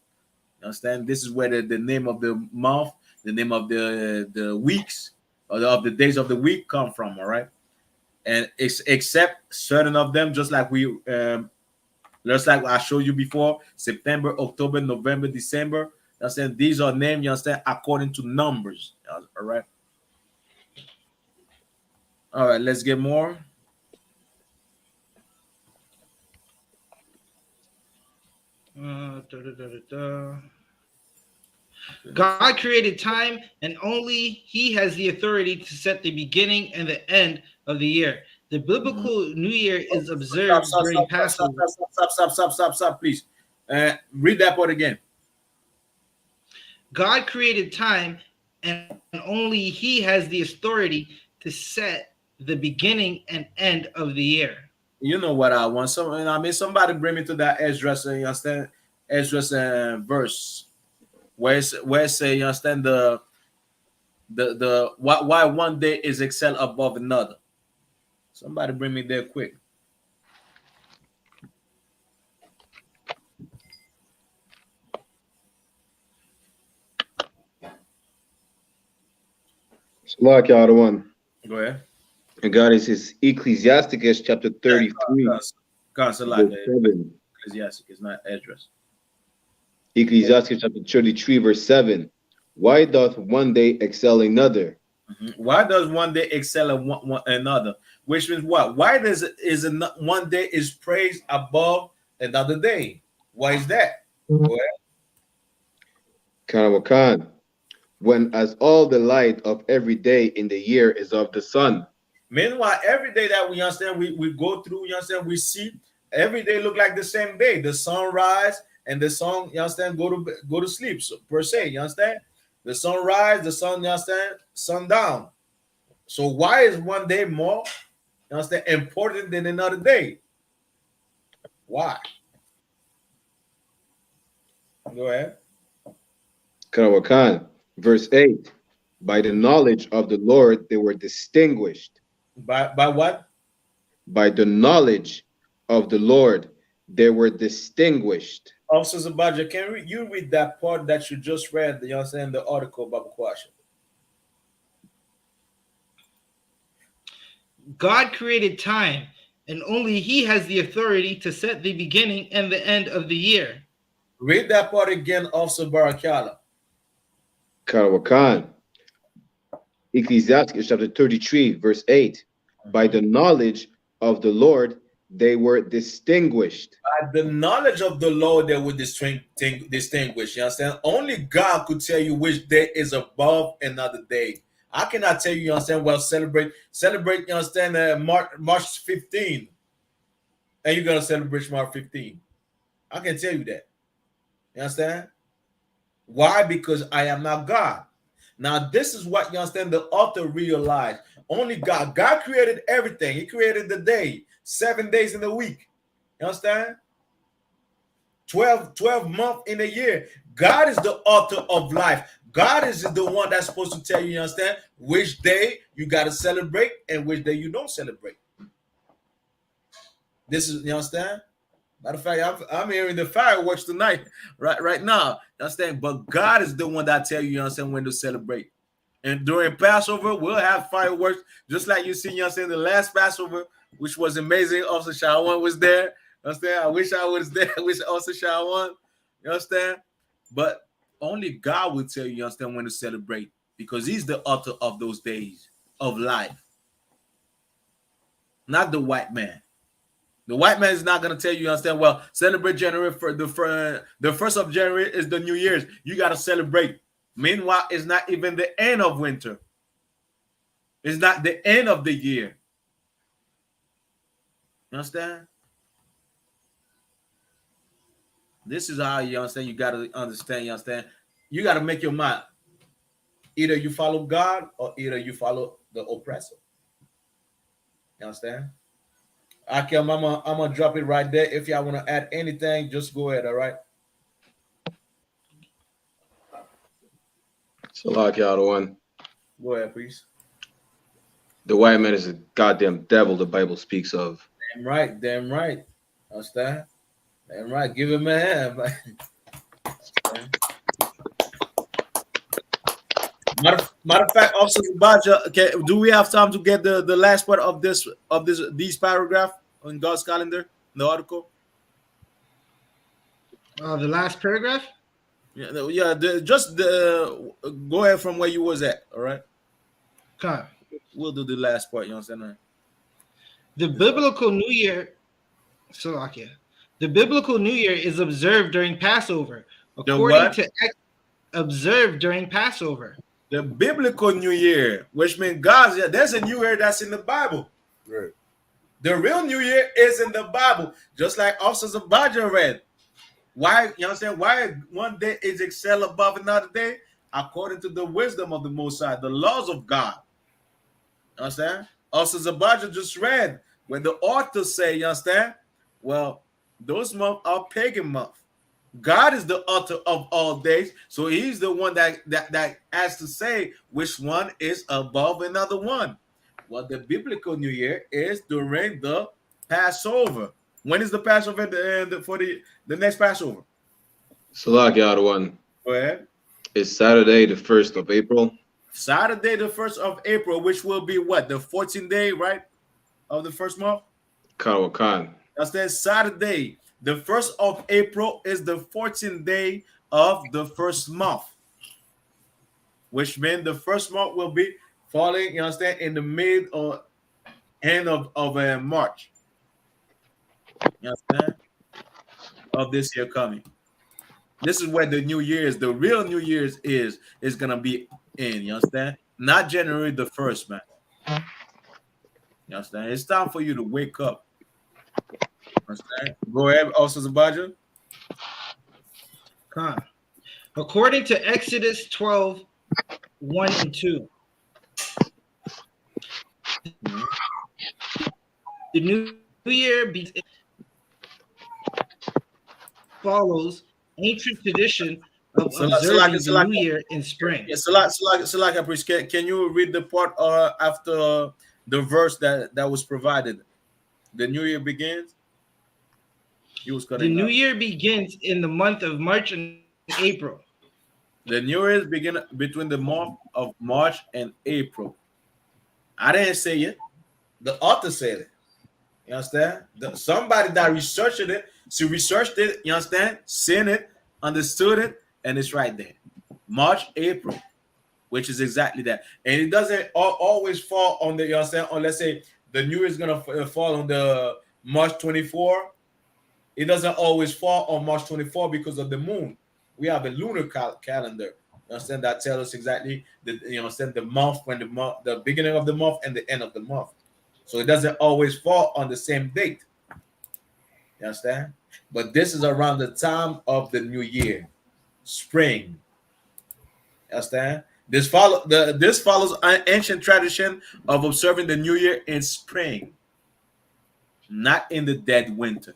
You understand? This is where the name of the month, the name of the weeks, or of the days of the week come from. All right. And except certain of them, just like I showed you before, September, October, November, December. You understand? These are named, you understand, according to numbers. All right. All right, let's get more. God created time, and only He has the authority to set the beginning and the end of the year. The biblical New Year is observed during Passover. Stop, please. Read that part again. God created time, and only He has the authority to set the beginning and end of the year. You know what I want? Somebody bring me to that Esdras, you understand? Esdras verse where it say, you understand, the why one day is excel above another. Somebody bring me there quick. Like y'all the one. Go ahead. And God is Ecclesiasticus chapter 33. Ecclesiasticus, not Esdras. Ecclesiasticus chapter 33, verse 7. Why doth one day excel another? Why does one day excel another? Which means what? Why does one day is praised above another day? Why is that? Go ahead. When as all the light of every day in the year is of the sun. Meanwhile, every day that we understand, we go through, you understand, we see every day look like the same day. The sun rise and the sun, you understand, go to sleep, so, per se, you understand? The sun rise, the sun, you understand, sundown. So why is one day more, you understand, important than another day? Why? Go ahead. Karawakan, verse 8. By the knowledge of the Lord they were distinguished. By what? By the knowledge of the Lord they were distinguished. Officer Zabaja, can you read that part that you just read, you understand, the article about Bakwasha? God created time, and only He has the authority to set the beginning and the end of the year. Read that part again, Officer Barakala. Karawakan. Ecclesiasticus chapter 33, verse 8. By the knowledge of the Lord they were distinguished. By the knowledge of the Lord they were distinguished. You understand? Only God could tell you which day is above another day. I cannot tell you, you understand, well, celebrate, you understand, March 15. And you're going to celebrate March 15. I can tell you that. You understand? Why? Because I am not God. Now, this is what you understand the author realized. Only God. God created everything. He created the day, 7 days in the week. You understand? 12 months in a year. God is the author of life. God is the one that's supposed to tell you, you understand, which day you got to celebrate and which day you don't celebrate. This is, you understand? Matter of fact, I'm hearing the fireworks tonight, right now. You understand? But God is the one that tell you, you understand, when to celebrate. And during Passover, we'll have fireworks, just like you see, you understand, the last Passover, which was amazing. Also, Shawan was there. You understand? I wish I was there. I wish also Shawan. You understand? But only God will tell you, you understand, when to celebrate, because he's the author of those days of life, not the white man. The white man is not going to tell you, you understand, well, celebrate January for the 1st of January is the New Year's. You got to celebrate. Meanwhile, it's not even the end of winter. It's not the end of the year. You understand? This is how you understand. You got to understand, you understand? You got to make your mind. Either you follow God or either you follow the oppressor. You understand? Okay, I'm gonna drop it right there. If y'all want to add anything, just go ahead, all right? So like y'all the one. Go ahead, please. The white man is a goddamn devil the Bible speaks of. Damn right, damn right. Understand? Damn right. Give him a hand. Matter of fact, Officer Baja, okay, do we have time to get the last part of these paragraph on God's calendar, the article? The last paragraph? Yeah, go ahead from where you was at, all right? Okay. We'll do the last part, you understand? The biblical New Year, Slovakia. The biblical New Year is observed during Passover. According to observed during Passover. The biblical New Year, which means there's a New Year that's in the Bible. Right. The real New Year is in the Bible, just like Officers of Baja read. Why, you understand? Why one day is excel above another day? According to the wisdom of the Most High, the laws of God. You understand? Officers of Baja just read when the author say, you understand? Well, those months are pagan months. God is the author of all days, so he's the one that has to say which one is above another one. Well, the biblical New Year is during the Passover. When is the Passover for the next Passover? So like y'all the one. Go ahead. It's Saturday, the 1st of April. Saturday, the 1st of April, which will be what? The 14th day, right? Of the first month? Khan. That's that Saturday. The 1st of April is the 14th day of the first month, which means the first month will be falling, you understand, in the mid or end of March. You understand? Of this year coming. This is where the New Year's, the real New Year's is going to be in, you understand? Not January the 1st, man. You understand? It's time for you to wake up. Understand? Go ahead, Officer Zabaja. According to Exodus 12, 1 and 2. The New Year follows ancient tradition of observing the New Year in spring. Yeah, can you read the part after the verse that was provided? The New Year begins. The New Year begins in the month of March and April. The New Year begins between the month of March and April. I didn't say it. The author said it. You understand? Somebody that researched it, she researched it, you understand? Seen it, understood it, and it's right there. March, April, which is exactly that. And it doesn't always fall on the, you understand? Or let's say the New Year is going to fall on the March 24. It doesn't always fall on March 24 because of the moon. We have a lunar calendar. You understand? That tells us exactly the month, when the beginning of the month and the end of the month. So it doesn't always fall on the same date. You understand? But this is around the time of the new year, spring. You understand? This follows an ancient tradition of observing the New Year in spring, not in the dead winter.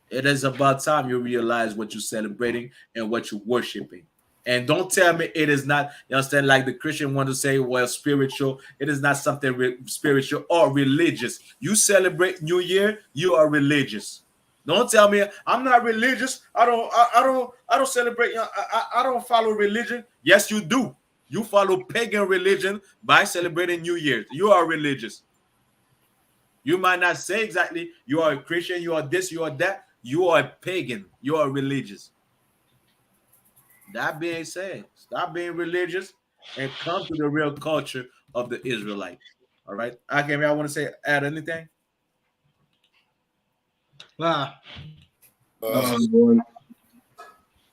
It is about time you realize what you're celebrating and what you're worshiping. And don't tell me it is not, you understand, like the Christian want to say, well, spiritual. It is not something spiritual or religious. You celebrate New Year, you are religious. Don't tell me I'm not religious. I don't celebrate. I don't follow religion. Yes, you do. You follow pagan religion by celebrating New Year. You are religious. You might not say exactly you are a Christian, you are this, you are that. You are a pagan. You are religious. That being said, stop being religious and come to the real culture of the Israelite. All right. Okay, I want to say add anything. Wow. All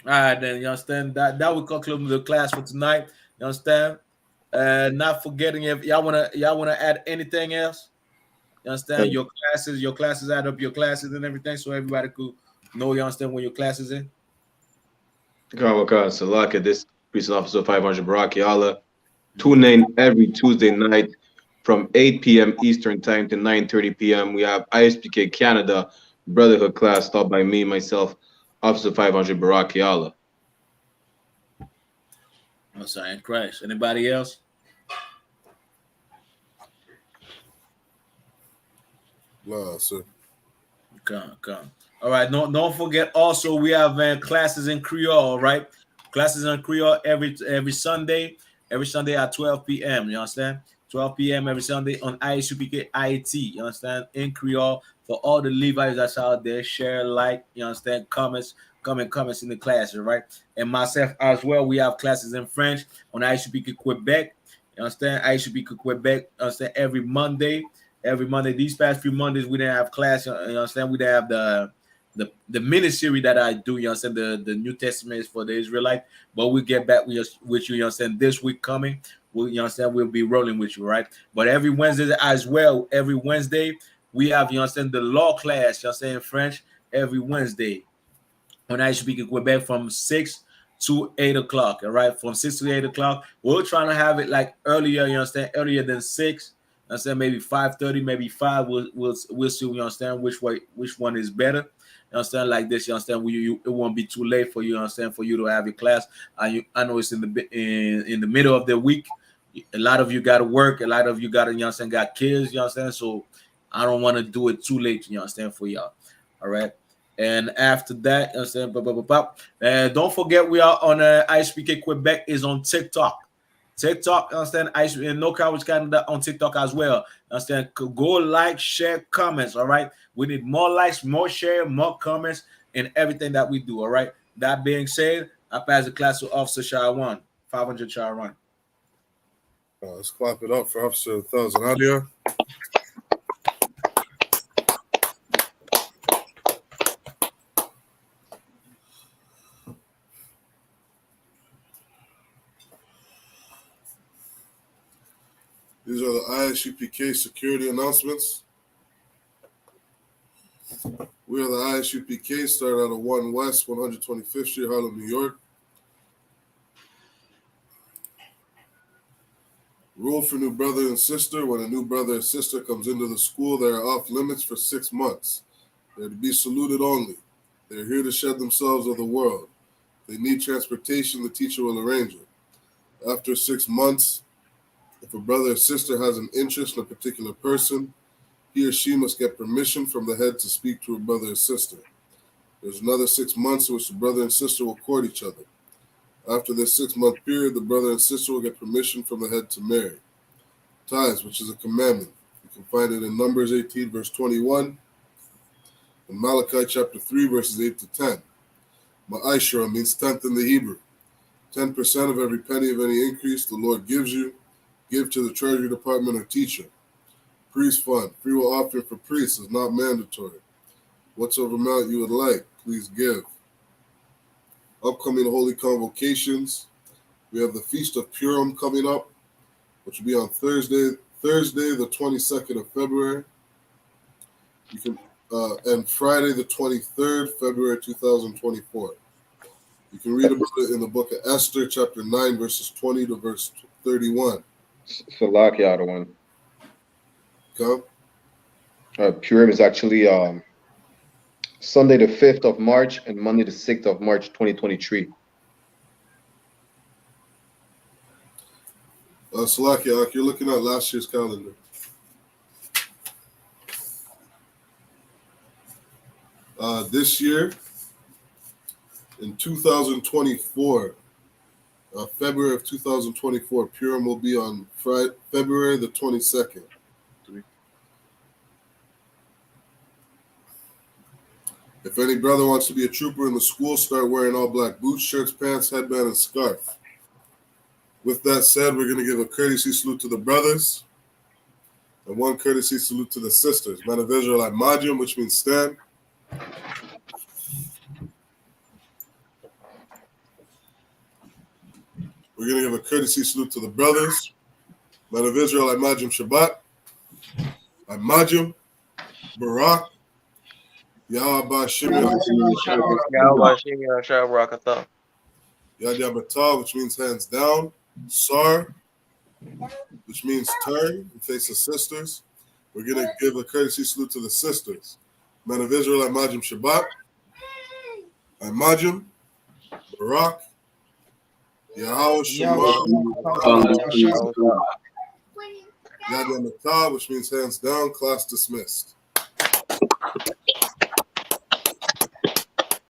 right, then you understand that will conclude the class for tonight. You understand? Not forgetting if y'all wanna add anything else. You understand? Your classes add up your classes and everything, so everybody could know. You understand when your class is in. Salaka, this Police Officer 500 Baraki Allah. Tune in every Tuesday night from 8 p.m. Eastern Time to 9:30 p.m. We have I.S.P.K Canada Brotherhood class taught by me, myself, Officer 500 Baraki Allah. I'm sorry, in Christ. Anybody else? Nah, sir. Come. All right. No, don't forget. Also, we have classes in Creole. Right, classes in Creole every Sunday. Every Sunday at 12 p.m. You understand? 12 p.m. every Sunday on I.S.U.P.K IT. You understand? In Creole for all the Levites that's out there. Share, like. You understand? Comments in the classes. Right, and myself as well. We have classes in French on I.S.U.P.K Quebec. You understand? I.S.U.P.K Quebec. You understand? Every Monday. These past few Mondays we didn't have class. You understand? We didn't have the mini series that I do. You understand? The New Testament is for the Israelite, but we get back with you. You understand? This week coming, you understand? We'll be rolling with you, right? But every Wednesday as well. Every Wednesday we have, you understand, the law class. You understand? In French every Wednesday when I speak in Quebec from 6 to 8 o'clock. All right, from 6 to 8 o'clock. We're trying to have it like earlier. You understand? Earlier than 6. I said maybe 5:30, maybe 5. We'll see. You understand which one is better. You understand? Like this. You understand? It won't be too late for you. Understand? For you to have your class. I know it's in the middle of the week. A lot of you got to work. A lot of you got to, you understand, got kids. You understand? So I don't want to do it too late. You understand? For y'all. All right. And after that, you understand? And don't forget, we are on I.S.P.K Quebec is on TikTok. TikTok, understand? In No Coverage Canada on TikTok as well. Understand? Go like, share, comments. All right. We need more likes, more share, more comments, and everything that we do. All right. That being said, I pass the class to Officer Sharawan, 500 Sharawan. Let's clap it up for Officer 1000 Adia. These are the I.S.U.P.K security announcements. We are the I.S.U.P.K, start out of 1 West, 125th Street, Harlem, New York. Rule for new brother and sister. When a new brother or sister comes into the school, they are off limits for 6 months. They are to be saluted only. They are here to shed themselves of the world. If they need transportation, the teacher will arrange it. After 6 months, if a brother or sister has an interest in a particular person, he or she must get permission from the head to speak to a brother or sister. There's another 6 months in which the brother and sister will court each other. After this 6-month period, the brother and sister will get permission from the head to marry. Tithes, which is a commandment. You can find it in Numbers 18, verse 21, and Malachi chapter 3, verses 8 to 10. Ma'ashra means tenth in the Hebrew. 10% of every penny of any increase the Lord gives you, give to the Treasury Department or teacher. Priest fund, free will offering for priests is not mandatory. Whatsoever amount you would like, please give. Upcoming holy convocations. We have the Feast of Purim coming up, which will be on Thursday, the 22nd of February. And Friday, the 23rd, February 2024. You can read about it in the book of Esther, chapter 9, verses 20 to verse 31. Salakia, the one. Come. Purim is actually Sunday the 5th of March and Monday the 6th of March, 2023. Salakia, you're looking at last year's calendar. This year, in 2024, February of 2024, Purim will be on Friday, February the 22nd. If any brother wants to be a trooper in the school, start wearing all black boots, shirts, pants, headband, and scarf. With that said, we're going to give a courtesy salute to the brothers and one courtesy salute to the sisters. Man of Israelite Majum, which means stand. We're going to give a courtesy salute to the brothers. Man of Israelite Majum Shabbat. Majum, Barak, Yahweh Shimon, Yad Yabatah, which means hands down. Sar, which means turn and face the sisters. We're going to give a courtesy salute to the sisters. Man of Israel, Majum Shabbat. Majum, Barak, Yahweh Shemar, Yad Yamatah, which means hands down. Class dismissed.